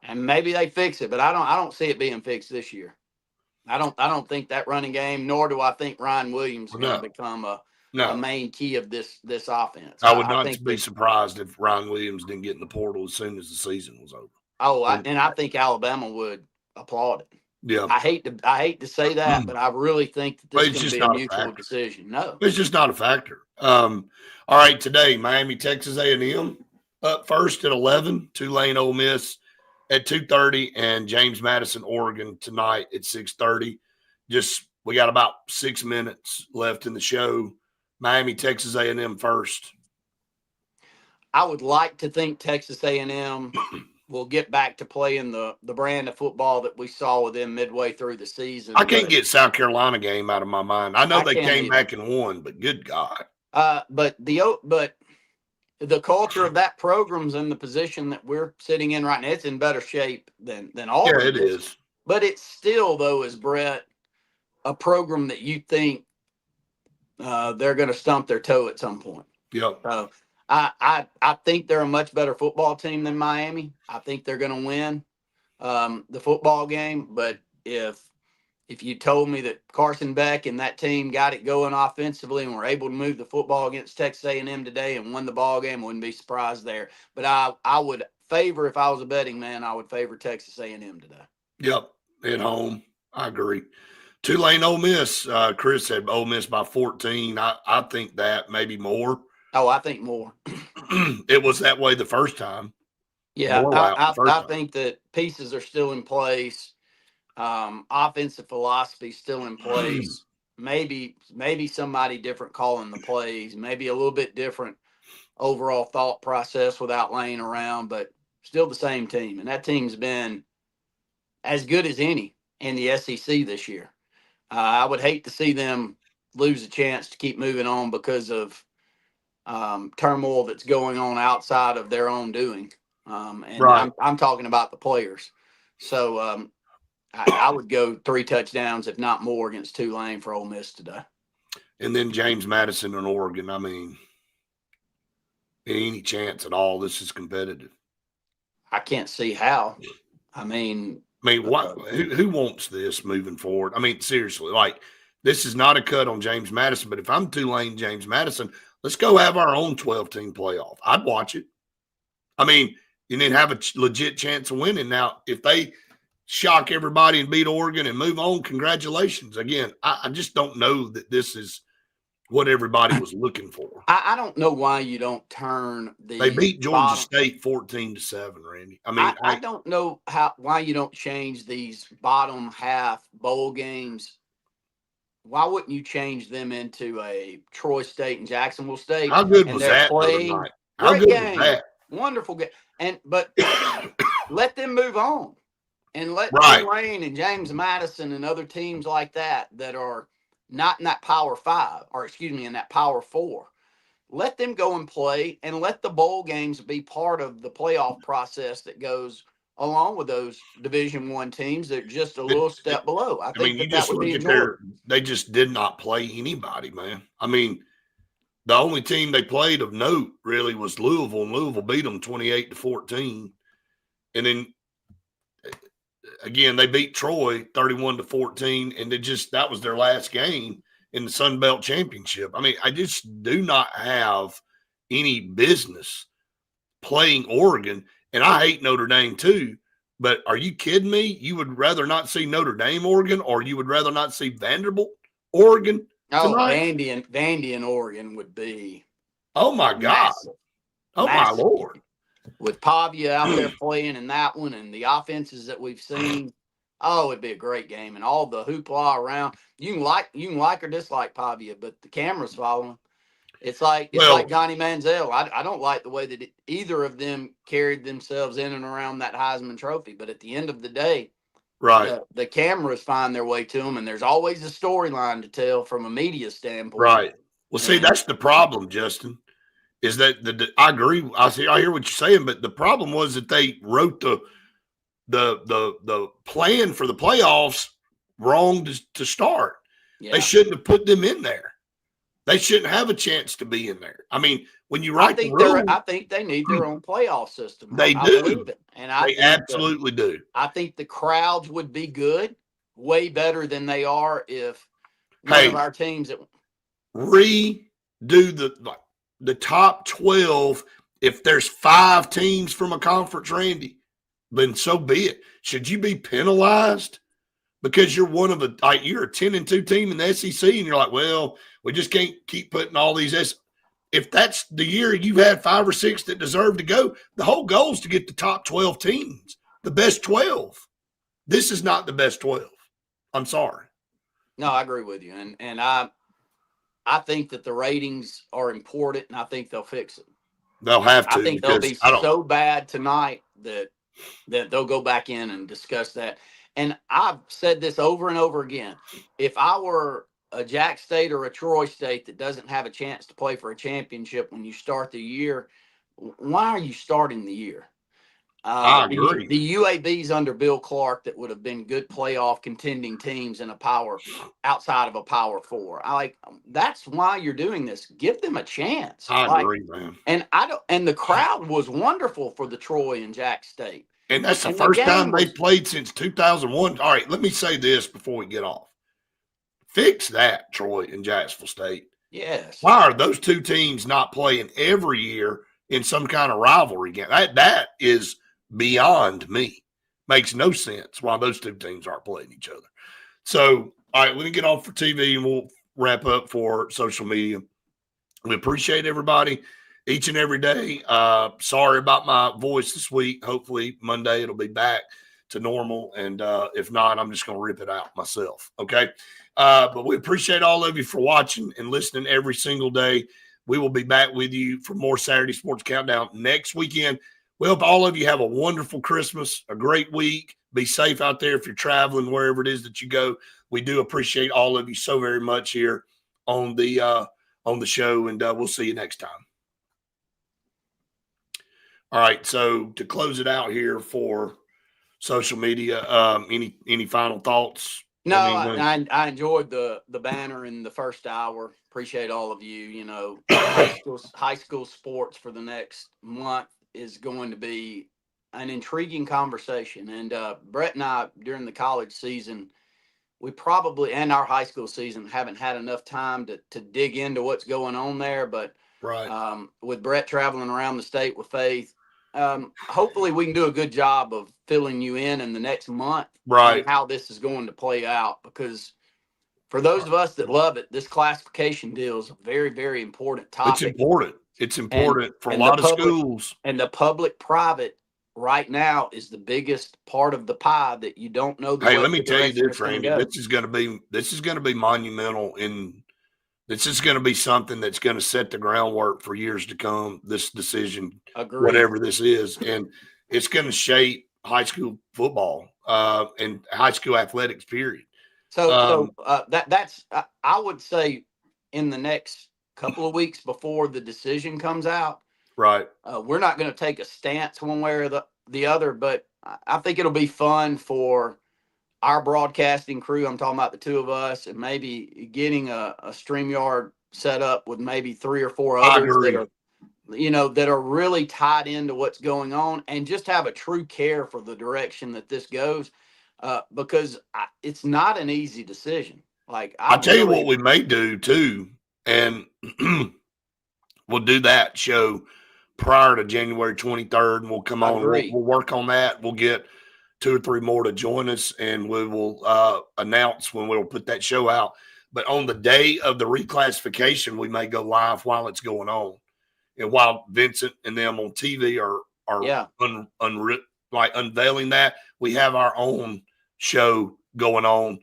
Speaker 2: and maybe they fix it. But I don't see it being fixed this year. I don't think that running game, nor do I think Ryan Williams is going to become a main key of this offense.
Speaker 1: I would not be surprised if Ryan Williams didn't get in the portal as soon as the season was over.
Speaker 2: I think Alabama would applaud it.
Speaker 1: Yeah,
Speaker 2: I hate to say that, but I really think that this is going to be a mutual decision. No,
Speaker 1: it's just not a factor. All right, today Miami, Texas A&M up first at 11, Tulane, Ole Miss at 2:30, and James Madison, Oregon tonight at 6:30. We got about 6 minutes left in the show. Miami, Texas A&M first.
Speaker 2: I would like to think Texas A&M will get back to playing the brand of football that we saw with them midway through the season.
Speaker 1: I can't get South Carolina game out of my mind. I know they came back and won, but good God.
Speaker 2: But the culture of that program's in the position that we're sitting in right now. It's in better shape than Auburn.
Speaker 1: Yeah, it is.
Speaker 2: But it's still, though, as Brett, a program that you think they're going to stump their toe at some point.
Speaker 1: Yep.
Speaker 2: So I think they're a much better football team than Miami. I think they're going to win the football game. But if you told me that Carson Beck and that team got it going offensively and were able to move the football against Texas A&M today and won the ball game, I wouldn't be surprised there. But I would favor, if I was a betting man, I would favor Texas A&M today.
Speaker 1: Yep, at home. I agree. Tulane, Ole Miss. Chris said Ole Miss by 14. I think that maybe more.
Speaker 2: Oh, I think more.
Speaker 1: It was that way the first time.
Speaker 2: Yeah, I think that pieces are still in place. Offensive philosophy still in place. Maybe somebody different calling the plays. Maybe a little bit different overall thought process without laying around, but still the same team. And that team's been as good as any in the SEC this year. I would hate to see them lose a chance to keep moving on because of turmoil that's going on outside of their own doing. I'm talking about the players. So I would go 3 touchdowns, if not more, against Tulane for Ole Miss today.
Speaker 1: And then James Madison and Oregon. I mean, any chance at all this is competitive?
Speaker 2: I can't see how. I mean,
Speaker 1: what? Who wants this moving forward? I mean, seriously, like, this is not a cut on James Madison, but if I'm Tulane, James Madison, let's go have our own 12-team playoff. I'd watch it. I mean, and then have a legit chance of winning. Now, if they shock everybody and beat Oregon and move on, congratulations. Again, I just don't know that this is what everybody was looking for.
Speaker 2: I don't know why you don't turn
Speaker 1: They
Speaker 2: the
Speaker 1: beat Georgia State 14-7, Randy. I mean,
Speaker 2: I don't know why you don't change these bottom half bowl games. Why wouldn't you change them into a Troy State and Jacksonville State?
Speaker 1: how good
Speaker 2: and
Speaker 1: was
Speaker 2: they're
Speaker 1: that the other
Speaker 2: playing
Speaker 1: night? How
Speaker 2: great
Speaker 1: good
Speaker 2: game,
Speaker 1: was that?
Speaker 2: wonderful game, but let them move on and let
Speaker 1: Right.
Speaker 2: Tulane and James Madison and other teams like that are not in that Power 5, or excuse me, in that Power 4. Let them go and play, and let the bowl games be part of the playoff process that goes along with those Division I teams that are just a little step below. I think
Speaker 1: you
Speaker 2: that
Speaker 1: just
Speaker 2: would
Speaker 1: look
Speaker 2: be
Speaker 1: at
Speaker 2: enjoyable.
Speaker 1: they just did not play anybody, man. I mean, the only team they played of note really was Louisville, and Louisville beat them 28-14. And then again, they beat Troy 31-14, and that was their last game in the Sun Belt Championship. I mean, I just do not have any business playing Oregon, and I hate Notre Dame too. But are you kidding me? You would rather not see Notre Dame, Oregon, or you would rather not see Vanderbilt, Oregon tonight?
Speaker 2: Vandy and Oregon would be.
Speaker 1: Oh my God!
Speaker 2: Massive,
Speaker 1: oh
Speaker 2: massive.
Speaker 1: My Lord!
Speaker 2: With Pavia out there playing in that one, and the offenses that we've seen, it'd be a great game, and all the hoopla around. You can like or dislike Pavia, but the camera's following. It's like Johnny Manziel. I don't like the way that either of them carried themselves in and around that Heisman Trophy. But at the end of the day,
Speaker 1: right,
Speaker 2: the cameras find their way to them, and there's always a storyline to tell from a media standpoint.
Speaker 1: Right. Well, see, that's the problem, Justin. Is that I agree. I hear what you're saying, but the problem was that they wrote the plan for the playoffs wrong to start. Yeah. They shouldn't have put them in there. They shouldn't have a chance to be in there. I mean, when you write the rules,
Speaker 2: I think they need their own playoff system.
Speaker 1: They do.
Speaker 2: I believe it. And
Speaker 1: they absolutely do.
Speaker 2: I think the crowds would be good, way better than they are if one of our teams
Speaker 1: redo the top 12. If there's 5 teams from a conference, Randy, then so be it. Should you be penalized because you're you're a 10-2 team in the SEC, and you're like, well, we just can't keep putting all these. If that's the year you've had 5 or 6 that deserve to go, the whole goal is to get the top 12 teams, the best 12. This is not the best 12. I'm sorry.
Speaker 2: No, I agree with you, and I think that the ratings are important, and I think they'll fix it.
Speaker 1: They'll have to.
Speaker 2: I think they'll be so bad tonight that they'll go back in and discuss that. And I've said this over and over again. If I were a Jack State or a Troy State that doesn't have a chance to play for a championship when you start the year, why are you starting the year?
Speaker 1: I agree.
Speaker 2: The UABs under Bill Clark that would have been good playoff contending teams in outside of a Power 4. That's why you're doing this. Give them a chance.
Speaker 1: I agree, man.
Speaker 2: And the crowd was wonderful for the Troy and Jack State.
Speaker 1: And that's the first time they've played since 2001. All right, let me say this before we get off. Fix that, Troy and Jacksonville State.
Speaker 2: Yes.
Speaker 1: Why are those 2 teams not playing every year in some kind of rivalry game? That is beyond me. Makes no sense why those 2 teams aren't playing each other. So, all right, let me get off for TV and we'll wrap up for social media. We appreciate everybody each and every day. Sorry about my voice this week. Hopefully Monday it'll be back to normal. And if not, I'm just going to rip it out myself. Okay. But we appreciate all of you for watching and listening every single day. We will be back with you for more Saturday Sports Countdown next weekend. We hope all of you have a wonderful Christmas, a great week. Be safe out there if you're traveling, wherever it is that you go. We do appreciate all of you so very much here on the show, and we'll see you next time. All right, so to close it out here for social media, any final thoughts?
Speaker 2: No, I enjoyed the banner in the first hour. Appreciate all of you. You know, high school sports for the next month is going to be an intriguing conversation. And Brett and I, during the college season, and our high school season, haven't had enough time to dig into what's going on there. But
Speaker 1: right.
Speaker 2: With Brett traveling around the state with Faith, hopefully we can do a good job of filling you in the next month
Speaker 1: Right.
Speaker 2: on how this is going to play out, because for those of us that love it, this classification deal is a very, very important topic.
Speaker 1: It's important. It's important for a
Speaker 2: and
Speaker 1: lot
Speaker 2: the
Speaker 1: of
Speaker 2: public-
Speaker 1: schools.
Speaker 2: And the public-private right now is the biggest part of the pie that you don't know.
Speaker 1: Hey, let me tell you
Speaker 2: direction
Speaker 1: this,
Speaker 2: it's gonna
Speaker 1: Randy.
Speaker 2: go.
Speaker 1: This is going to be monumental. This is going to be something that's going to set the groundwork for years to come. This decision,
Speaker 2: Agreed.
Speaker 1: whatever this is, and it's going to shape high school football and high school athletics. Period.
Speaker 2: That's I would say in the next couple of weeks before the decision comes out.
Speaker 1: Right.
Speaker 2: We're not going to take a stance one way or the other, but I think it'll be fun for our broadcasting crew. I'm talking about the two of us, and maybe getting a StreamYard set up with maybe 3 or 4 others that are really tied into what's going on, and just have a true care for the direction that this goes. Because it's not an easy decision. Like
Speaker 1: I'll tell you what we may do too, and we'll do that show prior to January 23rd, and we'll come on. We'll work on that. We'll get 2 or 3 more to join us, and we will announce when we'll put that show out. But on the day of the reclassification, we may go live while it's going on, and while Vincent and them on TV are unveiling that, we have our own show going on,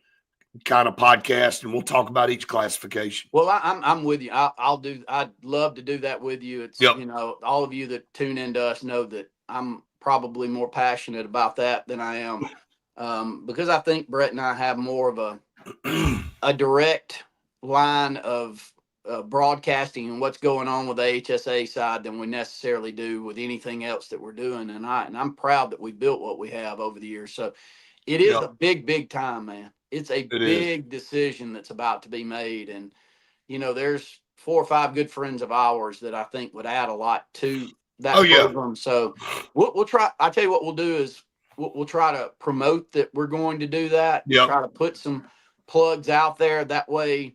Speaker 1: kind of podcast, and we'll talk about each classification.
Speaker 2: Well, I'm with you. I'd love to do that with you. It's all of you that tune into us know that I'm probably more passionate about that than I am, because I think Brett and I have more of a direct line of broadcasting and what's going on with the HSA side than we necessarily do with anything else that we're doing. And I'm proud that we built what we have over the years. So it is a big time, man. It's a big decision that's about to be made. And, there's 4 or 5 good friends of ours that I think would add a lot to that program. So we'll try. I tell you what we'll do is we'll try to promote that we're going to do that. Try to put some plugs out there. That way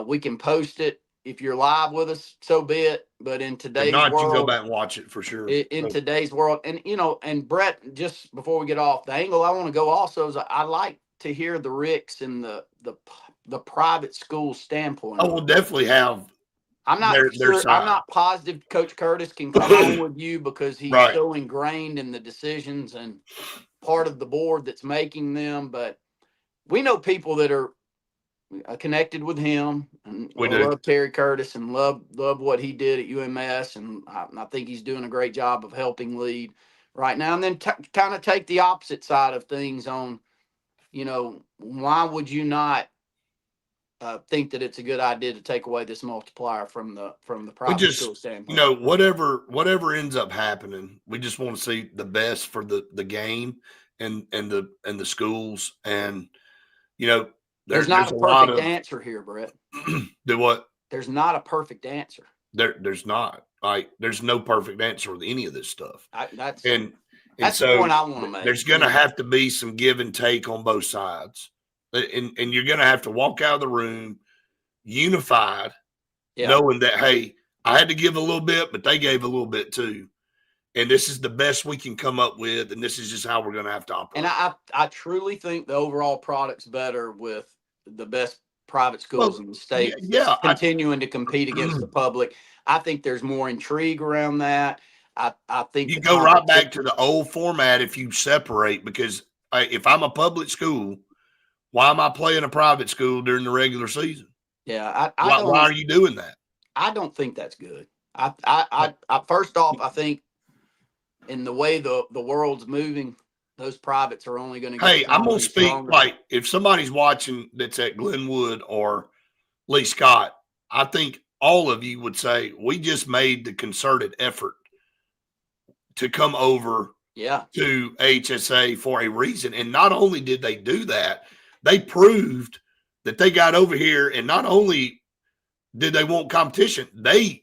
Speaker 2: we can post it. If you're live with us, so be it. But in today's world,
Speaker 1: you go back and watch it for sure.
Speaker 2: In today's world, and Brett, just before we get off, the angle I want to go also is I like to hear the Ricks and the private school standpoint.
Speaker 1: Oh, we'll definitely have.
Speaker 2: I'm not sure. I'm not positive Coach Curtis can come on with you because he's so ingrained in the decisions and part of the board that's making them. But we know people that are connected with him, and we love Terry Curtis and love what he did at UMS, and I think he's doing a great job of helping lead right now. And then kind of take the opposite side of things on, why would you not think that it's a good idea to take away this multiplier from the private school standpoint?
Speaker 1: Whatever ends up happening, we just want to see the best for the game and the schools, and
Speaker 2: There's not a perfect answer here, Brett.
Speaker 1: Do what?
Speaker 2: There's not a perfect answer.
Speaker 1: There's not. There's no perfect answer with any of this stuff.
Speaker 2: That's
Speaker 1: the
Speaker 2: point I want to make.
Speaker 1: There's going to have to be some give and take on both sides, and you're going to have to walk out of the room unified, knowing that, hey, I had to give a little bit, but they gave a little bit too. And this is the best we can come up with, and this is just how we're going to have to operate.
Speaker 2: And I truly think the overall product's better with the best private schools in the state continuing to compete against the public. I think there's more intrigue around that. I think
Speaker 1: you go right back to the old format if you separate, because if I'm a public school, why am I playing a private school during the regular season?
Speaker 2: Yeah,
Speaker 1: why are you doing that?
Speaker 2: I don't think that's good. I first off, I think in the way the world's moving, those privates are only going to get.
Speaker 1: Hey, I'm going to speak like if somebody's watching that's at Glenwood or Lee Scott, I think all of you would say we just made the concerted effort to come over to HSA for a reason. And not only did they do that, they proved that they got over here, and not only did they want competition, they've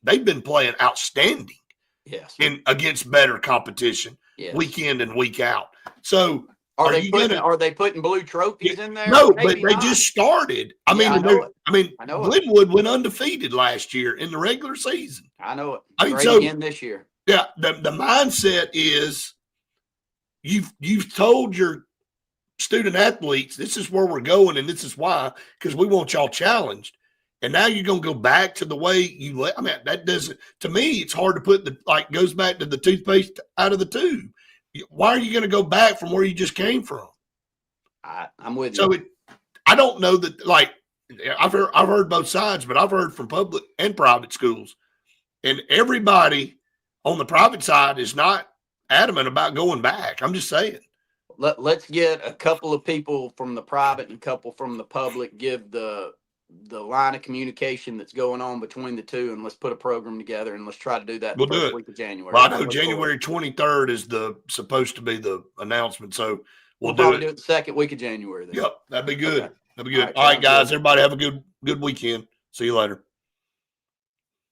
Speaker 1: been playing outstanding.
Speaker 2: Yes.
Speaker 1: Against better competition, week in and week out. So
Speaker 2: are they putting blue trophies in there?
Speaker 1: No, but they just started. I mean,
Speaker 2: Glenwood
Speaker 1: went undefeated last year in the regular season.
Speaker 2: I know it.
Speaker 1: I mean,
Speaker 2: again this year.
Speaker 1: Yeah, the mindset is you've told your student athletes this is where we're going and this is why, because we want y'all challenged. And now you're gonna go back to the way you let. I mean, that doesn't, to me, it's hard to put goes back to the toothpaste out of the tube. Why are you gonna go back from where you just came from?
Speaker 2: I'm with you.
Speaker 1: So I don't know that, like, I've heard both sides, but I've heard from public and private schools, and everybody on the private side is not adamant about going back. I'm just saying.
Speaker 2: Let's get a couple of people from the private and a couple from the public, give the line of communication that's going on between the two, and let's put a program together and let's try to do that
Speaker 1: We'll
Speaker 2: the
Speaker 1: do
Speaker 2: first
Speaker 1: it.
Speaker 2: week of January.
Speaker 1: Well, I know January 23rd is supposed to be the announcement, so we'll do
Speaker 2: probably
Speaker 1: it.
Speaker 2: do it the second week of January then.
Speaker 1: Yep, that'd be good.
Speaker 2: Okay.
Speaker 1: That'd be good.
Speaker 2: All right,
Speaker 1: All right,
Speaker 2: sounds
Speaker 1: guys,
Speaker 2: good.
Speaker 1: everybody have a good weekend. See you later.